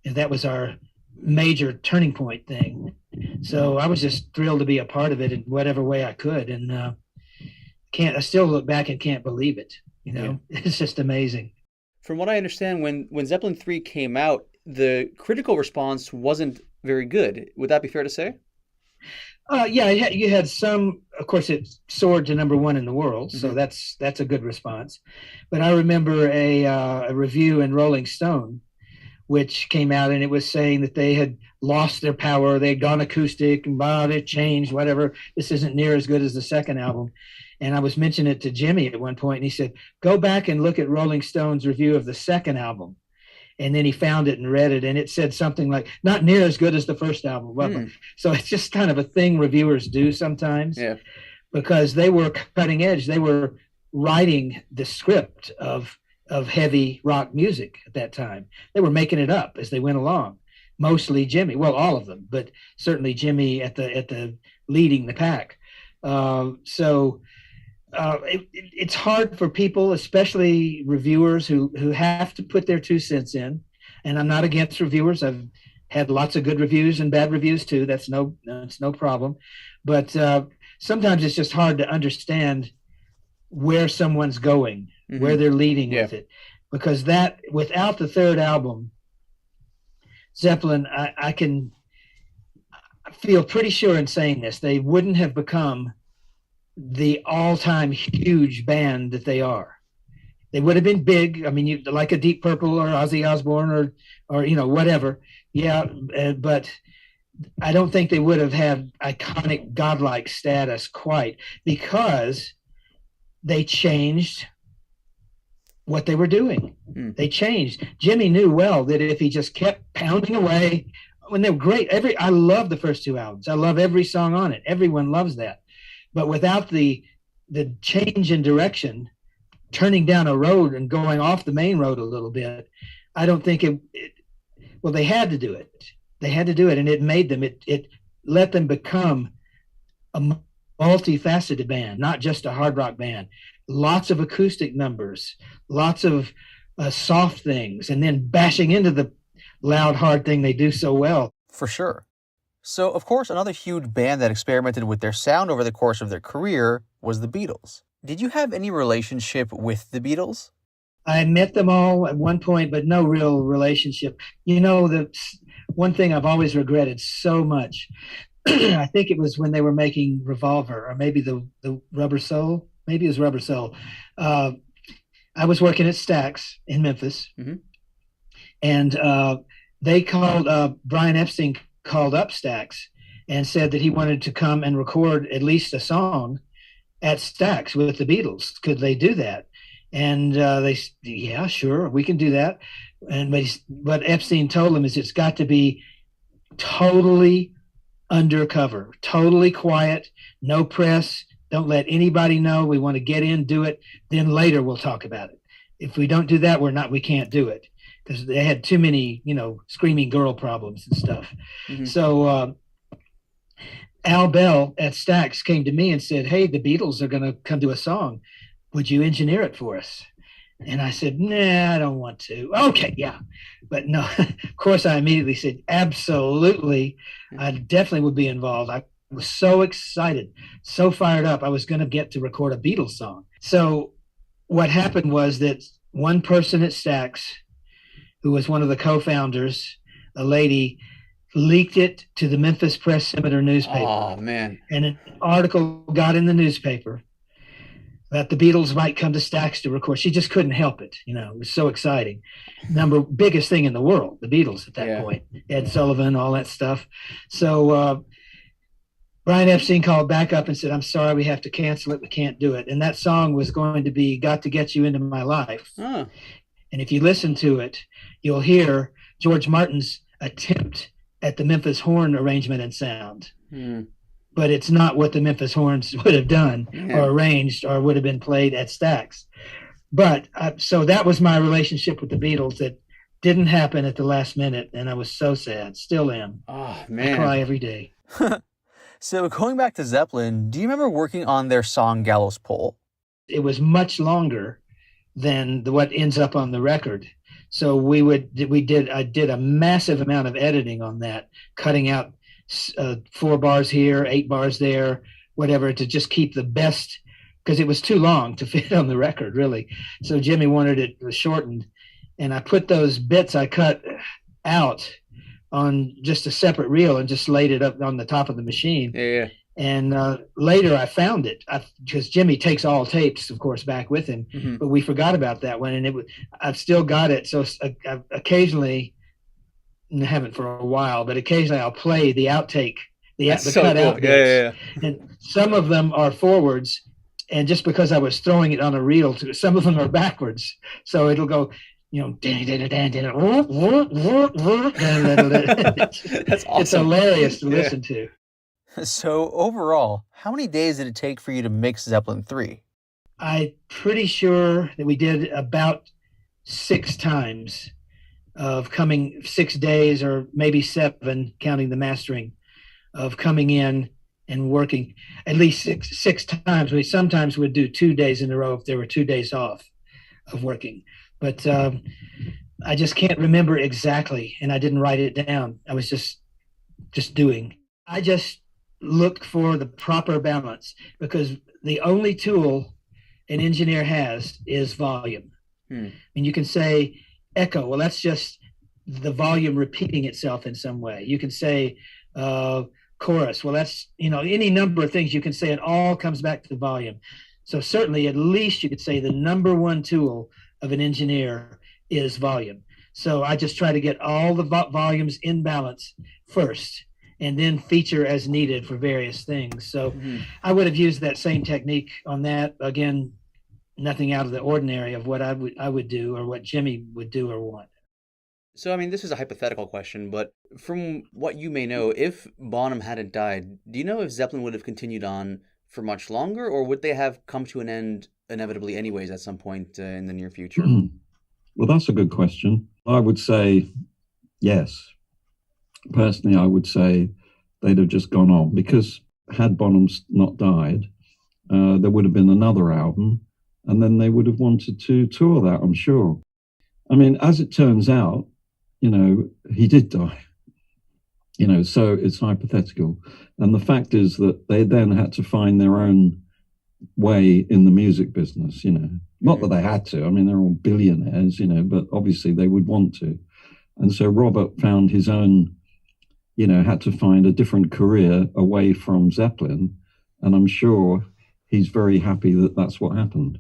that was our major turning point thing. So I was just thrilled to be a part of it in whatever way I could, and I still look back and can't believe it. It's just amazing. From what I understand, when Zeppelin III came out, the critical response wasn't very good. Would that be fair to say? Yeah, you had some. Of course, it soared to #1 in the world, so that's a good response. But I remember a review in Rolling Stone, which came out, and it was saying that they had lost their power. They had gone acoustic, and it changed. Whatever. This isn't near as good as the second album. And I was mentioning it to Jimmy at one point, and he said, "Go back and look at Rolling Stone's review of the second album." And then he found it and read it, and it said something like, "Not near as good as the first album." So it's just kind of a thing reviewers do sometimes, because they were cutting edge. They were writing the script of heavy rock music at that time. They were making it up as they went along. Mostly Jimmy, well, all of them, but certainly Jimmy at the leading the pack. It's hard for people, especially reviewers, who have to put their 2 cents in. And I'm not against reviewers. I've had lots of good reviews and bad reviews too. That's no problem. But sometimes it's just hard to understand where someone's going, where they're leading with it, because that, without the third album, Zeppelin, I can feel pretty sure in saying this, they wouldn't have become the all-time huge band that they are. They would have been big. I mean, like a Deep Purple or Ozzy Osbourne or whatever. Yeah, but I don't think they would have had iconic, godlike status quite, because they changed what they were doing. They changed. Jimmy knew well that if he just kept pounding away, when they were great, I love the first 2 albums. I love every song on it. Everyone loves that. But without the change in direction, turning down a road and going off the main road a little bit, I don't think well, they had to do it. They had to do it, and it made them, it let them become a multifaceted band, not just a hard rock band. Lots of acoustic numbers, lots of soft things, and then bashing into the loud, hard thing they do so well. For sure. So, of course, another huge band that experimented with their sound over the course of their career was the Beatles. Did you have any relationship with the Beatles? I met them all at one point, but no real relationship. You know, the one thing I've always regretted so much, I think it was when they were making Revolver, or maybe the Rubber Soul. Maybe it was Rubber Soul. I was working at Stax in Memphis, and they called, Brian Epstein called up Stax and said that he wanted to come and record at least a song at Stax with the Beatles. Could they do that? And yeah, sure, we can do that. And what Epstein told them is it's got to be totally undercover, totally quiet, no press. Don't let anybody know. We want to get in, do it. Then later we'll talk about it. If we don't do that, we can't do it, because they had too many, screaming girl problems and stuff. So Al Bell at Stax came to me and said, "Hey, the Beatles are going to come do a song. Would you engineer it for us?" And I said, "Nah, I don't want to." "Okay, yeah." But no, of course, I immediately said, "Absolutely. I definitely would be involved." I was so excited, so fired up. I was going to get to record a Beatles song. So what happened was that one person at Stax, who was one of the co-founders, a lady, leaked it to the Memphis Press Scimitar newspaper. Oh, man. And an article got in the newspaper that the Beatles might come to Stax to record. She just couldn't help it. It was so exciting. Biggest thing in the world, the Beatles at that point. Ed Sullivan, all that stuff. So Brian Epstein called back up and said, "I'm sorry, we have to cancel it. We can't do it." And that song was going to be "Got to Get You Into My Life." And if you listen to it, you'll hear George Martin's attempt at the Memphis horn arrangement and sound. But it's not what the Memphis horns would have done or arranged or would have been played at Stax. But so that was my relationship with the Beatles that didn't happen at the last minute, and I was so sad. Still am. Oh, man. I cry every day. So going back to Zeppelin, do you remember working on their song Gallows Pole? It was much longer than what ends up on the record. So I did a massive amount of editing on that, cutting out 4 bars here, 8 bars there, whatever, to just keep the best, because it was too long to fit on the record, really. So Jimmy wanted it shortened, and I put those bits I cut out on just a separate reel and just laid it up on the top of the machine. And later I found it, because Jimmy takes all tapes, of course, back with him, but we forgot about that one, and I've still got it. So occasionally, I haven't for a while, but occasionally I'll play the outtake, the cutout bits. And some of them are forwards, and just because I was throwing it on a reel, some of them are backwards. So it'll go, that's awesome. It's hilarious to listen to. So overall, how many days did it take for you to mix Zeppelin III? I'm pretty sure that we did about 6 times of coming, 6 days or maybe 7, counting the mastering, of coming in and working at least six times. We sometimes would do 2 days in a row if there were 2 days off of working. But I just can't remember exactly, and I didn't write it down. I was just doing. I just looked for the proper balance, because the only tool an engineer has is volume. And you can say echo, well, that's just the volume repeating itself in some way. You can say chorus, well, that's, any number of things you can say. It all comes back to the volume. So certainly, at least you could say the number one tool of an engineer is volume. So I just try to get all the volumes in balance first, and then feature as needed for various things. So I would have used that same technique on that. Again, nothing out of the ordinary of what I would do, or what Jimmy would do or want. So, this is a hypothetical question, but from what you may know, if Bonham hadn't died, do you know if Zeppelin would have continued on for much longer, or would they have come to an end inevitably anyways at some point in the near future? Well, that's a good question. I would say yes. Personally, I would say they'd have just gone on, because had Bonham not died, there would have been another album, and then they would have wanted to tour that, I'm sure. As it turns out, he did die, so it's hypothetical. And the fact is that they then had to find their own way in the music business, Not that they had to. I mean, they're all billionaires, but obviously they would want to. And so Robert found his own, had to find a different career away from Zeppelin. And I'm sure he's very happy that that's what happened,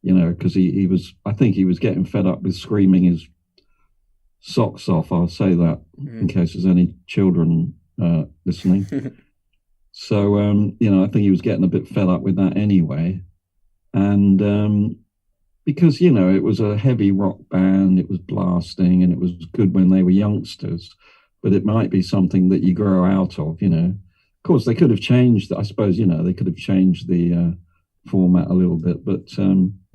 because I think he was getting fed up with screaming his socks off. I'll say that in case there's any children listening. So, I think he was getting a bit fed up with that anyway. And because, it was a heavy rock band, it was blasting, and it was good when they were youngsters, but it might be something that you grow out of, Of course, they could have changed, I suppose, they could have changed the format a little bit. But,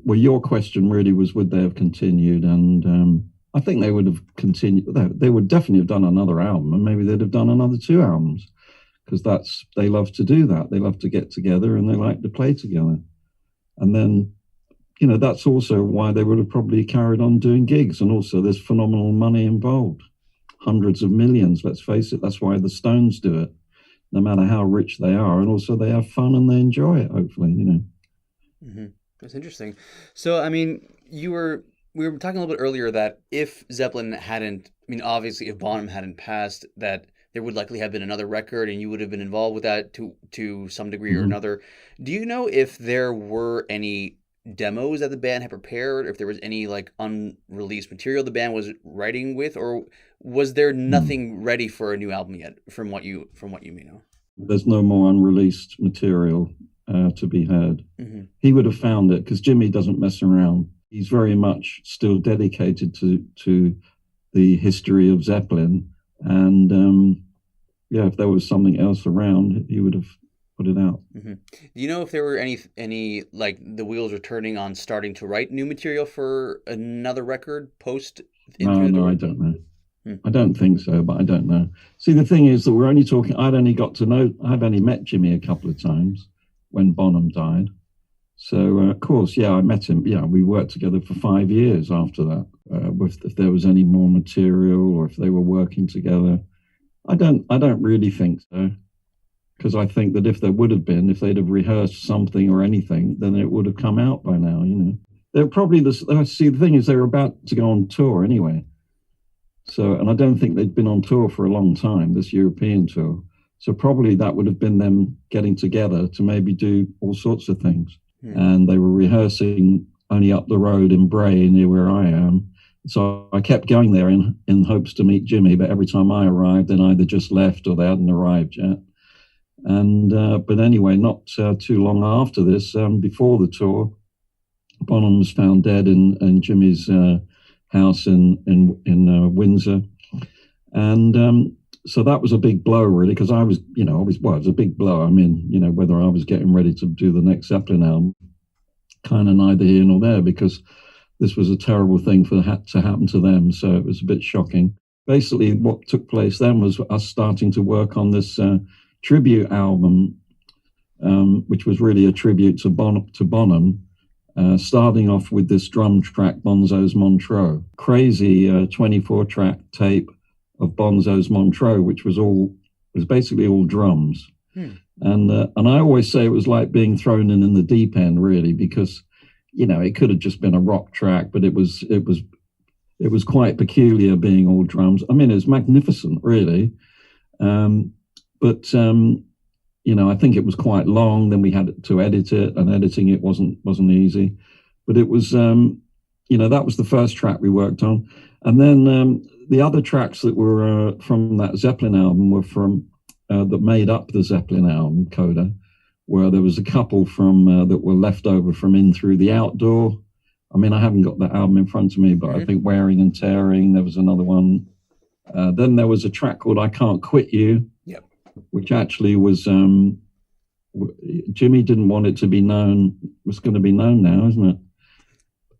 well, your question really was, would they have continued? And I think they would have continued. They would definitely have done another album, and maybe they'd have done another 2 albums. Because they love to do that. They love to get together and they like to play together. And then, that's also why they would have probably carried on doing gigs. And also there's phenomenal money involved. Hundreds of millions, let's face it. That's why the Stones do it, no matter how rich they are. And also they have fun and they enjoy it, hopefully, Mm-hmm. That's interesting. So, I mean, we were talking a little bit earlier that if Zeppelin hadn't, obviously if Bonham hadn't passed, that there would likely have been another record and you would have been involved with that to some degree or another. Do you know if there were any demos that the band had prepared, or if there was any like unreleased material the band was writing with, or was there nothing ready for a new album yet from what you know? There's no more unreleased material to be heard. He would have found it because Jimmy doesn't mess around. He's very much still dedicated to the history of Zeppelin. And if there was something else around, he would have put it out. Do you know if there were any like the wheels were turning on starting to write new material for another record post? No, I don't know. I don't think so, but I don't know. See, the thing is that we're only talking. I've only met Jimmy a couple of times when Bonham died. So of course, I met him. We worked together for 5 years after that. If there was any more material or if they were working together. I don't really think so, because I think that if there would have been, if they'd have rehearsed something or anything, then it would have come out by now, They're probably see, the thing is they were about to go on tour anyway. So, and I don't think they'd been on tour for a long time, this European tour. So probably that would have been them getting together to maybe do all sorts of things. And they were rehearsing only up the road in Bray, near where I am. So I kept going there in hopes to meet Jimmy, but every time I arrived, then either just left or they hadn't arrived yet. And but anyway, not too long after this, before the tour, Bonham was found dead in Jimmy's house in Windsor, and so that was a big blow, really, because I was, it was a big blow. I mean, whether I was getting ready to do the next Zeppelin album, kind of neither here nor there, because this was a terrible thing to happen to them. So it was a bit shocking. Basically, what took place then was us starting to work on this tribute album, which was really a tribute to Bonham, starting off with this drum track, Bonzo's Montreux. Crazy 24-track tape of Bonzo's Montreux, which was basically all drums. And I always say it was like being thrown in the deep end, really, because it could have just been a rock track, but it was quite peculiar being all drums. I mean, it was magnificent, really. But I think it was quite long. Then we had to edit it, and editing it wasn't easy. But it was, that was the first track we worked on. And then the other tracks that were from that Zeppelin album were from that made up the Zeppelin album, Coda, where there was a couple from that were left over from In Through the Outdoor. I mean, I haven't got that album in front of me, but I think Wearing and Tearing, there was another one. Then there was a track called I Can't Quit You, which actually was, Jimmy didn't want it to be known. It's going to be known now, isn't it?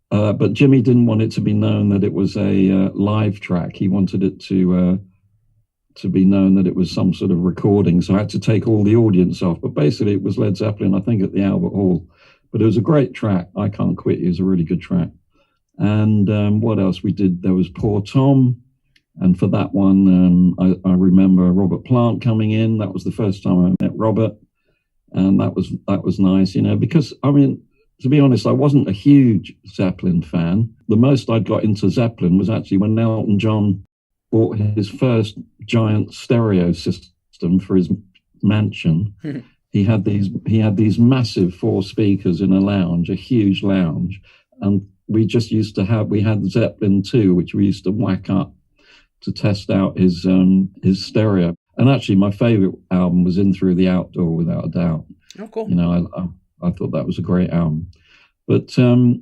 But Jimmy didn't want it to be known that it was a live track. He wanted it to be known that it was some sort of recording. So I had to take all the audience off. But basically it was Led Zeppelin, I think, at the Albert Hall. But it was a great track. I Can't Quit You is a really good track. And what else we did? There was Poor Tom. And for that one, I remember Robert Plant coming in. That was the first time I met Robert. and that was nice, because I mean, to be honest, I wasn't a huge Zeppelin fan. The most I'd got into Zeppelin was actually when Elton John bought his first giant stereo system for his mansion. He had these massive 4 speakers in a huge lounge, and we had the Zeppelin II, which we used to whack up to test out his stereo. And actually, my favorite album was In Through the Outdoor, without a doubt. Oh, cool. I thought that was a great album. But so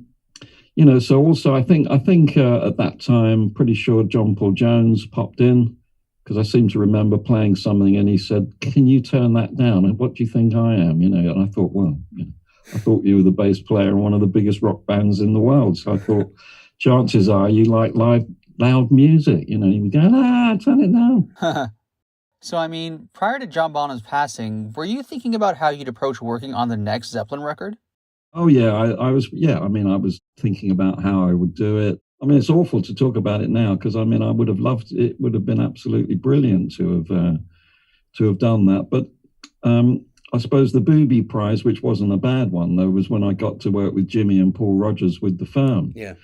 also I think at that time, pretty sure John Paul Jones popped in, because I seem to remember playing something, and he said, "Can you turn that down? And what do you think I am?" And I thought, well, I thought you were the bass player in one of the biggest rock bands in the world. So I thought, chances are you like loud music. He would go, turn it down. So, I mean, prior to John Bonham's passing, were you thinking about how you'd approach working on the next Zeppelin record? Oh, yeah, I was. Yeah, I mean, I was thinking about how I would do it. I mean, it's awful to talk about it now, because I mean, I would have loved it. It would have been absolutely brilliant to have done that. But I suppose the Booby Prize, which wasn't a bad one, though, was when I got to work with Jimmy and Paul Rodgers with the Firm. Yeah.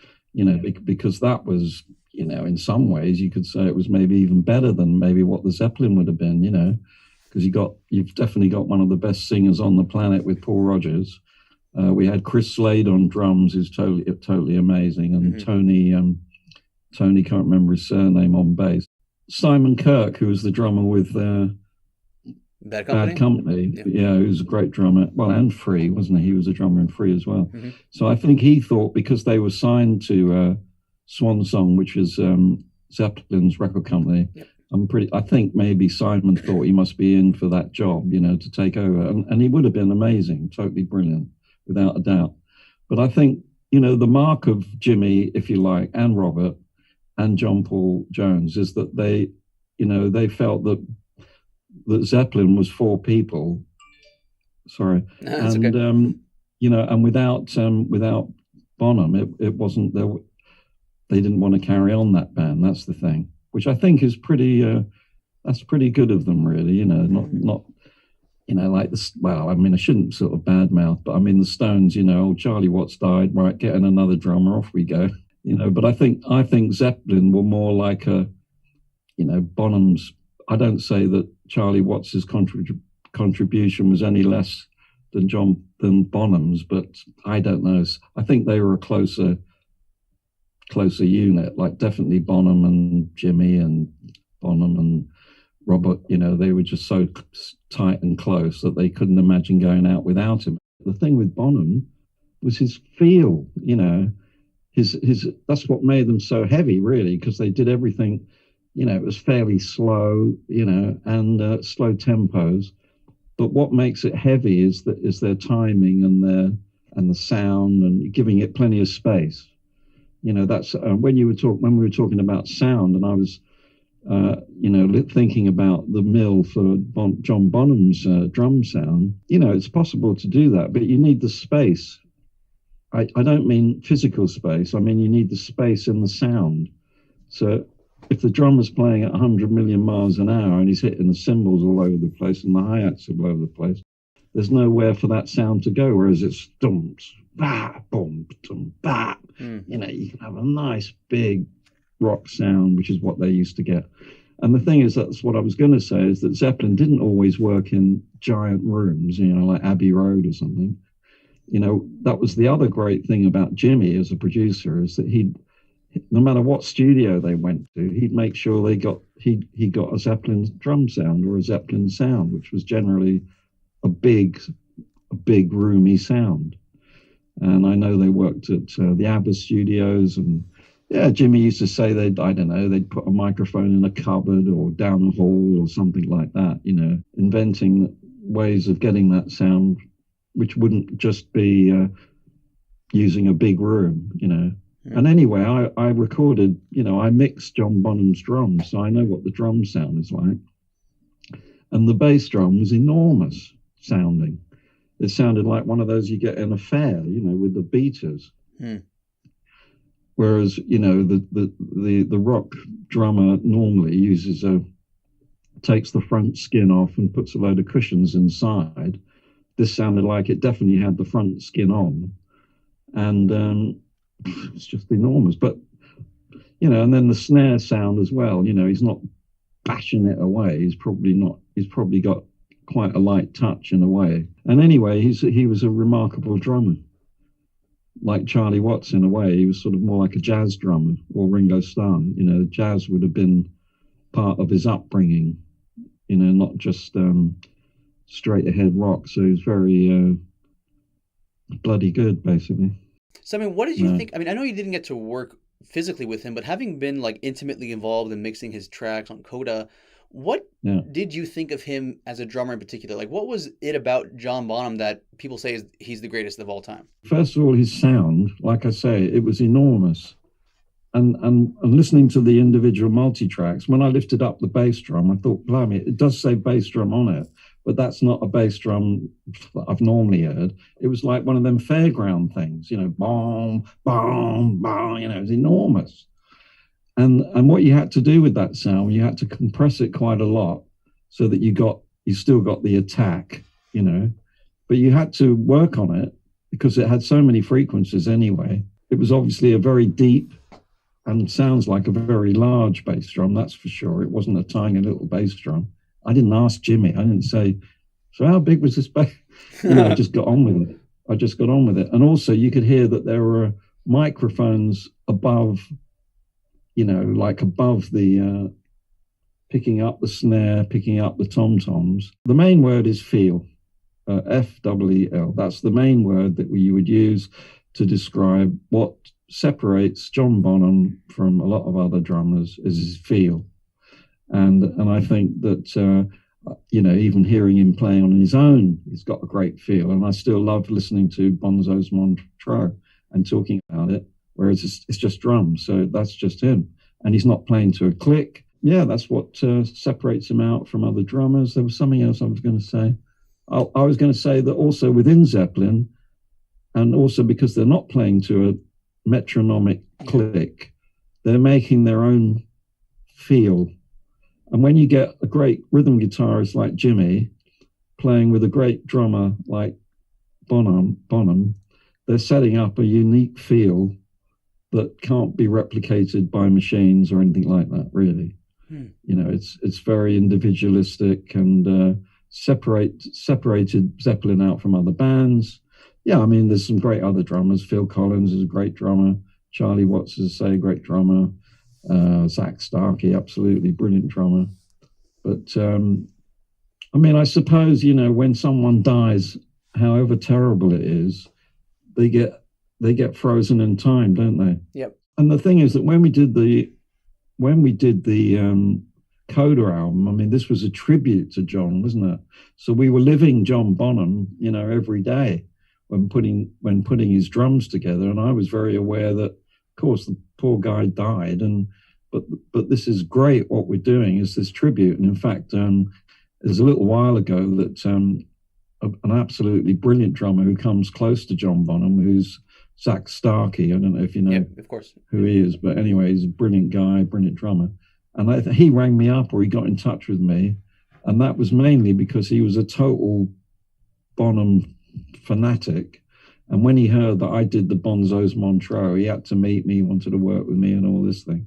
Because that was, in some ways you could say it was maybe even better than maybe what the Zeppelin would have been, because you've definitely got one of the best singers on the planet with Paul Rodgers. We had Chris Slade on drums, who's totally amazing, and Tony can't remember his surname, on bass. Simon Kirk, who was the drummer with Bad Company. Yeah, he was a great drummer. Well, and Free, wasn't he? He was a drummer in Free as well. So I think he thought, because they were signed to Swan Song, which is Zeppelin's record company. Yep. I think maybe Simon thought he must be in for that job, to take over. And he would have been amazing, totally brilliant, without a doubt. But I think, the mark of Jimmy, if you like, and Robert and John Paul Jones is that they felt that Zeppelin was 4 people. Sorry. No, that's and, okay. And without Bonham, it wasn't there. They didn't want to carry on that band. That's the thing, which I think is that's pretty good of them, really. Not like this. Well, I mean, I shouldn't sort of badmouth, but I mean, the Stones. Charlie Watts died. Right, getting another drummer, off we go. But I think Zeppelin were more like Bonham's. I don't say that Charlie Watts's contribution was any less than Bonham's, but I don't know. I think they were a closer unit, like definitely Bonham and Jimmy and Bonham and Robert. They were just so tight and close that they couldn't imagine going out without him. The thing with Bonham was his feel, his that's what made them so heavy, really, because they did everything. It was fairly slow, and slow tempos. But what makes it heavy is their timing and the sound, and giving it plenty of space. That's when we were talking about sound, and I was, thinking about the mill for John Bonham's drum sound. It's possible to do that, but you need the space. I don't mean physical space. I mean, you need the space in the sound. So if the drummer's playing at 100 million miles an hour and he's hitting the cymbals all over the place and the hi-hats all over the place, there's nowhere for that sound to go, whereas it's dumps, bah, boom, dum, bah. You can have a nice big rock sound, which is what they used to get. And the thing is, that's what I was going to say, is that Zeppelin didn't always work in giant rooms, like Abbey Road or something. That was the other great thing about Jimmy as a producer, is that no matter what studio they went to, he'd make sure he got a Zeppelin drum sound or a Zeppelin sound, which was generally a big roomy sound. And I know they worked at the ABBA studios, and Jimmy used to say they'd put a microphone in a cupboard or down the hall or something like that, inventing ways of getting that sound, which wouldn't just be using a big room, And anyway, I recorded, I mixed John Bonham's drums, so I know what the drum sound is like. And the bass drum was enormous sounding. It sounded like one of those you get in a fair, with the beaters. Whereas, the rock drummer normally takes the front skin off and puts a load of cushions inside. this sounded like it definitely had the front skin on, and it's just enormous. But and then the snare sound as well. He's not bashing it away. He's probably got quite a light touch in a way. And anyway, he was a remarkable drummer, like Charlie Watts in a way. He was sort of more like a jazz drummer, or Ringo Starr. Jazz would have been part of his upbringing, not just straight ahead rock. So he was very bloody good, basically. So, what did you think? I know you didn't get to work physically with him, but having been like intimately involved in mixing his tracks on Coda, what did you think of him as a drummer in particular? Like, what was it about John Bonham that people say he's the greatest of all time? First of all, his sound, like I say, it was enormous. And listening to the individual multi-tracks, when I lifted up the bass drum, I thought, blimey, it does say bass drum on it, but that's not a bass drum that I've normally heard. It was like one of them fairground things, boom, boom, boom, it was enormous. And what you had to do with that sound, you had to compress it quite a lot so that you still got the attack, but you had to work on it because it had so many frequencies anyway. It was obviously a very deep and sounds like a very large bass drum, that's for sure. It wasn't a tiny little bass drum. I didn't ask Jimmy. I didn't say, so how big was this bass? I just got on with it. And also you could hear that there were microphones above, like above the, picking up the snare, picking up the tom-toms. The main word is feel, F-E-E-L. That's the main word that you would use to describe what separates John Bonham from a lot of other drummers is his feel. And I think that, even hearing him playing on his own, he's got a great feel. And I still love listening to Bonzo's Montreux and talking about it, whereas it's just drums. So that's just him. And he's not playing to a click. Yeah, that's what separates him out from other drummers. There was something else I was going to say. I was going to say that also within Zeppelin, and also because they're not playing to a metronomic click, they're making their own feel. And when you get a great rhythm guitarist like Jimmy playing with a great drummer like Bonham, they're setting up a unique feel that can't be replicated by machines or anything like that, really. It's very individualistic and separated Zeppelin out from other bands. Yeah, there's some great other drummers. Phil Collins is a great drummer. Charlie Watts is, a great drummer. Zach Starkey, absolutely brilliant drummer. But I suppose when someone dies, however terrible it is, they get frozen in time, don't they? Yep. And the thing is that when we did the Coda album, this was a tribute to John, wasn't it? So we were living John Bonham, every day when putting his drums together, and I was very aware that, of course, the poor guy died, but this is great. What we're doing is this tribute, and in fact, there's a little while ago that an absolutely brilliant drummer who comes close to John Bonham, who's Zach Starkey. I don't know if you know, of course, who he is, but anyway, he's a brilliant guy, brilliant drummer. And he rang me up, or he got in touch with me, and that was mainly because he was a total Bonham fanatic. And when he heard that I did the Bonzo's Montreux, he had to meet me, he wanted to work with me and all this thing,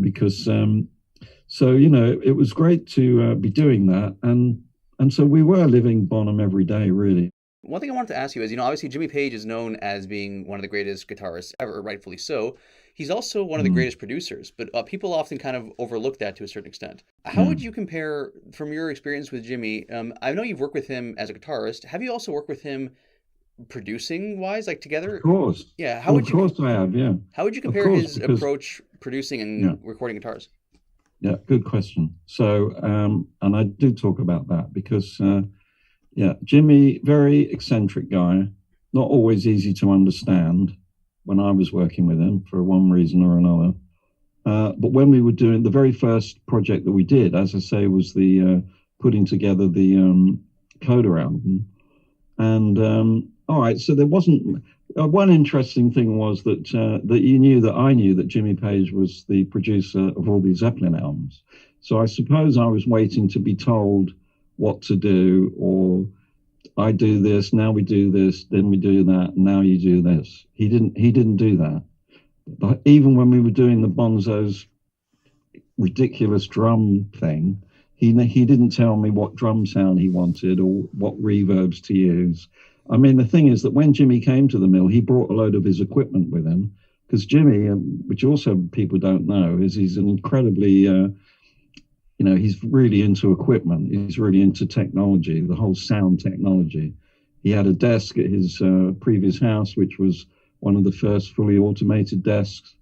because, it was great to be doing that. And so we were living Bonham every day, really. One thing I wanted to ask you is, obviously Jimmy Page is known as being one of the greatest guitarists ever, rightfully so. He's also one of the greatest producers, but people often kind of overlook that to a certain extent. How would you compare, from your experience with Jimmy, I know you've worked with him as a guitarist. Have you also worked with him producing-wise, like together? Of course. Yeah. Of course I have, yeah. How would you compare his approach producing and recording guitars? Yeah, good question. So, and I do talk about that because, Jimmy, very eccentric guy, not always easy to understand when I was working with him for one reason or another. But when we were doing the very first project that we did, as I say, was the putting together the Coda album. And all right, so there wasn't one interesting thing was that I knew that Jimmy Page was the producer of all these Zeppelin albums. So I suppose I was waiting to be told what to do or I do this, now we do this, then we do that, now you do this. He didn't do that. But even when we were doing the Bonzo's ridiculous drum thing, he didn't tell me what drum sound he wanted or what reverbs to use. I mean, the thing is that when Jimmy came to the mill, he brought a load of his equipment with him, because Jimmy, which also people don't know, is he's an incredibly, he's really into equipment. He's really into technology, the whole sound technology. He had a desk at his previous house, which was one of the first fully automated desks.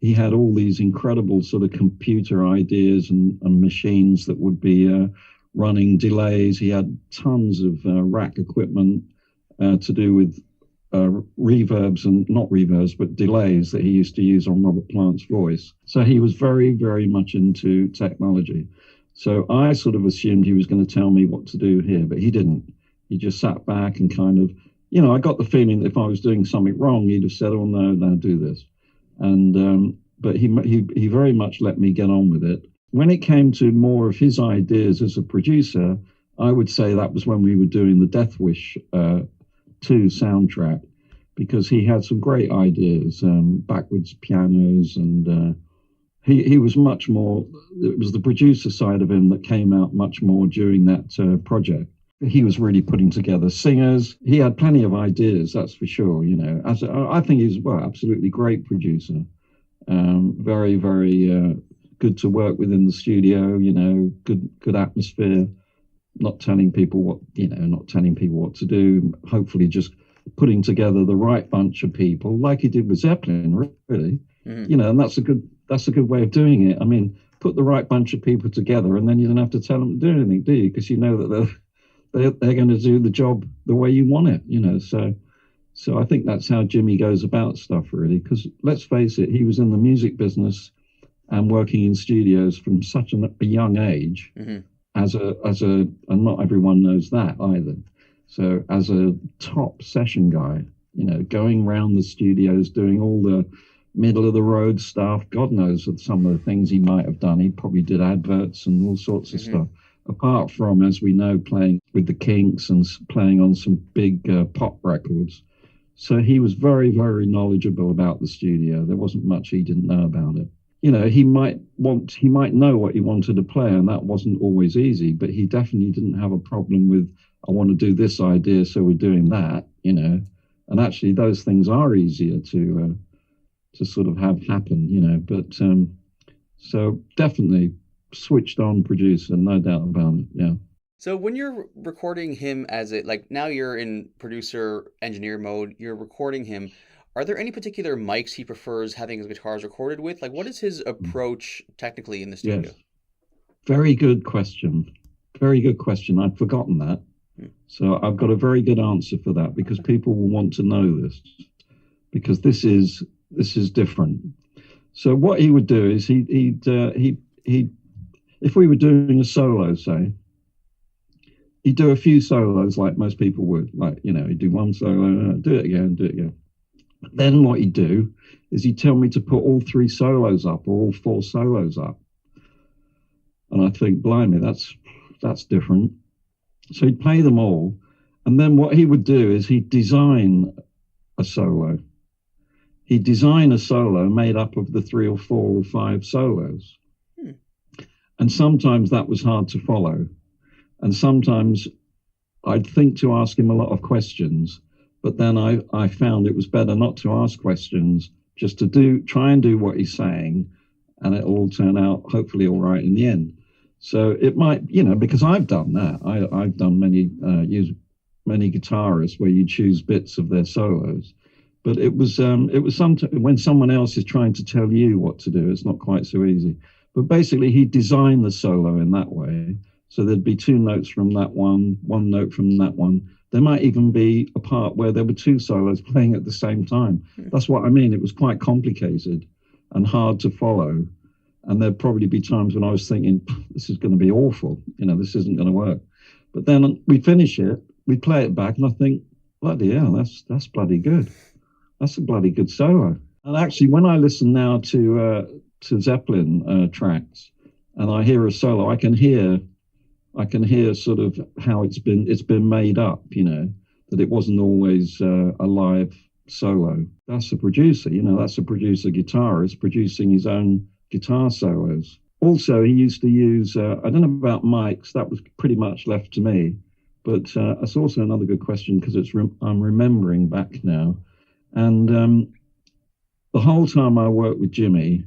He had all these incredible sort of computer ideas and machines that would be running delays. He had tons of rack equipment to do with reverbs and not reverbs, but delays that he used to use on Robert Plant's voice. So he was very, very much into technology. So I sort of assumed he was going to tell me what to do here, but he didn't. He just sat back and kind of, I got the feeling that if I was doing something wrong, he'd have said, "Oh no, do this." And but he very much let me get on with it. When it came to more of his ideas as a producer, I would say that was when we were doing the Death Wish 2 soundtrack, because he had some great ideas, backwards pianos, and he was much more. It was the producer side of him that came out much more during that project. He was really putting together singers. He had plenty of ideas, that's for sure. I think he's absolutely great producer. Very, very good to work with in the studio. Good atmosphere. Not telling people what to do. Hopefully, just putting together the right bunch of people, like he did with Zeppelin, really. Mm-hmm. And that's a good way of doing it. I mean, put the right bunch of people together, and then you don't have to tell them to do anything, do you? Because you know that they're going to do the job the way you want it. So I think that's how Jimmy goes about stuff, really. Because let's face it, he was in the music business and working in studios from such a young age. Mm-hmm. And not everyone knows that either. So as a top session guy, going around the studios, doing all the middle of the road stuff, God knows some of the things he might have done. He probably did adverts and all sorts of stuff. Apart from, as we know, playing with the Kinks and playing on some big pop records. So he was very, very knowledgeable about the studio. There wasn't much he didn't know about it. He might know what he wanted to play, and that wasn't always easy, but he definitely didn't have a problem with, I want to do this idea, so we're doing that, And actually those things are easier to sort of have happen, But so definitely switched on producer, no doubt about it. Yeah. So when you're recording him now you're in producer engineer mode, you're recording him, are there any particular mics he prefers having his guitars recorded with? Like, what is his approach technically in the studio? Yes. Very good question. I'd forgotten that. So I've got a very good answer for that, because people will want to know this, because this is different. So what he would do is he'd if we were doing a solo, say, he'd do a few solos like most people would. Like, he'd do one solo, do it again. Then what he'd do is he'd tell me to put all 3 solos up or all 4 solos up. And I think, blimey, that's different. So he'd play them all. And then what he would do is he'd design a solo. He'd design a solo made up of the 3 or 4 or 5 solos. And sometimes that was hard to follow. And sometimes I'd think to ask him a lot of questions, but then I found it was better not to ask questions, just to try and do what he's saying, and it'll all turn out hopefully all right in the end. So it might, because I've done that. I've done many guitarists where you choose bits of their solos, but it was sometimes when someone else is trying to tell you what to do, it's not quite so easy. But basically, he designed the solo in that way. So there'd be 2 notes from that one note from that one. There might even be a part where there were 2 solos playing at the same time. That's what I mean. It was quite complicated and hard to follow. And there'd probably be times when I was thinking, this is going to be awful. This isn't going to work. But then we finish it, we play it back, and I think, bloody hell, that's bloody good. That's a bloody good solo. And actually, when I listen now to Zeppelin tracks, and I hear a solo, I can hear I can hear sort of how it's been made up, that it wasn't always a live solo. That's a producer, that's a producer guitarist producing his own guitar solos. Also, he used to use, I don't know about mics, that was pretty much left to me, but that's also another good question because I'm remembering back now. And the whole time I worked with Jimmy,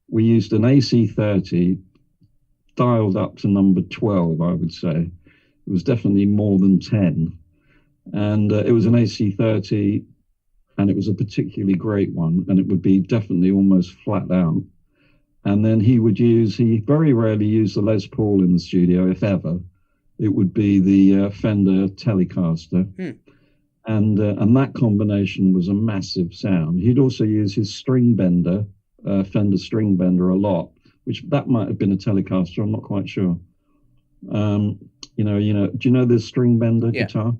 we used an AC30 dialed up to number 12, I would say. It was definitely more than 10. And it was an AC30, and it was a particularly great one, and it would be definitely almost flat out. And then he very rarely used the Les Paul in the studio, if ever. It would be the Fender Telecaster. And that combination was a massive sound. He'd also use his string bender, Fender string bender a lot, which that might have been a Telecaster. I'm not quite sure. Do you know the string bender guitar?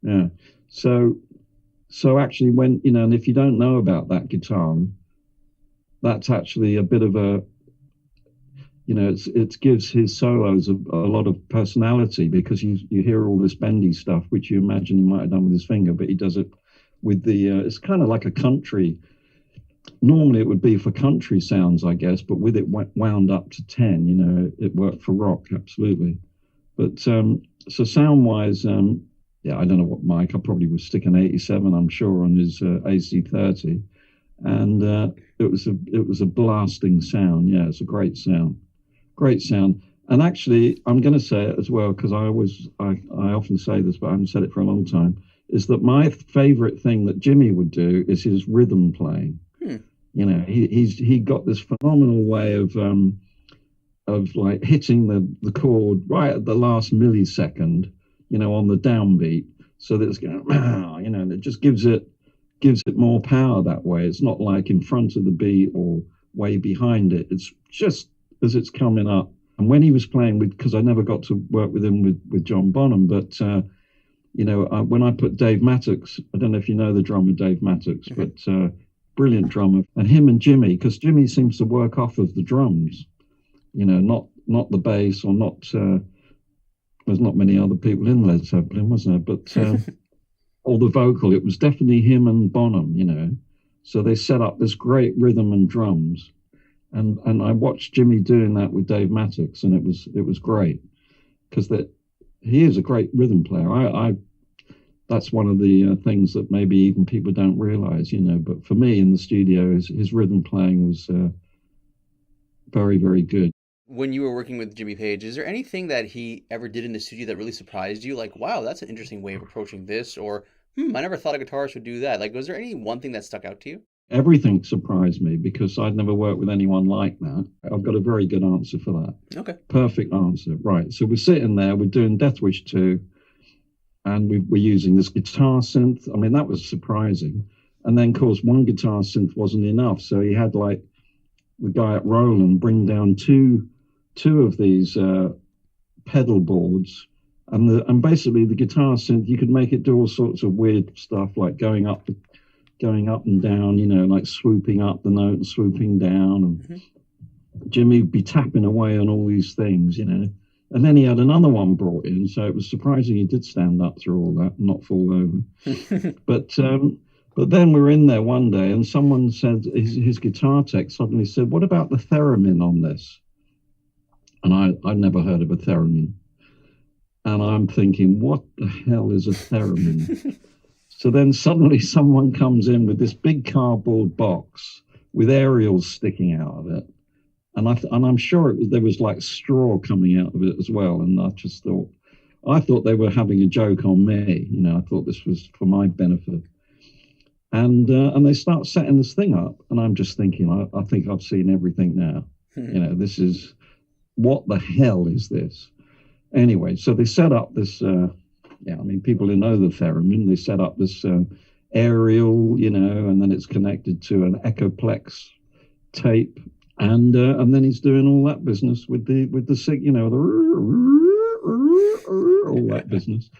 Yeah. So actually, when and if you don't know about that guitar, that's actually a bit of a, it gives his solos a lot of personality, because you hear all this bendy stuff, which you imagine he might have done with his finger, but he does it with the, it's kind of like a country. Normally it would be for country sounds, I guess, but with it wound up to 10, it worked for rock, absolutely. But so sound-wise, I don't know what mic, I probably was sticking 87, I'm sure, on his AC30. And it was a blasting sound. Yeah, it's a great sound. And actually, I'm going to say it as well, because I often say this, but I haven't said it for a long time, is that my favorite thing that Jimmy would do is his rhythm playing. He got this phenomenal way of like hitting the chord right at the last millisecond, on the downbeat, so that it's going, and it just gives it more power that way. It's not like in front of the beat or way behind it. It's just as it's coming up. And when he was playing because I never got to work with him with John Bonham, but when I put Dave Mattox, I don't know if you know the drummer Dave Mattox, but brilliant drummer, and him and Jimmy, because Jimmy seems to work off of the drums, not the bass, or not. There's not many other people in Led Zeppelin, was there? But or the vocal, it was definitely him and Bonham, So they set up this great rhythm and drums, and I watched Jimmy doing that with Dave Mattox, and it was great, because he is a great rhythm player. That's one of the things that maybe even people don't realize, But for me in the studio, his rhythm playing was very, very good. When you were working with Jimmy Page, is there anything that he ever did in the studio that really surprised you? Like, wow, that's an interesting way of approaching this, or I never thought a guitarist would do that. Like, was there any one thing that stuck out to you? Everything surprised me, because I'd never worked with anyone like that. I've got a very good answer for that. Okay. Perfect answer. Right. So we're sitting there, we're doing Death Wish 2, and we're using this guitar synth. I mean, that was surprising. And then, of course, one guitar synth wasn't enough. So he had, like, the guy at Roland bring down two of these pedal boards, and basically the guitar synth, you could make it do all sorts of weird stuff, like going up and down, like swooping up the note and swooping down, and Jimmy would be tapping away on all these things, and then he had another one brought in, so it was surprising he did stand up through all that and not fall over. But then we were in there one day, and someone said, his guitar tech suddenly said, "What about the theremin on this?" And I'd never heard of a theremin. And I'm thinking, what the hell is a theremin? So then suddenly someone comes in with this big cardboard box with aerials sticking out of it. And I'm sure there was like straw coming out of it as well. And I thought they were having a joke on me. I thought this was for my benefit. And they start setting this thing up. And I'm just thinking, I think I've seen everything now. This is, what the hell is this? Anyway, so they set up this, people who know the theremin, they set up this aerial, and then it's connected to an Echoplex tape, and then he's doing all that business with the all that business.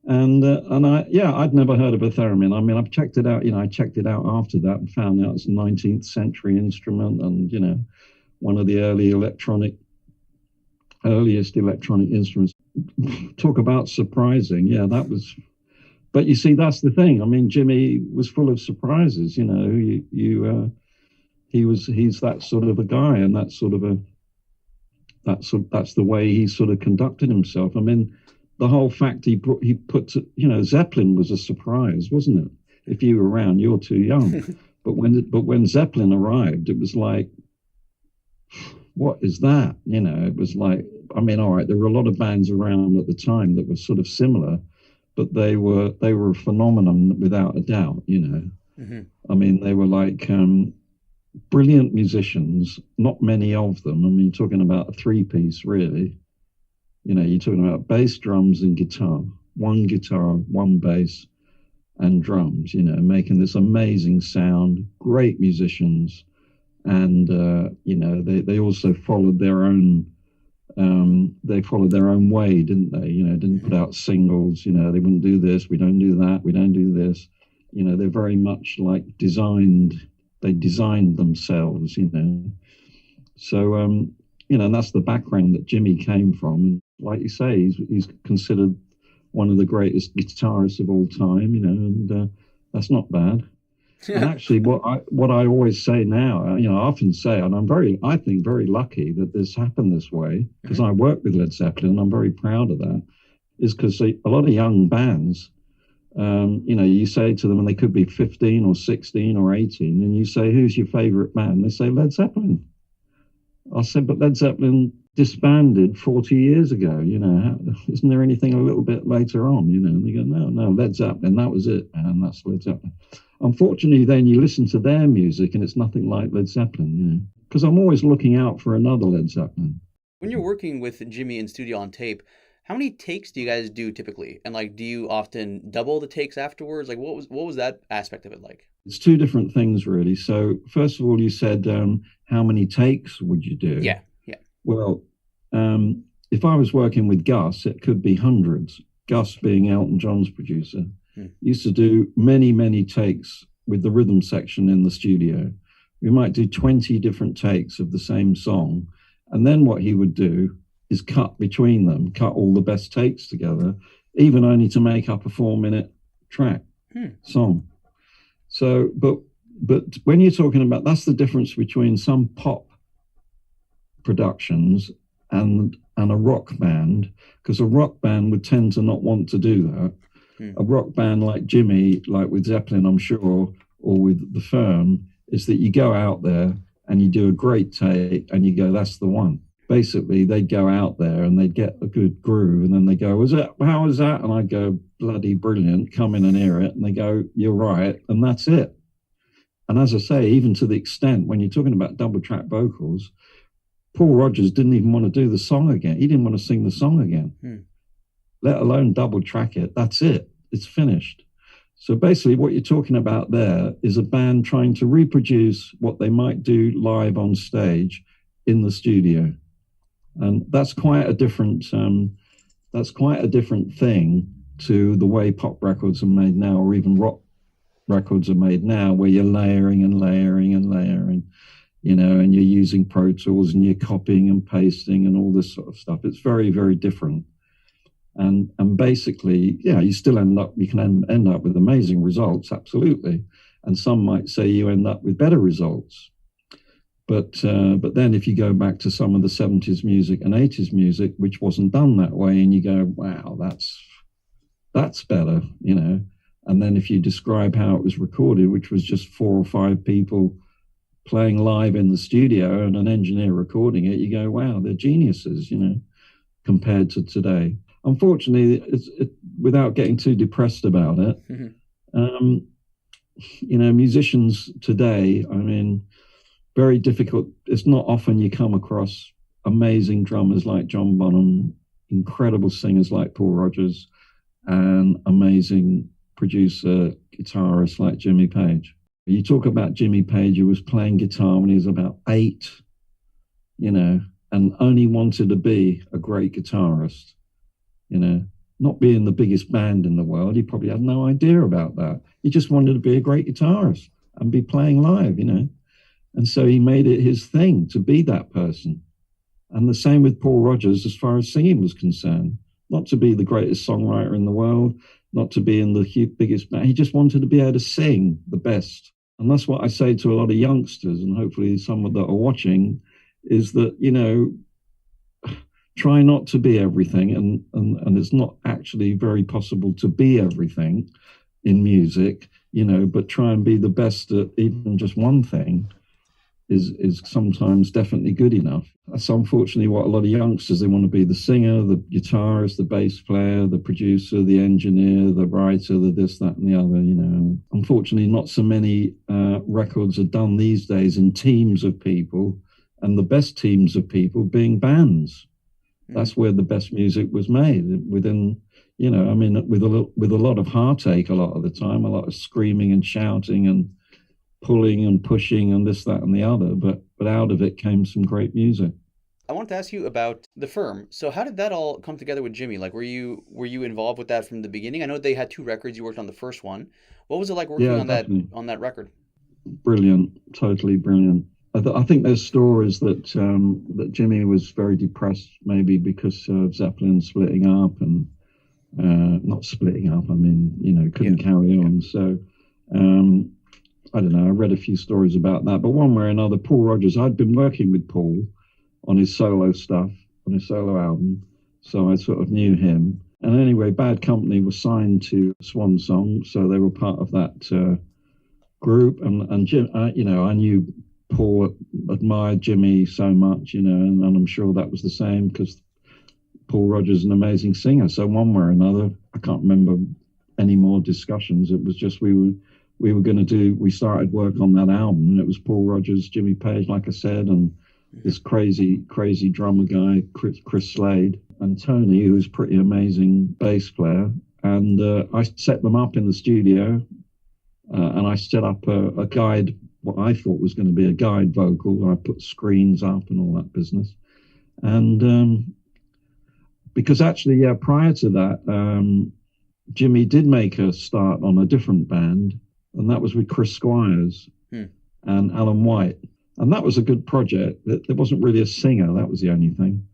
And I'd never heard of a theremin. I mean, I've checked it out, I checked it out after that and found out it's a 19th century instrument, and, one of the earliest electronic instruments. talk about surprising. Yeah, that was. But you see, that's the thing. I mean, Jimmy was full of surprises. You know, he's that sort of a guy, and that's the way he sort of conducted himself. I mean, the whole fact he put, you know, Zeppelin was a surprise, wasn't it? If you were around, you're too young. but when Zeppelin arrived, it was like, what is that? You know, it was like, I mean, all right, there were a lot of bands around at the time that were sort of similar, but they were a phenomenon without a doubt. You know, I mean, they were like brilliant musicians. Not many of them. I mean, you're talking about a three-piece, really. You know, you're talking about bass, drums, and guitar. One guitar, one bass, and drums. You know, making this amazing sound. Great musicians, and you know, they also followed their own. They followed their own way, didn't they? You know, didn't put out singles. You know, they wouldn't do this. We don't do that. We don't do this. You know, they're very much like designed. They designed themselves. You know, so you know, and that's the background that Jimmy came from. And like you say, he's considered one of the greatest guitarists of all time. You know, and that's not bad. And actually, what I always say now, you know, I often say, and I think very lucky that this happened this way, because I work with Led Zeppelin, and I'm very proud of that, is because a lot of young bands, you know, you say to them, and they could be 15 or 16 or 18, and you say, who's your favorite band? They say Led Zeppelin. I said, but Led Zeppelin disbanded 40 years ago. You know, isn't there anything a little bit later on? You know, and they go, no, Led Zeppelin, that was it, man. That's Led Zeppelin. Unfortunately, then you listen to their music and it's nothing like Led Zeppelin, you know, because I'm always looking out for another Led Zeppelin. When you're working with Jimmy in studio on tape, how many takes do you guys do typically? And like, do you often double the takes afterwards? Like, what was that aspect of it like? It's two different things, really. So first of all, you said, how many takes would you do? Yeah. Well, if I was working with Gus, it could be hundreds. Gus being Elton John's producer. Used to do many, many takes with the rhythm section in the studio. We might do 20 different takes of the same song. And then what he would do is cut between them, cut all the best takes together, even only to make up a 4-minute track song. So, but when you're talking about, that's the difference between some pop productions and a rock band, because a rock band would tend to not want to do that. A rock band like Jimmy, like with Zeppelin, I'm sure, or with The Firm, is that you go out there and you do a great take and you go, that's the one. Basically, they'd go out there and they'd get a good groove, and then they go, how was that? And I go, bloody brilliant, come in and hear it. And they go, you're right, and that's it. And as I say, even to the extent when you're talking about double track vocals, Paul Rodgers didn't even want to do the song again. He didn't want to sing the song again, let alone double track it. That's it. It's finished. So basically what you're talking about there is a band trying to reproduce what they might do live on stage in the studio. And that's quite a different thing to the way pop records are made now, or even rock records are made now, where you're layering and layering and layering, you know, and you're using Pro Tools and you're copying and pasting and all this sort of stuff. It's very, very different. And basically, yeah, you can end up with amazing results, absolutely. And some might say you end up with better results. But then if you go back to some of the 70s music and 80s music, which wasn't done that way, and you go, wow, that's better, you know. And then if you describe how it was recorded, which was just 4 or 5 people playing live in the studio and an engineer recording it, you go, wow, they're geniuses, you know, compared to today. Unfortunately, without getting too depressed about it, you know, musicians today, I mean, very difficult. It's not often you come across amazing drummers like John Bonham, incredible singers like Paul Rodgers, and amazing producer, guitarist like Jimmy Page. You talk about Jimmy Page, who was playing guitar when he was about 8, you know, and only wanted to be a great guitarist, you know, not being the biggest band in the world. He probably had no idea about that. He just wanted to be a great guitarist and be playing live, you know. And so he made it his thing to be that person. And the same with Paul Rodgers as far as singing was concerned. not to be the greatest songwriter in the world, not to be in the biggest band. He just wanted to be able to sing the best. And that's what I say to a lot of youngsters, and hopefully some that are watching, is that, you know, try not to be everything. And it's not actually very possible to be everything in music, you know, but try and be the best at even just one thing is sometimes definitely good enough. That's unfortunately what a lot of youngsters, they want to be the singer, the guitarist, the bass player, the producer, the engineer, the writer, the this, that, and the other, you know. Unfortunately, not so many records are done these days in teams of people, and the best teams of people being bands. That's where the best music was made, within, you know, I mean, with a lot of heartache a lot of the time, a lot of screaming and shouting and pulling and pushing and this, that, and the other, but out of it came some great music. I wanted to ask you about the firm. So how did that all come together with Jimmy? Like, were you involved with that from the beginning? I know they had 2 records. You worked on the first one. What was it like working on that record? Brilliant, totally brilliant. I think there's stories that that Jimmy was very depressed, maybe because of Zeppelin splitting up and not splitting up. I mean, you know, couldn't carry on. So. I don't know, I read a few stories about that, but one way or another, Paul Rodgers, I'd been working with Paul on his solo stuff, on his solo album, so I sort of knew him. And anyway, Bad Company was signed to Swan Song, so they were part of that group. And Jim, you know, I knew Paul admired Jimmy so much, you know, and I'm sure that was the same because Paul Rodgers is an amazing singer. So one way or another, I can't remember any more discussions. It was just we started work on that album, and it was Paul Rodgers, Jimmy Page, like I said, and this crazy drummer guy, Chris Slade, and Tony, who was pretty amazing bass player. And I set them up in the studio, and I set up a guide, what I thought was going to be a guide vocal. I put screens up and all that business. And because actually, prior to that, Jimmy did make a start on a different band, and that was with Chris Squires and Alan White. And that was a good project. There wasn't really a singer, that was the only thing.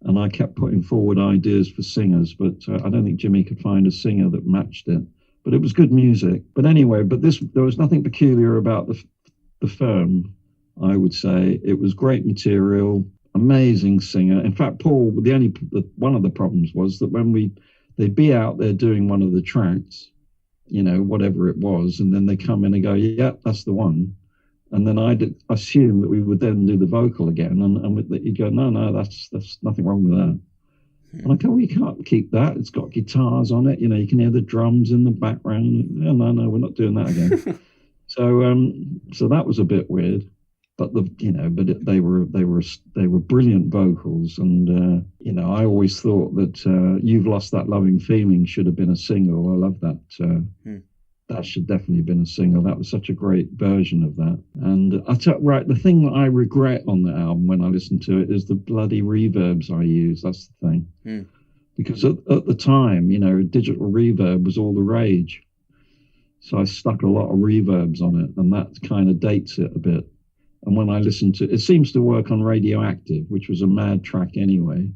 And I kept putting forward ideas for singers, but I don't think Jimmy could find a singer that matched it. But it was good music. But anyway, there was nothing peculiar about the firm, I would say. It was great material, amazing singer. In fact, Paul, one of the problems was that when they'd be out there doing one of the tracks, you know, whatever it was, and then they come in and go, yeah, that's the one. And then I'd assume that we would then do the vocal again, and he'd go, no, that's nothing wrong with that. And I go, we can't keep that. It's got guitars on it, you know, you can hear the drums in the background. No, we're not doing that again. So that was a bit weird. But they were brilliant vocals, and you know, I always thought that "You've Lost That Loving Feeling" should have been a single. I love that. That should definitely have been a single. That was such a great version of that. And the thing that I regret on the album when I listen to it is the bloody reverbs I use. That's the thing, because at the time, you know, digital reverb was all the rage. So I stuck a lot of reverbs on it, and that kind of dates it a bit. And when I listen to it, seems to work on Radioactive, which was a mad track anyway.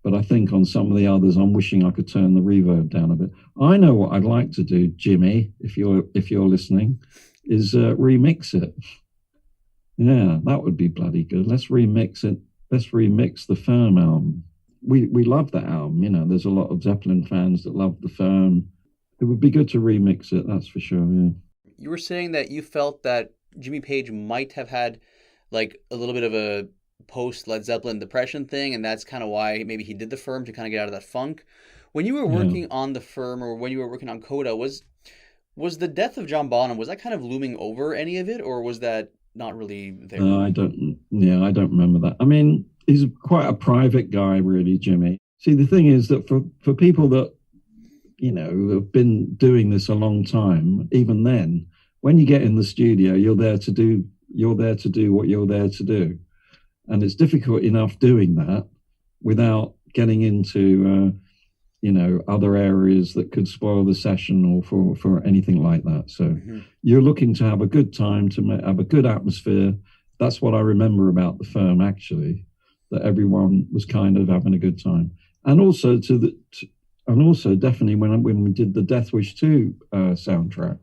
But I think on some of the others, I'm wishing I could turn the reverb down a bit. I know what I'd like to do, Jimmy, if you're listening, is remix it. Yeah, that would be bloody good. Let's remix it. Let's remix the Firm album. We love that album. You know, there's a lot of Zeppelin fans that love the Firm. It would be good to remix it, that's for sure, yeah. You were saying that you felt that Jimmy Page might have had like a little bit of a post Led Zeppelin depression thing, and that's kind of why maybe he did the Firm, to kind of get out of that funk. When you were working on the Firm, or when you were working on Coda, was the death of John Bonham, was that kind of looming over any of it, or was that not really there? I don't remember that. I mean, he's quite a private guy, really, Jimmy. See, the thing is that for people that, you know, who have been doing this a long time, even then, when you get in the studio, you're there to do what you're there to do. And it's difficult enough doing that without getting into, you know, other areas that could spoil the session or for anything like that. So you're looking to have a good time, to have a good atmosphere. That's what I remember about the Firm, actually, that everyone was kind of having a good time. and also definitely when we did the Death Wish 2 soundtrack,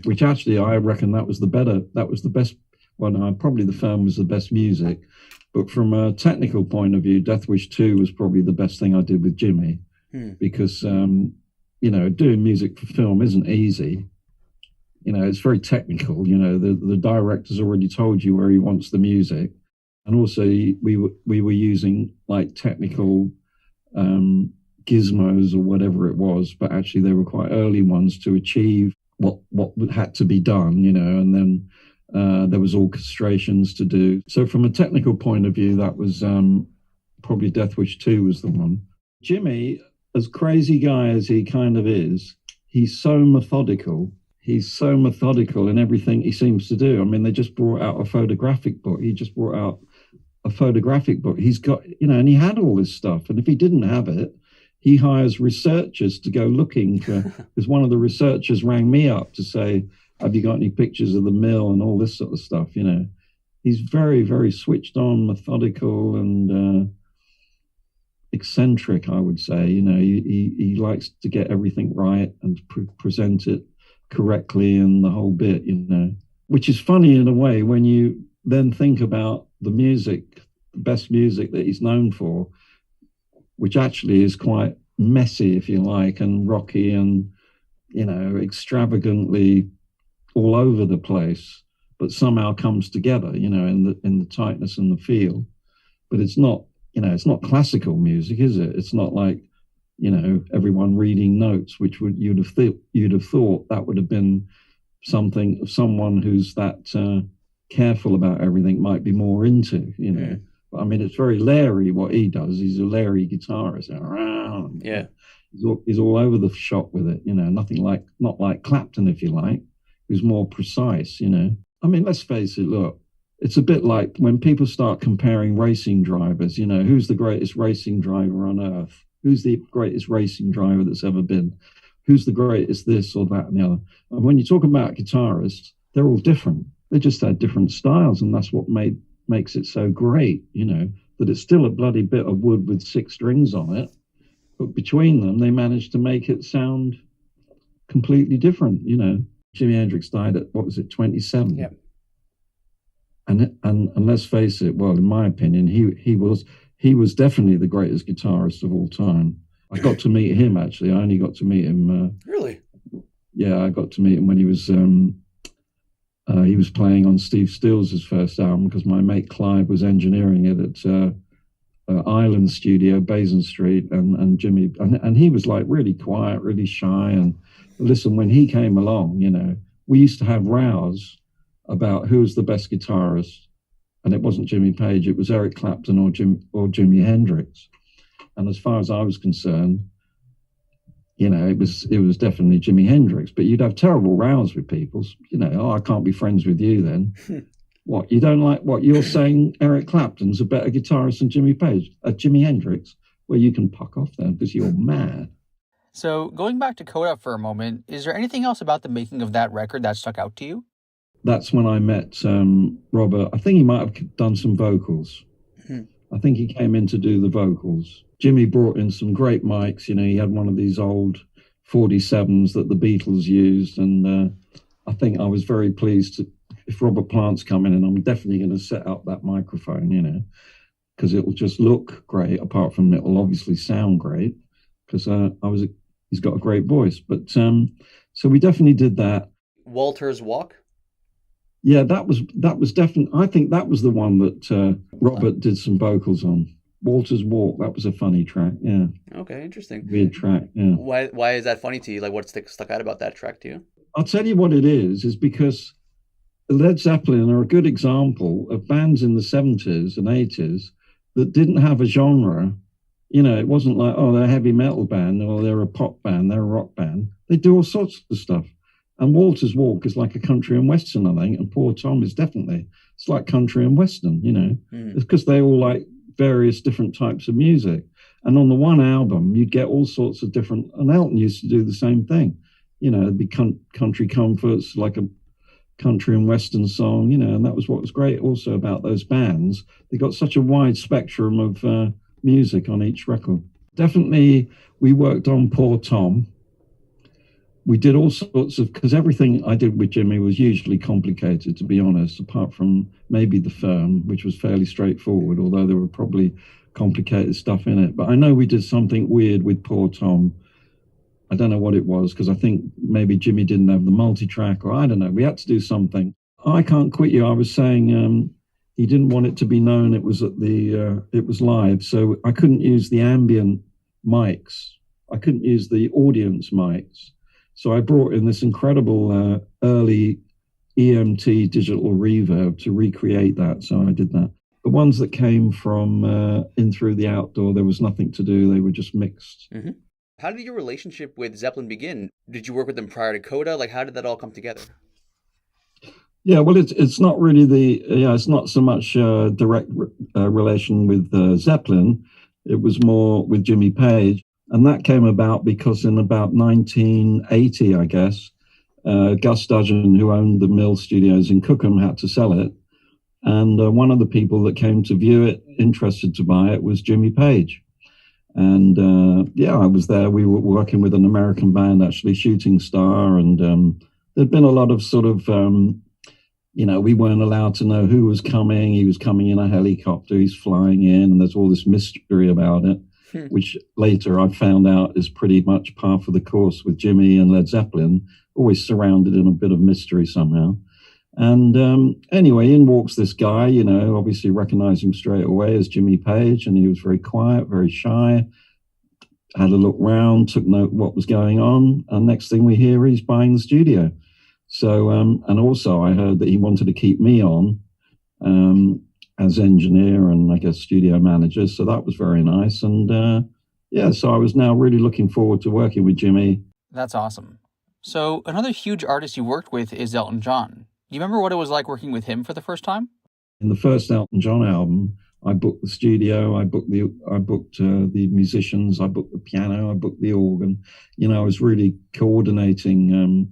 which actually I reckon that was the best one. Probably the film was the best music, but from a technical point of view, Death Wish 2 was probably the best thing I did with Jimmy, because doing music for film isn't easy. It's very technical. The director's already told you where he wants the music, and also we were using like technical gizmos or whatever it was, but actually they were quite early ones to achieve what had to be done, and then there was orchestrations to do. So from a technical point of view, that was probably Death Wish 2 was the one. Jimmy, as crazy guy as he kind of is, he's so methodical. He's so methodical in everything he seems to do. I mean, they just brought out a photographic book. He just brought out a photographic book. He's got, and he had all this stuff. And if he didn't have it, he hires researchers to go looking for, because one of the researchers rang me up to say, have you got any pictures of the mill and all this sort of stuff, He's very, very switched on, methodical, and eccentric, I would say. He likes to get everything right and present it correctly and the whole bit, which is funny in a way when you then think about the music, the best music that he's known for, which actually is quite messy, if you like, and rocky and, extravagantly all over the place, but somehow comes together, in the tightness and the feel. But it's not, it's not classical music, is it? It's not like, everyone reading notes, which you'd have thought that would have been something of someone who's that careful about everything might be more into, But I mean, it's very Larry what he does. He's a Larry guitarist. Yeah. He's all over the shop with it, not like Clapton, if you like, who's more precise, I mean, let's face it, look, it's a bit like when people start comparing racing drivers, who's the greatest racing driver on earth? Who's the greatest racing driver that's ever been? Who's the greatest this or that and the other? And when you talk about guitarists, they're all different. They just had different styles, and that's what makes it so great, that it's still a bloody bit of wood with 6 strings on it. But between them, they managed to make it sound completely different, Jimi Hendrix died at, 27? Yeah. And let's face it, well, in my opinion, he was definitely the greatest guitarist of all time. I got to meet him, actually. I only got to meet him. Really? Yeah, I got to meet him when he was playing on Steve Stills' first album, because my mate Clive was engineering it at Island Studio, Basing Street, and Jimmy, and he was like really quiet, really shy. And listen, when he came along, we used to have rows about who was the best guitarist, and it wasn't Jimmy Page, it was Eric Clapton or Jimi Hendrix. And as far as I was concerned, it was definitely Jimi Hendrix. But you'd have terrible rows with people, I can't be friends with you then. What, you don't like what you're saying? Eric Clapton's a better guitarist than Jimmy Page, Jimi Hendrix? Well, you can puck off then, because you're mad. So going back to Coda for a moment, is there anything else about the making of that record that stuck out to you? That's when I met Robert. I think he might have done some vocals. I think he came in to do the vocals. Jimmy brought in some great mics. He had one of these old 47s that the Beatles used. And I think I was very pleased if Robert Plant's coming in, I'm definitely going to set up that microphone, because it will just look great, apart from it will obviously sound great, because he's got a great voice. But so we definitely did that. Walter's Walk? Yeah, that was definitely, I think that was the one that Robert did some vocals on. Walter's Walk, that was a funny track, yeah. Okay, interesting. Weird track, yeah. Why is that funny to you? Like, what stuck out about that track to you? I'll tell you what it is because Led Zeppelin are a good example of bands in the 70s and 80s that didn't have a genre. It wasn't like, oh, they're a heavy metal band, or they're a pop band, they're a rock band. They do all sorts of stuff. And Walter's Walk is like a country and western, I think, and Poor Tom is definitely, it's like country and western, It's because they all like various different types of music. And on the one album, you'd get all sorts of different, and Elton used to do the same thing. It'd be country comforts, like a country and western song, and that was what was great also about those bands. They got such a wide spectrum of music on each record. Definitely, we worked on Poor Tom. We did all sorts of, because everything I did with Jimmy was usually complicated, to be honest, apart from maybe the firm, which was fairly straightforward, although there were probably complicated stuff in it. But I know we did something weird with Poor Tom. I don't know what it was, because I think maybe Jimmy didn't have the multi-track, or I don't know. We had to do something. I Can't Quit You, I was saying he didn't want it to be known it was it was live, so I couldn't use the ambient mics. I couldn't use the audience mics. So I brought in this incredible early EMT digital reverb to recreate that. So I did that. The ones that came from In Through the Outdoor, there was nothing to do. They were just mixed. Mm-hmm. How did your relationship with Zeppelin begin? Did you work with them prior to Coda? Like, how did that all come together? Yeah, well, it's not really it's not so much direct relation with Zeppelin. It was more with Jimmy Page. And that came about because in about 1980, I guess, Gus Dudgeon, who owned the Mill Studios in Cookham, had to sell it. And one of the people that came to view it, interested to buy it, was Jimmy Page. And I was there. We were working with an American band, actually, Shooting Star. And there'd been a lot of sort of, we weren't allowed to know who was coming. He was coming in a helicopter. He's flying in. And there's all this mystery about it, which later I found out is pretty much par for the course with Jimmy and Led Zeppelin, always surrounded in a bit of mystery somehow. And anyway, in walks this guy, obviously recognized him straight away as Jimmy Page, and he was very quiet, very shy, had a look round, took note what was going on, and next thing we hear, he's buying the studio. So, and also I heard that he wanted to keep me on as engineer and I guess studio manager, so that was very nice. And so I was now really looking forward to working with Jimmy. That's awesome. So another huge artist you worked with is Elton John. Do you remember what it was like working with him for the first time? In the first Elton John album, I booked the studio, I booked the musicians, I booked the piano, I booked the organ. I was really coordinating.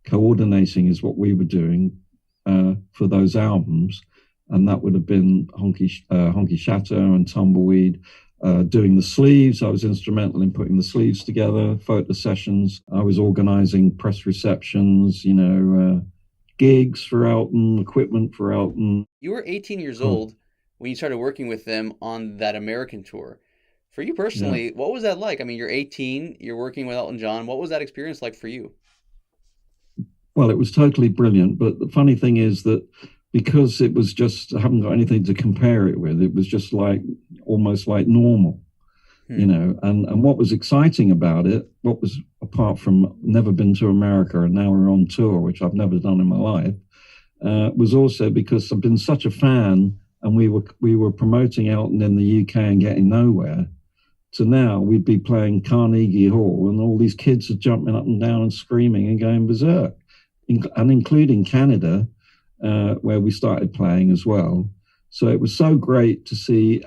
Coordinating is what we were doing for those albums, and that would have been Honky Chateau and Tumbleweed. Doing the sleeves, I was instrumental in putting the sleeves together, photo sessions. I was organizing press receptions, gigs for Elton, equipment for Elton. You were 18 years old when you started working with them on that American tour. For you personally, what was that like? I mean, you're 18, you're working with Elton John. What was that experience like for you? Well, it was totally brilliant. But the funny thing is that because it was just, I haven't got anything to compare it with, it was just like almost like normal. And what was exciting about it, what was apart from never been to America and now we're on tour, which I've never done in my life, was also because I've been such a fan and we were promoting Elton in the UK and getting nowhere. So now we'd be playing Carnegie Hall and all these kids are jumping up and down and screaming and going berserk, and including Canada, where we started playing as well. So it was so great to see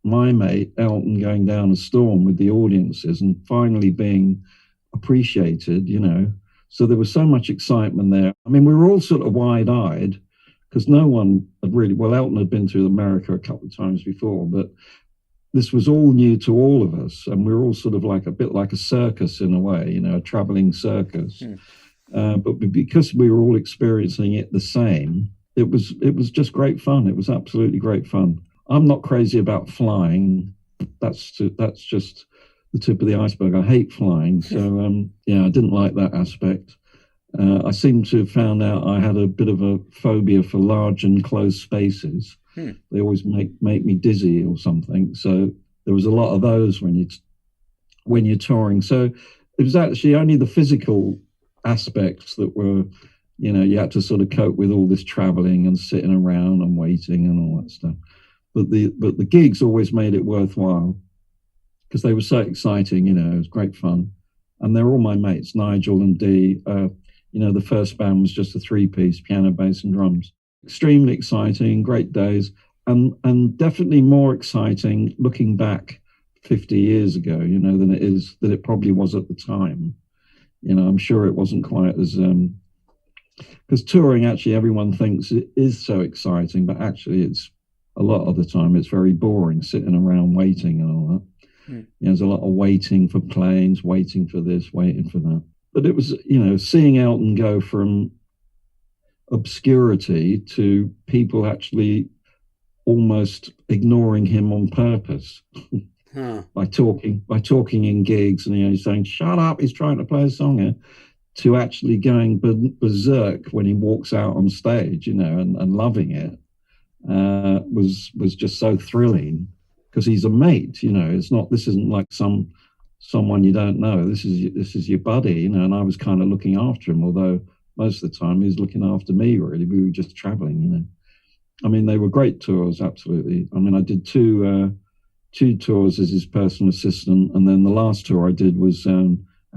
my mate, Elton, going down a storm with the audiences and finally being appreciated, So there was so much excitement there. I mean, we were all sort of wide-eyed because no one had really, Elton had been to America a couple of times before, but this was all new to all of us. And we were all sort of like a bit like a circus in a way, a traveling circus. But because we were all experiencing it the same, it was just great fun. It was absolutely great fun. I'm not crazy about flying. That's just the tip of the iceberg. I hate flying. So, I didn't like that aspect. I seem to have found out I had a bit of a phobia for large and closed spaces. They always make me dizzy or something. So there was a lot of those when you're touring. So it was actually only the physical aspects that were, you had to sort of cope with all this traveling and sitting around and waiting and all that stuff. But the gigs always made it worthwhile because they were so exciting, it was great fun. And they're all my mates, Nigel and Dee. The first band was just a 3-piece, piano, bass and drums. Extremely exciting, great days, and definitely more exciting looking back 50 years ago, than it probably was at the time. I'm sure it wasn't quite as, because touring, actually, everyone thinks it is so exciting, but actually it's a lot of the time it's very boring sitting around waiting and all that. There's a lot of waiting for planes, waiting for this, waiting for that. But it was, seeing Elton go from obscurity to people actually almost ignoring him on purpose by talking in gigs and saying, "Shut up, he's trying to play a song here," to actually going berserk when he walks out on stage, and loving it, was just so thrilling, because he's a mate. This isn't like someone you don't know. This is your buddy, and I was kind of looking after him, although most of the time he was looking after me, really. We were just traveling, I mean, they were great tours, absolutely. I mean, I did two tours as his personal assistant, and then the last tour I did was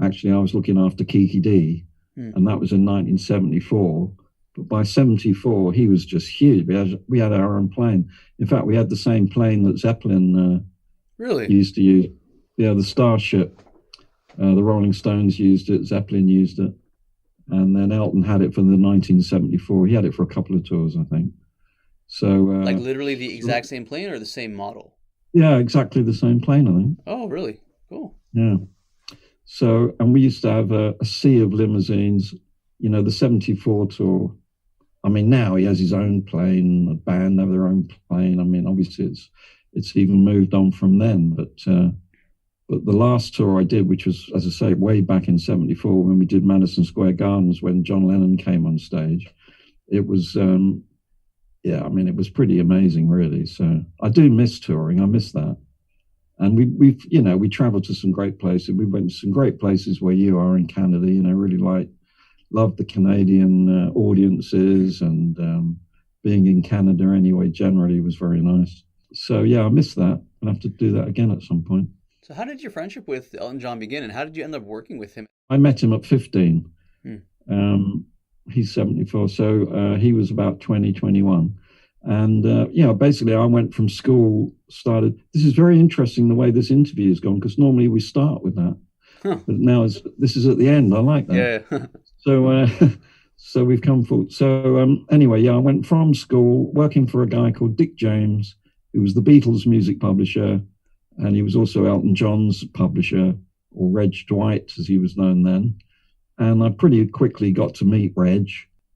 actually I was looking after Kiki D, and that was in 1974. But by 74, he was just huge. We had our own plane. In fact, we had the same plane that Zeppelin really used to use. Yeah, the Starship. The Rolling Stones used it. Zeppelin used it. And then Elton had it for the 1974. He had it for a couple of tours, I think. So, like literally the exact same plane or the same model? Yeah, exactly the same plane, I think. Oh, really? Cool. Yeah. So, and we used to have a sea of limousines. The 74 tour. I mean, now he has his own plane. The band have their own plane. I mean, obviously it's even moved on from then. But the last tour I did, which was, as I say, way back in 74, when we did Madison Square Gardens, when John Lennon came on stage, it was, it was pretty amazing, really. So I do miss touring. I miss that. And we traveled to some great places. We went to some great places where you are in Canada, really loved the Canadian audiences, and being in Canada anyway, generally was very nice. So yeah, I miss that. I'll have to do that again at some point. So how did your friendship with Elton John begin, and how did you end up working with him? I met him at 15. He's 74, so he was about 20, 21. And, basically I went from school, this is very interesting the way this interview has gone, because normally we start with that. But now this is at the end. I like that. Yeah. So we've come forward. So anyway, I went from school working for a guy called Dick James, who was the Beatles music publisher, and he was also Elton John's publisher, or Reg Dwight, as he was known then. And I pretty quickly got to meet Reg,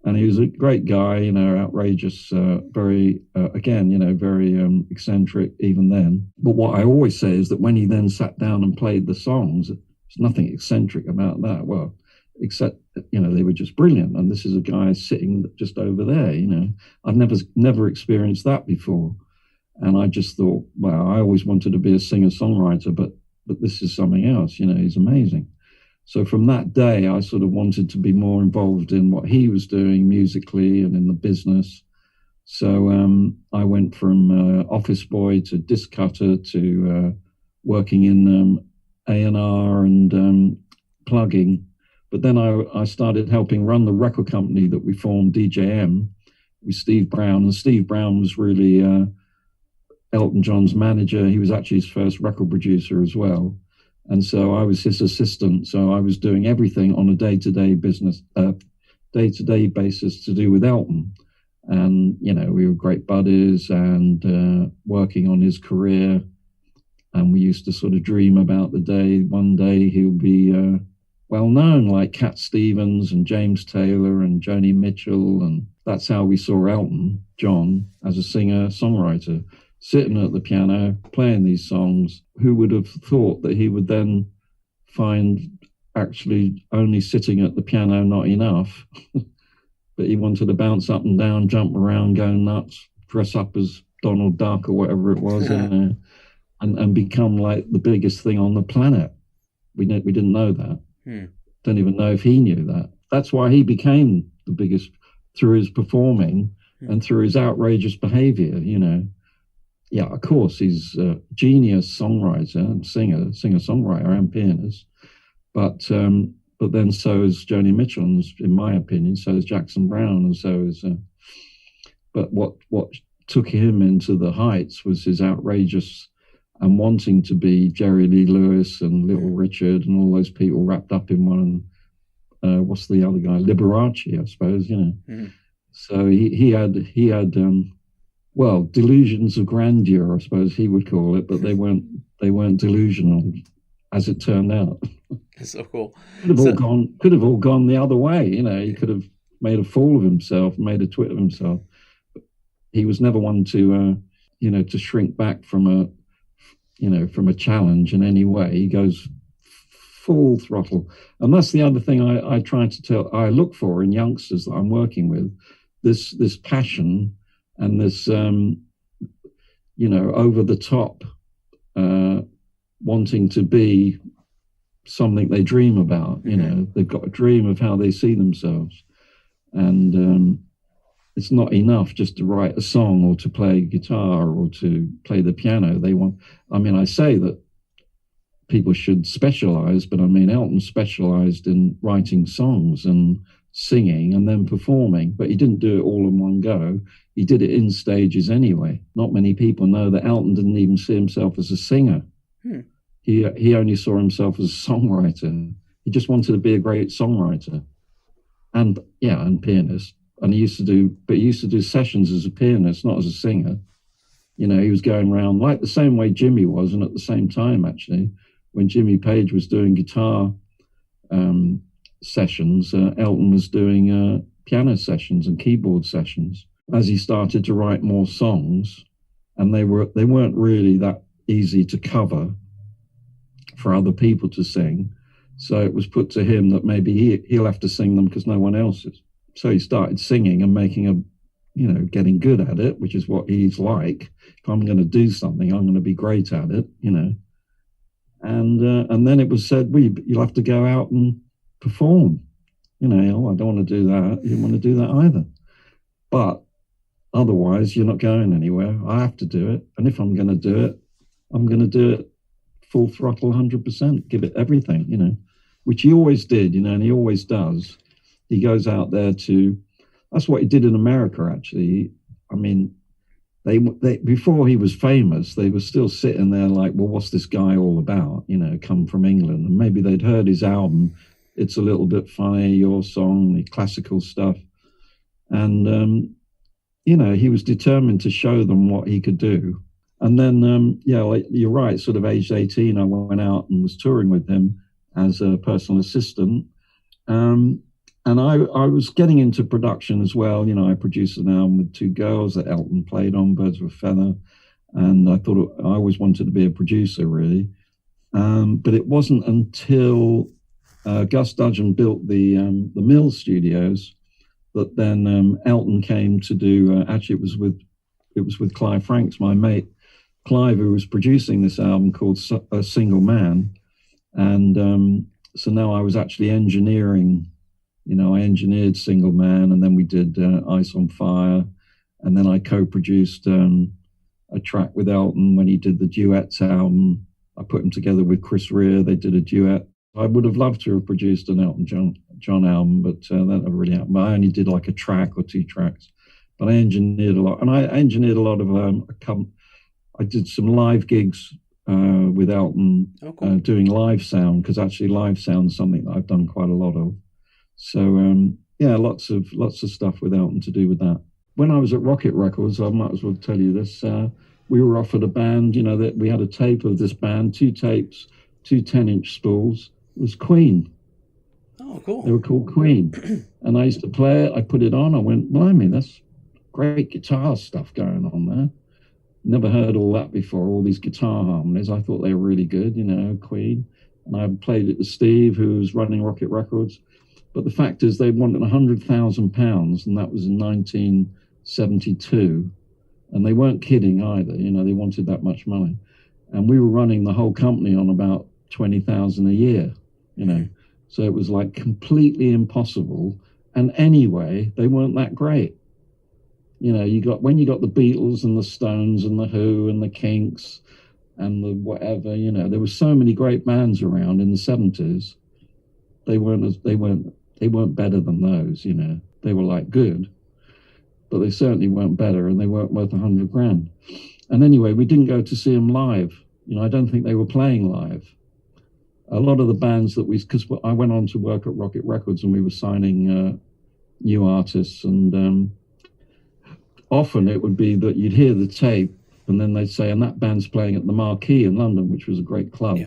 and he was a great guy, outrageous, very, very eccentric even then. But what I always say is that when he then sat down and played the songs, there's nothing eccentric about that. Well, except, they were just brilliant. And this is a guy sitting just over there, I've never experienced that before. And I just thought, wow, I always wanted to be a singer-songwriter, but this is something else, he's amazing. So from that day, I sort of wanted to be more involved in what he was doing musically and in the business. So I went from office boy to disc cutter to working in A&R and plugging. But then I started helping run the record company that we formed, DJM, with Steve Brown. And Steve Brown was really Elton John's manager. He was actually his first record producer as well. And so I was his assistant. So I was doing everything on a day-to-day basis to do with Elton. And, we were great buddies and working on his career. And we used to sort of dream about the day, one day he'll be well known, like Cat Stevens and James Taylor and Joni Mitchell. And that's how we saw Elton John as a singer-songwriter, sitting at the piano, playing these songs. Who would have thought that he would then find actually only sitting at the piano not enough, but he wanted to bounce up and down, jump around, go nuts, dress up as Donald Duck or whatever it was, and become like the biggest thing on the planet. We didn't know that. Don't even know if he knew that. That's why he became the biggest, through his performing and through his outrageous behavior, Yeah, of course, he's a genius songwriter and singer-songwriter and pianist. But then so is Joni Mitchell, and in my opinion, so is Jackson Browne, and so is... but what took him into the heights was his outrageous and wanting to be Jerry Lee Lewis and Little Richard and all those people wrapped up in one. What's the other guy? Liberace, I suppose, So he had well, delusions of grandeur, I suppose he would call it, but they weren't delusional, as it turned out. So cool. Could have all gone the other way. He could have made a fool of himself, made a twit of himself. He was never one to, to shrink back from a challenge in any way. He goes full throttle. And that's the other thing I try to I look for in youngsters that I'm working with, this passion and this, over the top, wanting to be something they dream about. They've got a dream of how they see themselves. And it's not enough just to write a song or to play guitar or to play the piano. I say that people should specialize, but Elton specialized in writing songs and singing and then performing, but he didn't do it all in one go. He did it in stages anyway. Not many people know that Elton didn't even see himself as a singer. He only saw himself as a songwriter. He just wanted to be a great songwriter and pianist. And he used to do sessions as a pianist, not as a singer. He was going around like the same way Jimmy was, and at the same time, actually, when Jimmy Page was doing guitar sessions, Elton was doing piano sessions and keyboard sessions. As he started to write more songs, and they weren't really that easy to cover for other people to sing, so it was put to him that maybe he'll have to sing them because no one else is. So he started singing and getting good at it, which is what he's like. If I'm going to do something, I'm going to be great at it, And then it was said, well, you'll have to go out and perform. I don't want to do that. You don't want to do that either. But otherwise, you're not going anywhere. I have to do it. And if I'm going to do it, I'm going to do it full throttle, 100%, give it everything, which he always did, and he always does. He goes out there that's what he did in America, actually. They before he was famous, they were still sitting there like, well, what's this guy all about? Come from England. And maybe they'd heard his album, It's a Little Bit Funny, Your Song, the classical stuff. And, he was determined to show them what he could do. And then, you're right, sort of aged 18, I went out and was touring with him as a personal assistant. And I was getting into production as well. I produced an album with two girls that Elton played on, Birds of a Feather. And I thought I always wanted to be a producer, really. But it wasn't until Gus Dudgeon built the Mill Studios that then Elton came to do. Actually, it was with Clive Franks, my mate Clive, who was producing this album called A Single Man. And so now I was actually engineering. I engineered Single Man, and then we did Ice on Fire, and then I co-produced a track with Elton when he did the Duets album. I put them together with Chris Rea. They did a duet. I would have loved to have produced an Elton John album, but that never really happened. I only did like a track or two tracks, but I engineered a lot, and I engineered a lot of. I did some live gigs with Elton, doing live sound, because actually live sound is something that I've done quite a lot of. So lots of stuff with Elton to do with that. When I was at Rocket Records, I might as well tell you this. We were offered a band. That we had a tape of this band, 2 tapes, 2 10-inch spools. It was Queen. Oh, cool. They were called Queen, and I used to play it. I put it on. I went, blimey, that's great guitar stuff going on there. Never heard all that before. All these guitar harmonies. I thought they were really good. Queen, and I played it to Steve, who was running Rocket Records. But the fact is, they wanted £100,000, and that was in 1972. And they weren't kidding either. They wanted that much money. And we were running the whole company on about 20,000 a year, So it was like completely impossible. And anyway, they weren't that great. When you got the Beatles and the Stones and the Who and the Kinks and the whatever, there were so many great bands around in the 70s. They weren't better than those, They were like good, but they certainly weren't better, and they weren't worth $100,000. And anyway, we didn't go to see them live. I don't think they were playing live. A lot of the bands that because I went on to work at Rocket Records, and we were signing new artists, and often it would be that you'd hear the tape and then they'd say, and that band's playing at the Marquee in London, which was a great club. Yeah.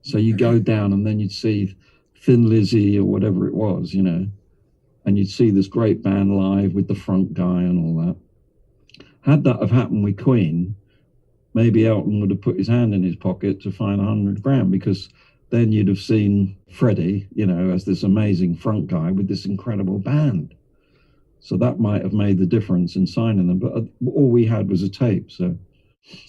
So you go down and then you'd see Thin Lizzy or whatever it was, you know, and you'd see this great band live with the front guy and all that. Had that have happened with Queen, maybe Elton would have put his hand in his pocket to find 100 grand, because then you'd have seen Freddie, you know, as this amazing front guy with this incredible band. So that might have made the difference in signing them. But all we had was a tape. So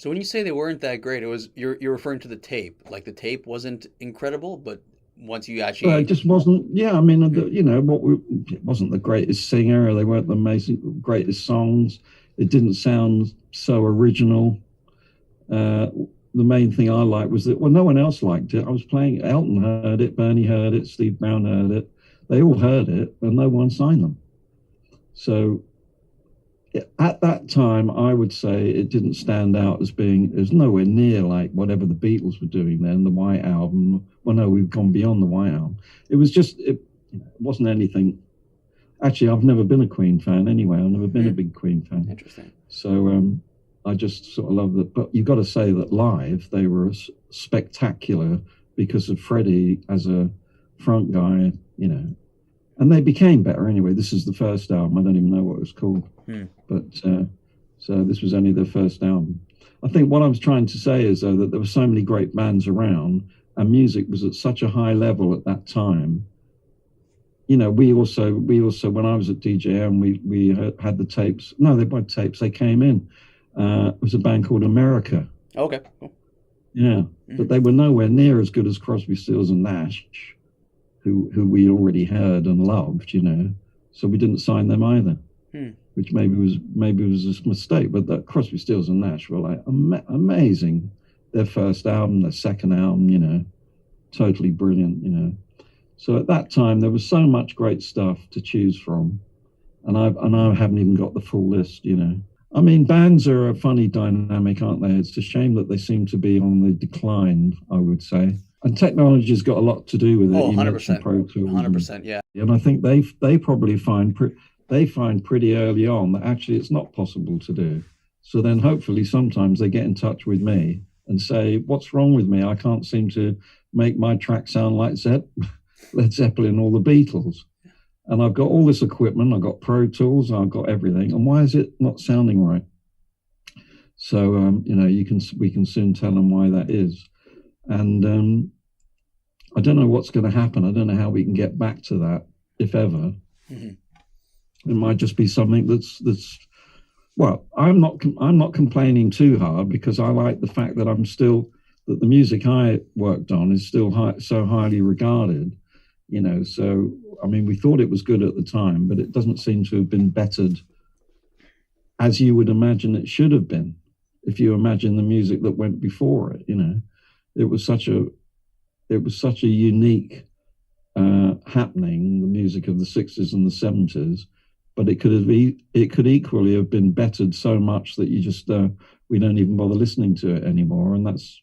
when you say they weren't that great, it was you're referring to the tape. Like the tape wasn't incredible, but once you actually, it just wasn't. Yeah, I mean, you know, it wasn't the greatest singer. They weren't the amazing greatest songs. It didn't sound so original. The main thing I liked was that, well, no one else liked it. I was playing, Elton heard it, Bernie heard it, Steve Brown heard it. They all heard it, and no one signed them. So at that time, I would say it didn't stand out as being, it was nowhere near like whatever the Beatles were doing then, the White Album. Well, no, we've gone beyond the White Album. It was just, it wasn't anything. Actually, I've never been a Queen fan anyway. I've never been a big Queen fan. Interesting. So I just sort of love that. But you've got to say that live, they were spectacular because of Freddie as a front guy, you know. And they became better anyway. This is the first album. I don't even know what it was called. But so this was only their first album. I think what I was trying to say is, though, that there were so many great bands around and music was at such a high level at that time. You know, we also when I was at DJM, we had the tapes. No, they weren't tapes. They came in. It was a band called America. Okay, cool. Yeah, but they were nowhere near as good as Crosby, Stills and Nash, who we already heard and loved, you know. So we didn't sign them either, which maybe was a mistake. But that Crosby, Stills and Nash were like amazing. Their first album, their second album, you know, totally brilliant, you know. So at that time there was so much great stuff to choose from, and I haven't even got the full list, you know. I mean, bands are a funny dynamic, aren't they? It's a shame that they seem to be on the decline, I would say. And technology's got a lot to do with it. Oh, 100%. 100%, yeah. And I think they probably find pretty early on that actually it's not possible to do. So then hopefully sometimes they get in touch with me and say, what's wrong with me? I can't seem to make my track sound like Led Zeppelin or the Beatles. And I've got all this equipment, I've got Pro Tools, I've got everything. And why is it not sounding right? So, you know, we can soon tell them why that is. And I don't know what's going to happen. I don't know how we can get back to that, if ever. It might just be something that's. Well, I'm not complaining too hard because I like the fact that that the music I worked on is still so highly regarded. You know, so I mean, we thought it was good at the time, but it doesn't seem to have been bettered as you would imagine it should have been. If you imagine the music that went before it, you know, it was such a unique happening, the music of the 60s and the 70s, but it could equally have been bettered so much that you just we don't even bother listening to it anymore, and that's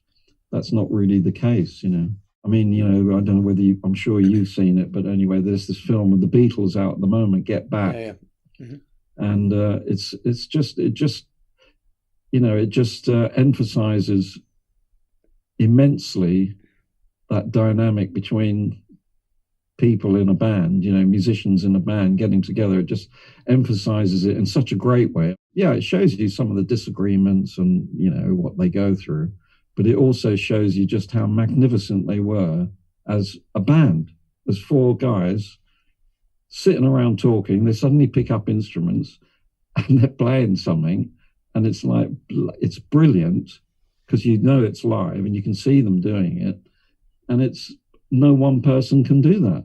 not really the case, you know. I mean, you know, I don't know whether I'm sure you've seen it, but anyway, there's this film with the Beatles out at the moment, Get Back, and it just emphasizes immensely that dynamic between people in a band, you know, musicians in a band getting together. It just emphasizes it in such a great way. Yeah, it shows you some of the disagreements and, you know, what they go through, but it also shows you just how magnificent they were as a band, as four guys sitting around talking. They suddenly pick up instruments and they're playing something, and it's like, it's brilliant because you know it's live and you can see them doing it, and it's no one person can do that.